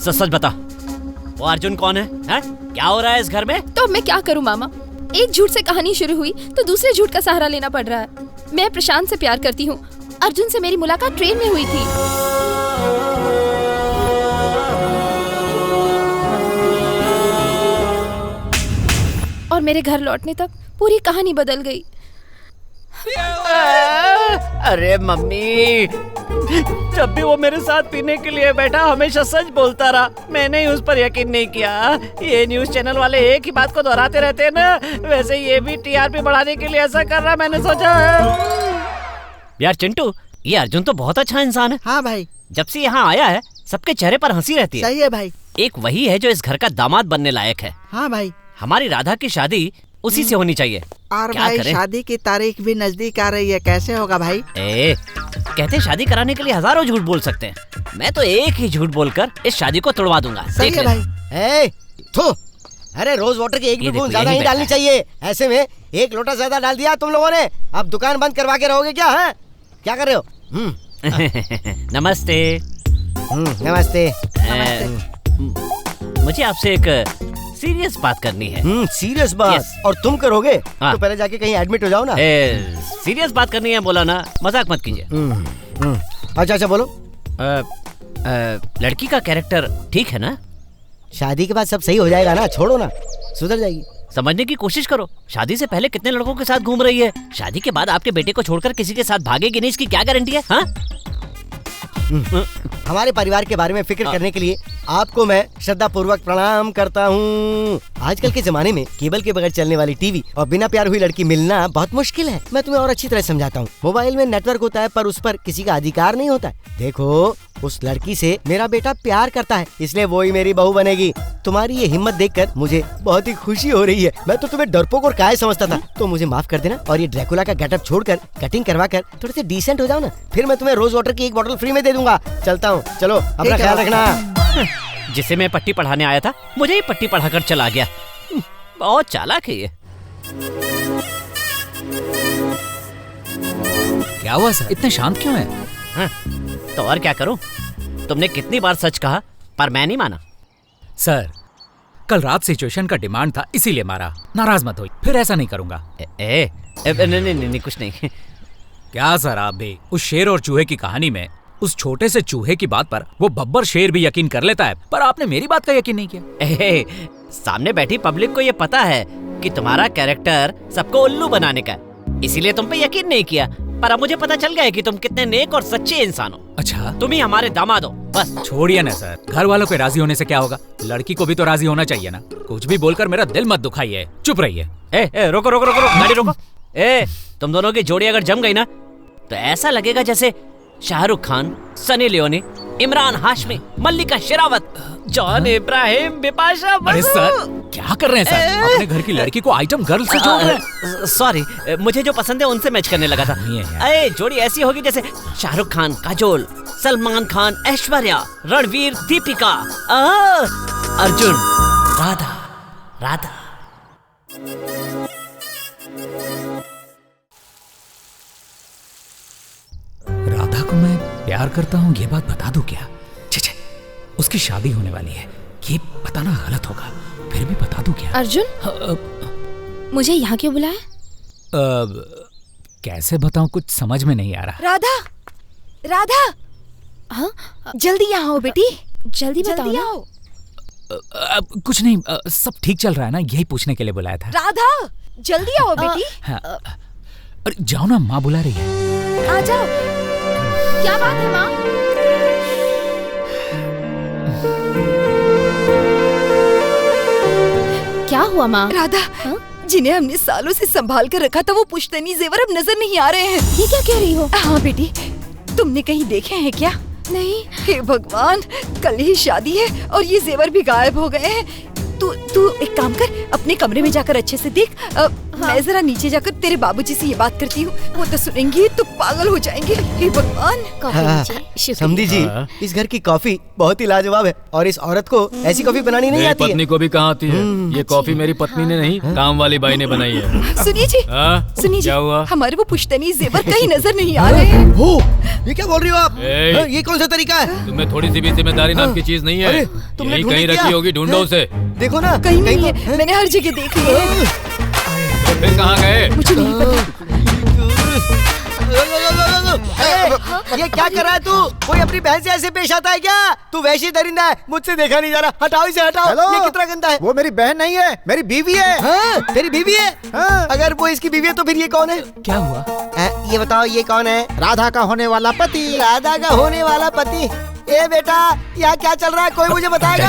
Speaker 10: सच बता, वो अर्जुन कौन है? क्या हो रहा है इस घर में?
Speaker 1: तो मैं क्या करूं मामा, एक झूठ से कहानी शुरू हुई तो दूसरे झूठ का सहारा लेना पड़ रहा है। मैं प्रशांत से प्यार करती हूँ। अर्जुन से मेरी मुलाकात ट्रेन में हुई थी। और मेरे घर लौटने तक पूरी कहानी बदल गई।
Speaker 10: अरे मम्मी, जब भी वो मेरे साथ पीने के लिए बैठा हमेशा सच बोलता रहा। मैंने ही उस पर यकीन नहीं किया। ये न्यूज़ चैनल वाले एक ही बात को दोहराते रहते हैं ना, वैसे ये भी टीआरपी बढ़ाने के लिए ऐसा कर रहा। मैंने सोचा यार चिंटू, ये अर्जुन तो बहुत अच्छा इंसान है।
Speaker 16: हाँ भाई,
Speaker 10: जब से यहाँ आया है सबके चेहरे पर हंसी रहती है।
Speaker 16: सही है भाई।
Speaker 10: एक वही है जो इस घर का दामाद बनने लायक है।
Speaker 16: हाँ भाई,
Speaker 10: हमारी राधा की शादी उसी से होनी चाहिए।
Speaker 16: और
Speaker 10: क्या
Speaker 16: भाई
Speaker 10: करें?
Speaker 16: शादी की तारीख भी नजदीक आ रही है, कैसे होगा भाई?
Speaker 10: कहते शादी कराने के लिए हजारों झूठ बोल सकते हैं, मैं तो एक ही झूठ बोलकर इस शादी को तोड़वा दूंगा।
Speaker 16: सही
Speaker 10: देख
Speaker 16: है
Speaker 10: लेना।
Speaker 16: भाई।
Speaker 12: थू, अरे रोज वाटर की एक भी
Speaker 10: ये देखो,
Speaker 12: बूंद ज्यादा
Speaker 10: यही
Speaker 12: नहीं डालनी
Speaker 10: बैठा है।
Speaker 12: चाहिए। ऐसे में एक लोटा ज्यादा डाल दिया तुम लोगों ने, अब दुकान बंद करवा के रहोगे क्या? है क्या कर रहे हो?
Speaker 10: नमस्ते।
Speaker 12: नमस्ते।
Speaker 10: मुझे आपसे एक सीरियस बात करनी है।
Speaker 12: सीरियस बात? और तुम करोगे? तो पहले जाके कहीं एडमिट हो जाओ ना।
Speaker 10: सीरियस बात करनी है बोला ना, मजाक मत कीजिए।
Speaker 12: अच्छा बोलो।
Speaker 10: लड़की का कैरेक्टर ठीक है ना?
Speaker 12: शादी के बाद सब सही हो जाएगा ना, छोड़ो ना, सुधर जाएगी।
Speaker 10: समझने की कोशिश करो, शादी से पहले कितने लड़कों के साथ घूम रही है, शादी के बाद आपके बेटे को छोड़कर किसी के साथ भागेगी नहीं, इसकी क्या गारंटी है? हाँ?
Speaker 12: हमारे परिवार के बारे में फिक्र करने के लिए आपको मैं श्रद्धा पूर्वक प्रणाम करता हूँ। आजकल के जमाने में केबल के बगैर चलने वाली टीवी और बिना प्यार हुई लड़की मिलना बहुत मुश्किल है। मैं तुम्हें और अच्छी तरह समझाता हूँ। मोबाइल में नेटवर्क होता है पर उस पर किसी का अधिकार नहीं होता है। देखो, उस लड़की से मेरा बेटा प्यार करता है, इसलिए वो ही मेरी बहू बनेगी। तुम्हारी ये हिम्मत देखकर मुझे बहुत ही खुशी हो रही है। मैं तो तुम्हें डरपोक और काहे समझता था, तो मुझे माफ कर देना और ये ड्रैकुला का गेटअप छोड़कर कटिंग करवा कर थोड़े से डिसेंट हो जाओ ना, फिर मैं तुम्हें रोज वाटर की एक बोतल फ्री में दे दूंगा। चलता हूँ, चलो अपना ख्याल रखना।
Speaker 10: जिसे मैं पट्टी पढ़ाने आया था, मुझे ही पट्टी पढ़ाकर चला गया। बहुत चालाक है ये।
Speaker 4: क्या हुआ सर, इतने शांत क्यों है?
Speaker 10: हाँ, तो और क्या करूं? तुमने कितनी बार सच कहा पर मैं नहीं माना।
Speaker 4: सर, कल रात सिचुएशन का डिमांड था इसीलिए मारा, नाराज मत होइए, फिर ऐसा नहीं करूंगा।
Speaker 10: नहीं, कुछ नहीं।
Speaker 4: क्या सर, आप भी उस शेर और चूहे की कहानी में उस छोटे से चूहे की बात पर वो बब्बर शेर भी यकीन कर लेता है, पर आपने मेरी बात का यकीन नहीं किया।
Speaker 10: सामने बैठी पब्लिक को ये पता है कि तुम्हारा कैरेक्टर सबको उल्लू बनाने का है, इसीलिए तुम पे यकीन नहीं किया, पर अब मुझे पता चल गया है कि तुम कितने नेक और सच्चे इंसान हो।
Speaker 4: अच्छा,
Speaker 10: तुम ही हमारे दामाद हो। बस
Speaker 4: छोड़िए ना सर, घर वालों के राजी होने से क्या होगा, लड़की को भी तो राजी होना चाहिए ना। कुछ भी बोलकर मेरा दिल मत दुखाइए, चुप रहिए।
Speaker 10: रोको, गाड़ी रोको। तुम दोनों की जोड़ी अगर जम गई ना, तो ऐसा लगेगा जैसे शाहरुख खान, सनी लियोनी, इमरान हाशमी, मल्लिका शेरावत, जॉन इब्राहिम, बिपाशा
Speaker 4: अरे सर, क्या कर रहे हैं सर? अपने घर की लड़की को आइटम गर्ल से जोड़ रहे हैं।
Speaker 10: सॉरी, मुझे जो पसंद है उनसे मैच करने लगा था। अरे जोड़ी ऐसी होगी जैसे शाहरुख खान, काजोल, सलमान खान, ऐश्वर्या, रणवीर, दीपिका, अर्जुन, राधा।
Speaker 4: राधा को मैं प्यार करता हूँ ये बात बता दूं क्या? छे, उसकी शादी होने वाली है, ये बताना गलत होगा, फिर भी बता दूं क्या?
Speaker 1: अर्जुन, मुझे यहाँ क्यों बुलाया?
Speaker 4: कैसे बताऊं, कुछ समझ में नहीं आ रहा।
Speaker 5: राधा, हाँ, जल्दी यहाँ आओ बेटी,
Speaker 1: जल्दी बताओ ना।
Speaker 4: कुछ नहीं, सब ठीक चल रहा है ना, यही पूछने के लिए बुलाया था।
Speaker 5: राधा, जल्दी आओ बेटी।
Speaker 4: अरे जाओ ना, माँ बुला रही है।
Speaker 5: आ जाओ।
Speaker 1: क्या बात है माँ? क्या हुआ माँ?
Speaker 5: राधा, जिन्हें हमने सालों से संभाल कर रखा था वो पुश्तैनी जेवर अब नजर नहीं आ रहे हैं।
Speaker 1: ये क्या कह रही हो?
Speaker 5: हाँ बेटी, तुमने कहीं देखे हैं क्या?
Speaker 1: नहीं।
Speaker 5: हे भगवान, कल ही शादी है और ये जेवर भी गायब हो गए हैं। तू एक काम कर, अपने कमरे में जाकर अच्छे से देख। मैं जरा नीचे जाकर तेरे बाबूजी से ये बात करती हूँ, वो तो सुनेंगे तो पागल हो जाएंगे। हे भगवान।
Speaker 12: समधी जी, इस घर की कॉफी बहुत ही लाजवाब है और इस औरत को ऐसी कॉफी बनानी नहीं आती है।
Speaker 11: पत्नी को भी कहाँ आती है? ये कॉफी मेरी पत्नी ने नहीं, काम वाली बाई ने बनाई है।
Speaker 5: सुनिए जी, सुनिए जी,
Speaker 11: क्या हुआ?
Speaker 5: हमारे वो पुश्तैनी जेवर कहीं नजर नहीं आ रहे हैं।
Speaker 12: हो, ये क्या बोल रही हो आप? ये कौन सा तरीका है?
Speaker 11: तुम्हें थोड़ी सी भी जिम्मेदारी नाम की चीज नहीं है। यही कहीं रखी होगी, ढूंढो उसे।
Speaker 12: देखो ना,
Speaker 5: कहीं नहीं है, मैंने हर जगह देख लिया है।
Speaker 11: फिर कहाँ गए?
Speaker 5: मुझे नहीं पता।
Speaker 12: ये क्या कर रहा है तू? कोई अपनी बहन से ऐसे पेश आता है क्या? तू वैसी दरिंदा है, मुझसे देखा नहीं जा रहा। हटाओ इसे, हटाओ। ये कितना गंदा है।
Speaker 6: वो मेरी बहन नहीं है, मेरी बीवी है।
Speaker 12: हाँ, तेरी बीवी है? हाँ। अगर वो इसकी बीवी है तो फिर ये कौन है?
Speaker 4: क्या हुआ?
Speaker 12: ये बताओ, ये कौन है?
Speaker 6: राधा का होने वाला पति।
Speaker 12: राधा का होने वाला पति? ए बेटा, यहाँ क्या चल रहा है, कोई मुझे बताएगा?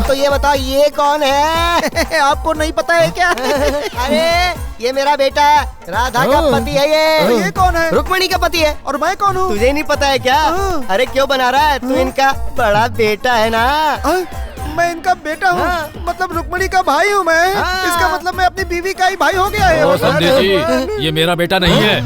Speaker 12: तो ये बताओ, ये कौन है?
Speaker 6: आपको नहीं पता है क्या?
Speaker 12: अरे ये मेरा बेटा है, राधा का पति है।
Speaker 6: ये कौन है?
Speaker 12: रुक्मणी का पति है।
Speaker 6: और मैं कौन हूँ?
Speaker 12: तुझे नहीं पता है क्या? अरे क्यों बना रहा है, तू इनका बड़ा बेटा है ना।
Speaker 6: मैं इनका बेटा हूँ, मतलब रुक्मणी का भाई हूँ मैं। इसका मतलब मैं अपनी बीवी का ही भाई हो गया
Speaker 11: ओ
Speaker 6: है।
Speaker 11: संदेश जी, ये मेरा बेटा नहीं है।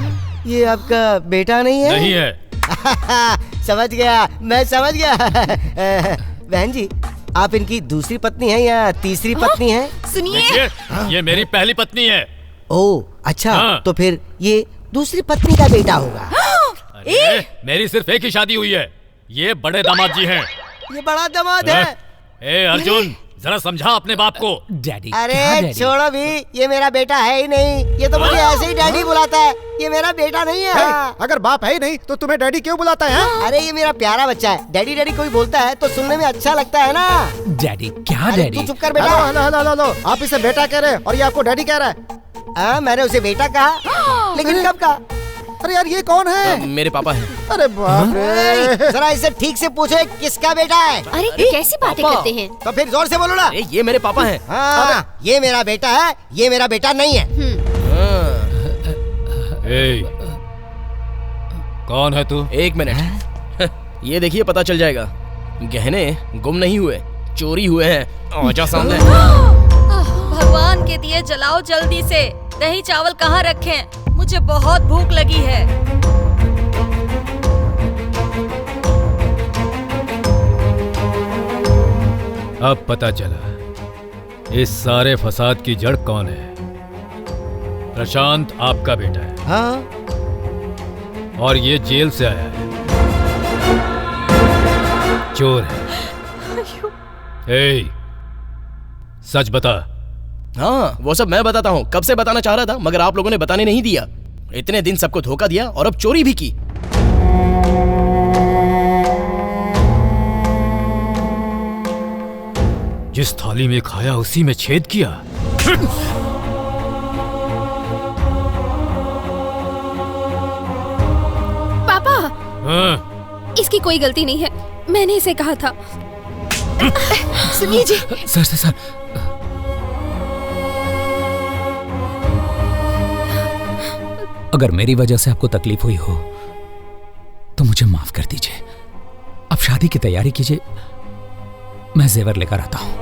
Speaker 12: ये आपका बेटा नहीं है?
Speaker 11: नहीं है।
Speaker 12: समझ गया, मैं समझ गया। बहन जी, आप इनकी दूसरी पत्नी है या तीसरी पत्नी है?
Speaker 11: सुनिए, ये मेरी पहली पत्नी है।
Speaker 12: ओह अच्छा, तो फिर ये दूसरी पत्नी का बेटा होगा।
Speaker 11: अरे, मेरी सिर्फ एक ही शादी हुई है। ये बड़े दामाद जी हैं।
Speaker 12: ये बड़ा दामाद है।
Speaker 11: ए अर्जुन, जरा समझा अपने बाप को।
Speaker 4: डैडी।
Speaker 12: अरे छोड़ो भी, ये मेरा बेटा है ही नहीं। ये तो मुझे ऐसे ही डैडी बुलाता है। ये मेरा बेटा नहीं है।
Speaker 6: अगर बाप है ही नहीं तो तुम्हें डैडी क्यों बुलाता है?
Speaker 12: अरे ये मेरा प्यारा बच्चा है। डैडी डैडी कोई बोलता है तो सुनने में अच्छा लगता है ना।
Speaker 4: डैडी क्या डैडी?
Speaker 12: तू चुप कर बेटा।
Speaker 6: हेलो, आप इसे बेटा कह रहे हैं और ये आपको डैडी कह रहा है।
Speaker 12: मैंने उसे बेटा कहा, लेकिन कब कहा?
Speaker 6: अरे यार, ये कौन है?
Speaker 13: मेरे पापा हैं।
Speaker 6: अरे बाप रे।
Speaker 12: जरा इसे ठीक से पूछो किसका बेटा है।
Speaker 1: अरे कैसी बातें करते हैं?
Speaker 12: तो फिर जोर से बोलो ना।
Speaker 13: ये मेरे पापा हैं।
Speaker 12: हाँ, ये मेरा बेटा है, ये मेरा बेटा नहीं है।
Speaker 11: ए, कौन है तू?
Speaker 13: एक मिनट। ये देखिए, पता चल जाएगा। गहने गुम नहीं हुए, चोरी हुए हैं। आजा सामने।
Speaker 15: भगवान के दिए जलाओ जल्दी से। दही चावल कहाँ रखें? मुझे बहुत भूख लगी है।
Speaker 11: अब पता चला इस सारे फसाद की जड़ कौन है। प्रशांत आपका बेटा है।
Speaker 12: हाँ।
Speaker 11: और ये जेल से आया है, चोर है। ए, सच बता।
Speaker 13: हाँ, वो सब मैं बताता हूँ। कब से बताना चाह रहा था, मगर आप लोगों ने बताने नहीं दिया। इतने दिन सबको धोखा दिया और अब चोरी भी की।
Speaker 11: जिस थाली में खाया उसी में छेद किया।
Speaker 1: पापा,
Speaker 11: हाँ?
Speaker 1: इसकी कोई गलती नहीं है। मैंने इसे कहा था। सुनिए जी।
Speaker 4: सर। अगर मेरी वजह से आपको तकलीफ हुई हो तो मुझे माफ कर दीजिए। अब शादी की तैयारी कीजिए, मैं जेवर लेकर आता हूं।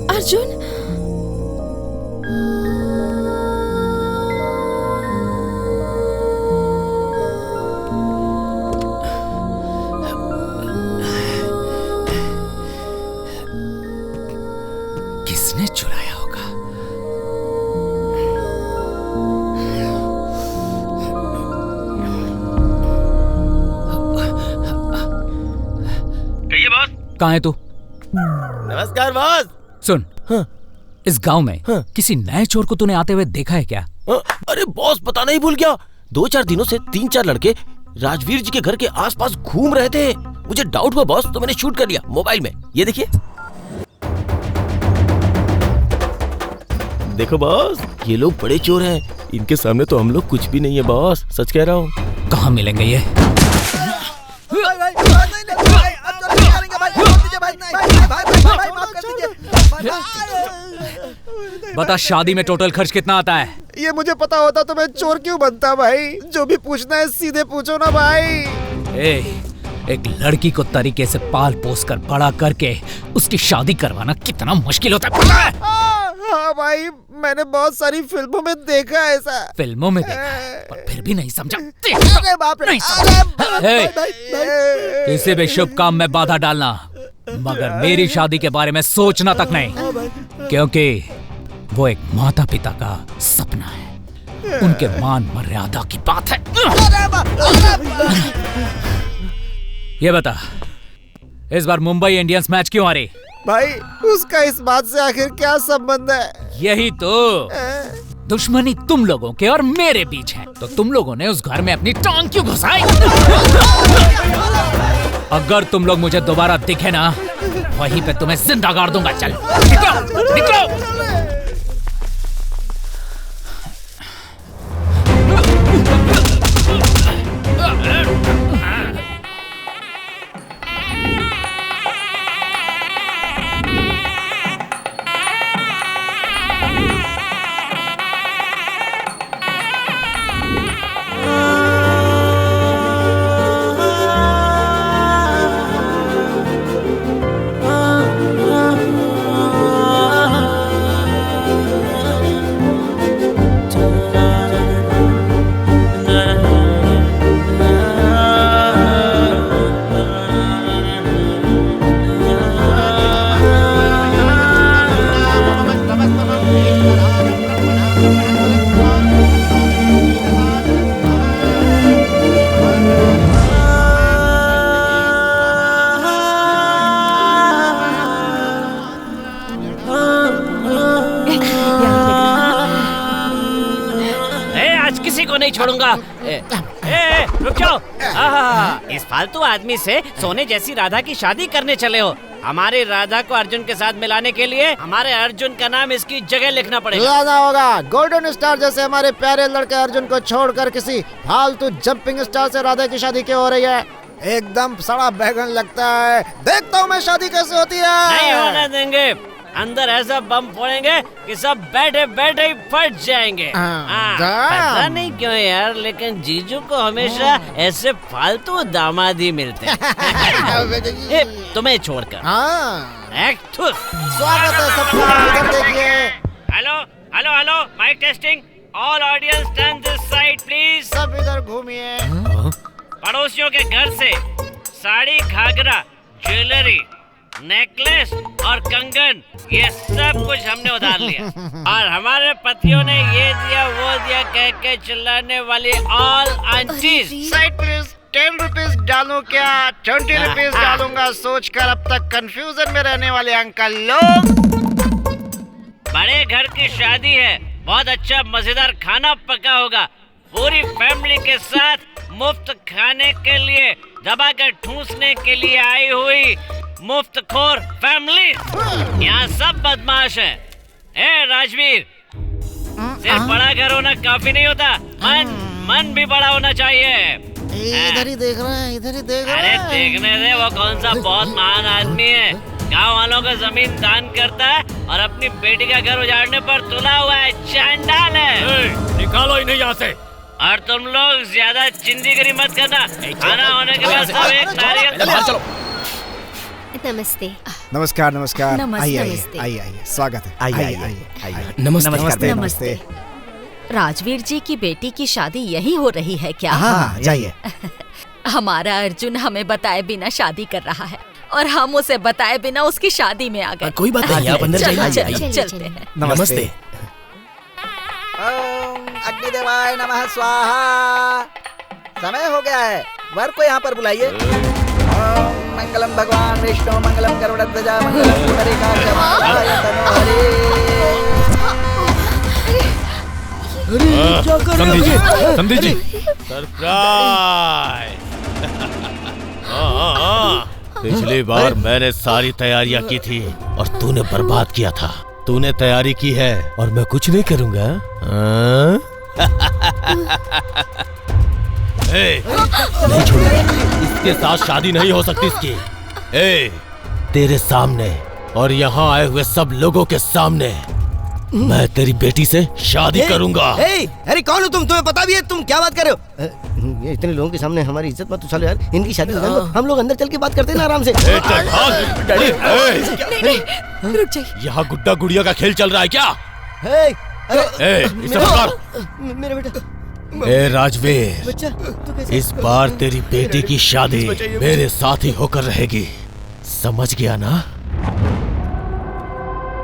Speaker 1: अर्जुन,
Speaker 4: किसने चुराया होगा?
Speaker 14: कहिए बॉस।
Speaker 4: कहाँ है तू?
Speaker 14: नमस्कार बॉस।
Speaker 4: सुन, इस गांव में किसी नए चोर को तूने आते हुए देखा है क्या?
Speaker 14: अरे बॉस, पता नहीं भूल गया। 2-4 दिनों से 3-4 लड़के राजवीर जी के घर के आसपास घूम रहे थे। मुझे डाउट हुआ बॉस, तो मैंने शूट कर लिया मोबाइल में। ये देखिए। देखो बॉस, ये लोग बड़े चोर हैं। इनके सामने तो हम लोग कुछ भी नहीं है बॉस, सच कह रहा हूँ।
Speaker 4: कहाँ मिलेंगे ये? बता, शादी में टोटल खर्च कितना आता है?
Speaker 6: ये मुझे पता होता तो मैं चोर क्यों बनता भाई। जो भी पूछना है सीधे पूछो ना भाई।
Speaker 4: एक लड़की को तरीके से पाल पोस कर बड़ा करके उसकी शादी करवाना कितना मुश्किल होता है, पता है?
Speaker 6: हाँ भाई, मैंने बहुत सारी फिल्मों में देखा है ऐसा।
Speaker 4: फिल्मों में देखा है, पर फिर भी नहीं समझा।
Speaker 6: अरे बाप रे।
Speaker 4: किसी भी शुभ काम में बाधा डालना, मगर मेरी शादी के बारे में सोचना तक नहीं, क्योंकि वो एक माता पिता का सपना है। उनके मान मर्यादा की बात है। ये बता, इस बार मुंबई इंडियंस मैच क्यों हारी?
Speaker 6: भाई, उसका इस बात से आखिर क्या संबंध है?
Speaker 4: यही तो, दुश्मनी तुम लोगों के और मेरे बीच है, तो तुम लोगों ने उस घर में अपनी टांग क्यों घुसाई? अगर तुम लोग मुझे दोबारा दिखे ना, वहीं पे तुम्हें जिंदा गाड़ दूंगा। चल निकलो, निकलो।
Speaker 10: छोड़ूंगा। रुक जाओ। इस फालतू आदमी से सोने जैसी राधा की शादी करने चले हो। हमारी राधा को अर्जुन के साथ मिलाने के लिए हमारे अर्जुन का नाम इसकी जगह लिखना पड़ेगा।
Speaker 6: लाना होगा। गोल्डन स्टार जैसे हमारे प्यारे लड़के अर्जुन को छोड़कर किसी फालतू जंपिंग स्टार से राधा की शादी क्यों हो रही है? एकदम सड़ा बैगन लगता है। देखता हूँ मैं शादी कैसे होती है।
Speaker 10: नहीं होने देंगे। अंदर ऐसा बम फोड़ेंगे कि सब बैठे बैठे ही फट जाएंगे। पता नहीं क्यों यार, लेकिन जीजू को हमेशा ऐसे फालतू दामाद ही मिलते हैं। तुम्हें छोड़कर।
Speaker 6: स्वागत है सबका। इधर देखिए।
Speaker 10: Hello hello hello, mike testing. All audience turn this side please.
Speaker 6: सब इधर घूमिए।
Speaker 10: पड़ोसियों के घर से साड़ी, घाघरा, ज्वेलरी, नेकलेस और कंगन, ये सब कुछ हमने उधार लिया। और हमारे पतियों ने ये दिया वो दिया कह के चिल्लाने वाली all aunties.
Speaker 6: Side please. 10 rupees डालूं क्या? 20 रुपीज डालूंगा सोचकर अब तक कंफ्यूजन में रहने वाले अंकल लोग।
Speaker 10: बड़े घर की शादी है, बहुत अच्छा मजेदार खाना पका होगा। पूरी फैमिली के साथ मुफ्त खाने के लिए, दबाकर ठूसने के लिए आई हुई मुफ्त खोर फैमिली। यहाँ सब बदमाश है। ए राजवीर, सिर्फ बड़ा घर होना काफी नहीं होता, मन भी बड़ा होना चाहिए।
Speaker 6: इधर ही देख रहा है, इधर ही देख रहा है।
Speaker 10: अरे देखने दे, वो कौन सा बहुत महान आदमी है। गाँव वालों का जमीन दान करता है और अपनी बेटी का घर उजाड़ने पर तुला हुआ है। चांडाल है।
Speaker 3: निकालो इन्हें यहाँ से।
Speaker 10: और तुम लोग ज्यादा चिंदीगिरी मत करना। खाना होने के बाद सब एक नारियल।
Speaker 1: नमस्ते।
Speaker 6: नमस्कार नमस्कार। आइए
Speaker 5: नमस्ते।
Speaker 6: आइए आइए, स्वागत है।
Speaker 12: आइए
Speaker 6: आइए
Speaker 12: आइए आइए।
Speaker 6: नमस्ते नमस्ते।
Speaker 5: राजवीर जी की बेटी की शादी यही हो रही है क्या?
Speaker 6: हाँ, जाइए।
Speaker 5: हमारा अर्जुन हमें बताए बिना शादी कर रहा है और हम उसे बताए बिना उसकी शादी में आ गए।
Speaker 13: कोई बात नहीं, आप अंदर
Speaker 5: जाइए। चलते हैं।
Speaker 6: नमस्ते।
Speaker 16: अग्निदेवाय नमः स्वाहा। समय हो गया है, वर को यहाँ पर बुलाइए। ओम मंगलम भगवान विष्णु मंगलम गरुड़ध्वजा मंगलम पुंडरीकाक्ष मंगलाय तनोहरि।
Speaker 11: समझी जी।
Speaker 3: सरप्राइज। पिछली बार मैंने सारी तैयारियां की थी और तूने बर्बाद किया था। तूने तैयारी की है और मैं कुछ नहीं करूंगा। नहीं छोड़ूंगा। इसके साथ शादी नहीं हो सकती इसकी। तेरे सामने और यहाँ आए हुए सब लोगों के सामने मैं तेरी बेटी से शादी करूंगा।
Speaker 12: अरे कौन हो तुम? तुम्हें पता भी है तुम क्या बात कर रहे हो? ये इतने लोगों के सामने हमारी इज्जत मत उछालो यार। इनकी शादी हो हम लोग अंदर चल के बात करते हैं ना आराम से।
Speaker 5: रुक जाइए।
Speaker 3: यहाँ गुड्डा गुड़िया का खेल चल रहा है क्या? इसे पकड़।
Speaker 12: मेरा बेटा।
Speaker 3: ए राजवीर, इस बार तेरी बेटी की शादी मेरे साथ ही होकर रहेगी। समझ गया ना?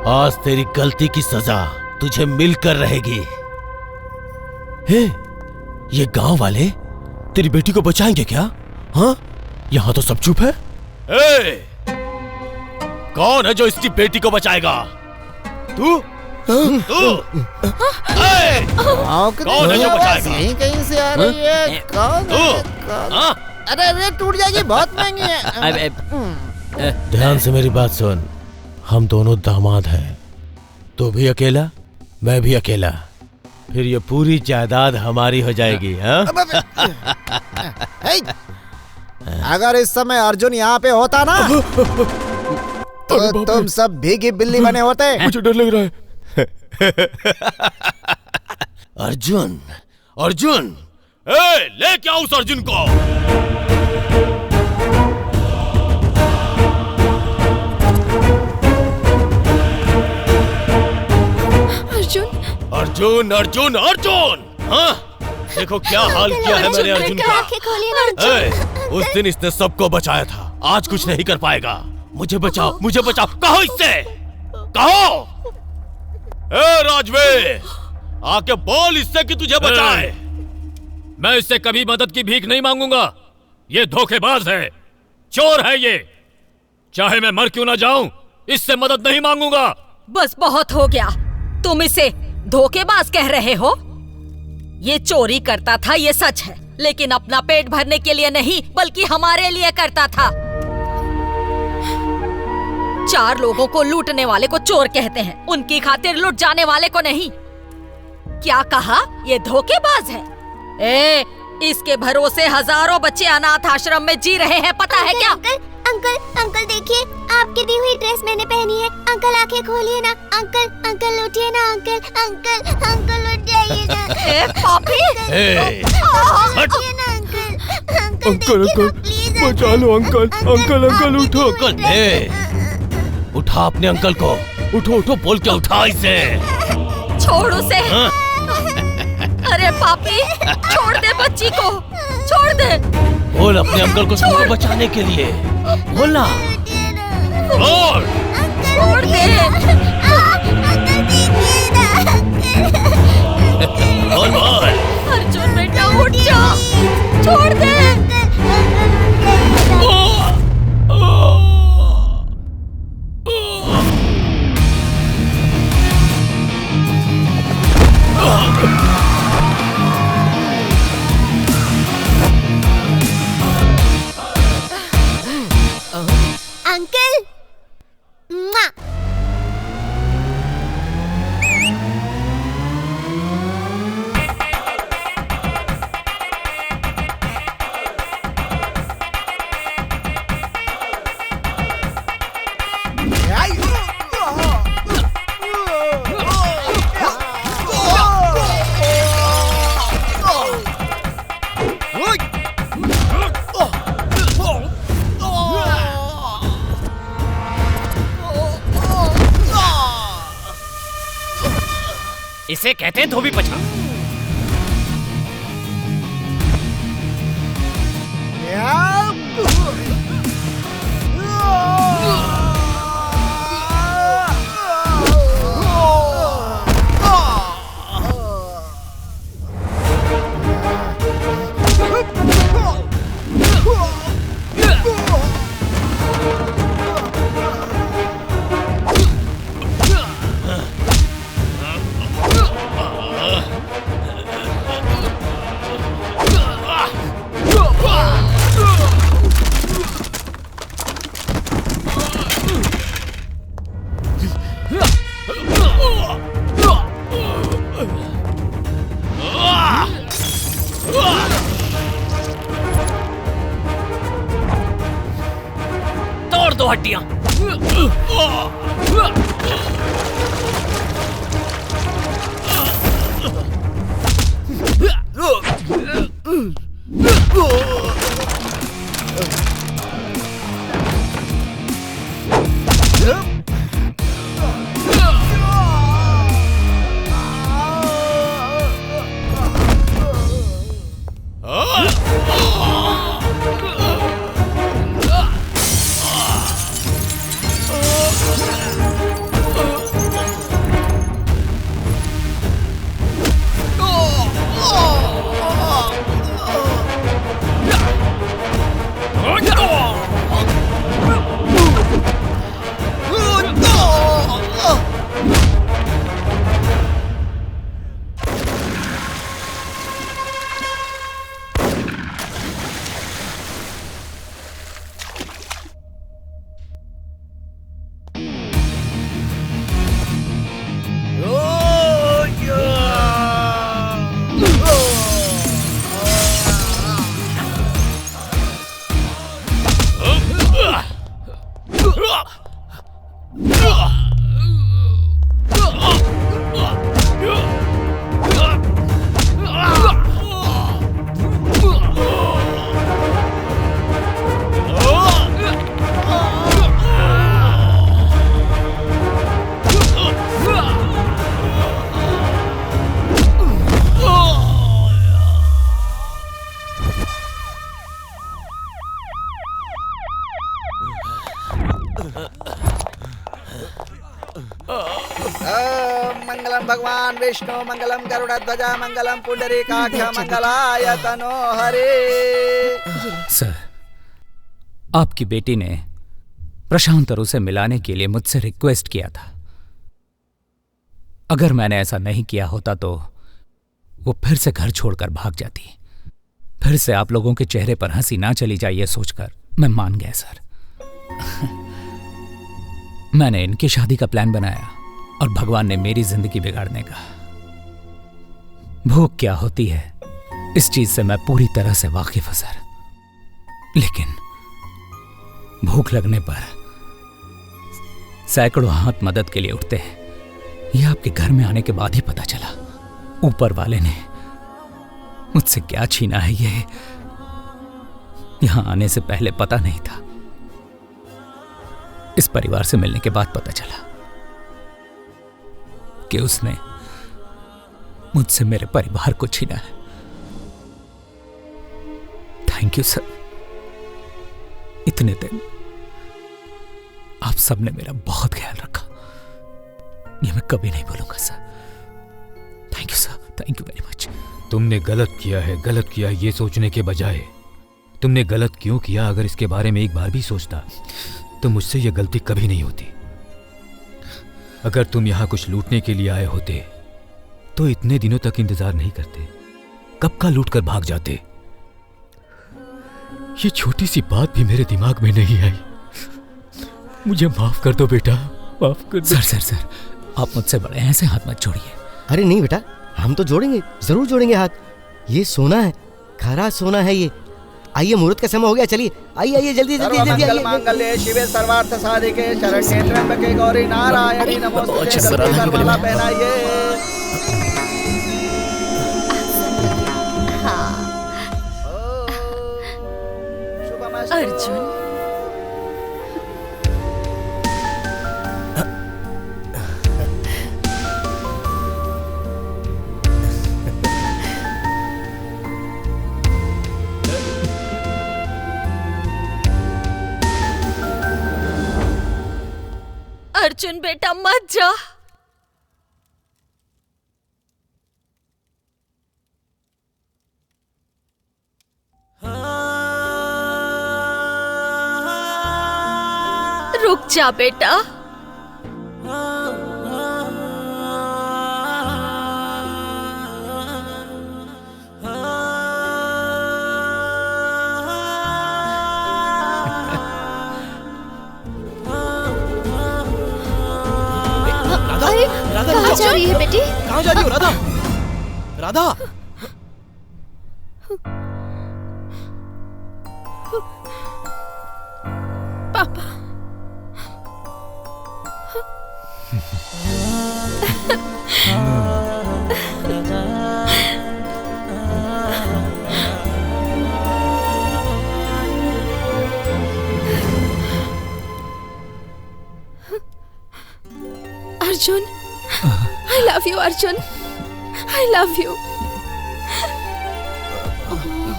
Speaker 3: आज तेरी गलती की सजा तुझे मिलकर रहेगी। ये गांव वाले तेरी बेटी को बचाएंगे क्या? हाँ, यहाँ तो सब चुप है। कौन है जो इसकी बेटी को बचाएगा? तू? कौन है जो बचाएगा?
Speaker 6: कहीं से आ रही है। कौन है? अरे टूट जाएगी, बहुत महंगी है।
Speaker 3: ध्यान से मेरी बात सुन। हम दोनों दामाद हैं। तू भी अकेला, मैं भी अकेला। फिर ये पूरी जायदाद हमारी हो जाएगी। हाँ?
Speaker 6: अगर इस समय अर्जुन यहाँ पे होता ना तो तुम सब भीगी बिल्ली बने होते।
Speaker 3: मुझे डर लग रहा है। अर्जुन, अर्जुन, ले क्या उस अर्जुन को। अर्जुन अर्जुन अर्जुन। हाँ, देखो क्या हाल किया है मैंने अर्जुन का। उस दिन इसने सबको बचाया था, आज कुछ नहीं कर पाएगा। मुझे बचाओ, मुझे बचाओ। कहो इससे, कहो। राजवीर, आके बोल इससे कि तुझे बचाए।
Speaker 11: मैं इससे कभी मदद की भीख नहीं मांगूंगा। ये धोखेबाज है, चोर है ये। चाहे मैं मर क्यों ना जाऊं, इससे मदद नहीं मांगूंगा।
Speaker 5: बस बहुत हो गया। तुम इसे धोखेबाज कह रहे हो?
Speaker 17: ये चोरी करता था, ये सच है, लेकिन अपना पेट भरने के लिए नहीं बल्कि हमारे लिए करता था। 4 लोगों को लूटने वाले को चोर कहते हैं, उनकी खातिर लुट जाने वाले को नहीं। क्या कहा? ये धोखेबाज है। ए, इसके भरोसे हजारों बच्चे अनाथ आश्रम में जी रहे हैं, पता है क्या?
Speaker 18: अंकल देखिए, आपकी दी हुई ड्रेस मैंने पहनी है। अंकल आंखें खोलिए ना। अंकल उठिए ना। अंकल उठ जाइए ना।
Speaker 17: ए पापी,
Speaker 18: उठिए ना
Speaker 9: अंकल बचा लो अंकल उठो।
Speaker 3: उठा अपने अंकल को, उठो बोल के उठा इसे।
Speaker 17: छोड़ उसे। अरे पापी, छोड़ दे बच्ची को, छोड़ दे।
Speaker 3: बोल अपने अंकल को तुमको बचाने के लिए, बोलना। बोल।
Speaker 17: छोड़ दे।
Speaker 3: बोल।
Speaker 17: अर्जुन बेटा उठ जा, छोड़ दे।
Speaker 18: अंकल
Speaker 10: इसे कहते हैं धोबी पछा। तोड़ दो हड्डियां।
Speaker 16: मंगलम भगवान विष्णु मंगलम गरुड़ध्वजा मंगलम पुंडरीकाक्ष मंगलाय तनो हरे।
Speaker 4: सर, आपकी बेटी ने प्रशांत और उसे मिलाने के लिए मुझसे रिक्वेस्ट किया था। अगर मैंने ऐसा नहीं किया होता तो वो फिर से घर छोड़कर भाग जाती। फिर से आप लोगों के चेहरे पर हंसी ना चली जाए ये सोचकर मैं मान गया सर। मैंने इनकी शादी का प्लान बनाया और भगवान ने मेरी जिंदगी बिगाड़ने का। भूख क्या होती है इस चीज से मैं पूरी तरह से वाकिफ हूं सर, लेकिन भूख लगने पर सैकड़ों हाथ मदद के लिए उठते हैं। यह आपके घर में आने के बाद ही पता चला। ऊपर वाले ने मुझसे क्या छीना है ये यहां आने से पहले पता नहीं था। इस परिवार से मिलने के बाद पता चला कि उसने मुझसे मेरे परिवार को छीना है। Thank you sir. इतने दिन आप सबने मेरा बहुत ख्याल रखा, ये मैं कभी नहीं भूलूंगा sir. Thank you sir, thank you very much.
Speaker 11: तुमने गलत किया है, गलत किया है ये सोचने के बजाय तुमने गलत क्यों किया अगर इसके बारे में एक बार भी सोचता तो मुझसे यह गलती कभी नहीं होती। अगर तुम यहां कुछ लूटने के लिए आए होते तो इतने दिनों तक इंतजार नहीं करते, कब का लूट कर भाग जाते। ये छोटी सी बात भी मेरे दिमाग में नहीं आई। मुझे माफ कर दो बेटा, माफ कर दो।
Speaker 4: सर आप मुझसे बड़े हैं, ऐसे हाथ मत जोड़िए।
Speaker 12: अरे नहीं बेटा, हम तो जोड़ेंगे, जरूर जोड़ेंगे हाथ। ये सोना है, खरा सोना है ये। आइए, मुहूर्त का समय हो गया, चलिए आइए जल्दी आइए।
Speaker 16: मांगल्ये शिवे सर्वार्थ साधिके शरण्ये त्र्यंबके गौरी नारायणी नमोस्तुते। गला पहनाइए।
Speaker 17: अर्जुन, अर्जुन बेटा मत जा। रुक जा बेटा।
Speaker 1: कहाँ जा रही है बेटी?
Speaker 13: कहाँ जा रही हो राधा? राधा,
Speaker 1: पापा। Arjun, I love you Arjun, I love you।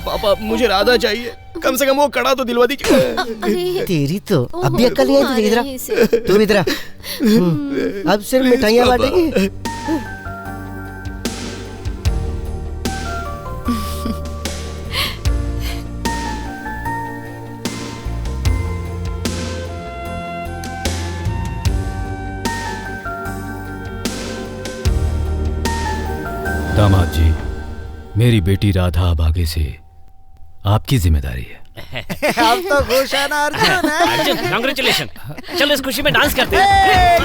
Speaker 13: पापा मुझे राधा चाहिए, कम से कम वो कड़ा तो दिलवा दीजिए।
Speaker 12: तेरी तो अब भी अक्ल नहीं आई तुझे। इधर तू इधर आ। अब सिर्फ मिठाइयाँ बांटेंगे।
Speaker 11: दामाद जी, मेरी बेटी राधा अब आगे से आपकी जिम्मेदारी है।
Speaker 16: अब तो खुश है ना अर्जुन?
Speaker 10: अर्जुन, कांग्रेचुलेशन। चलो इस खुशी में डांस करते हैं।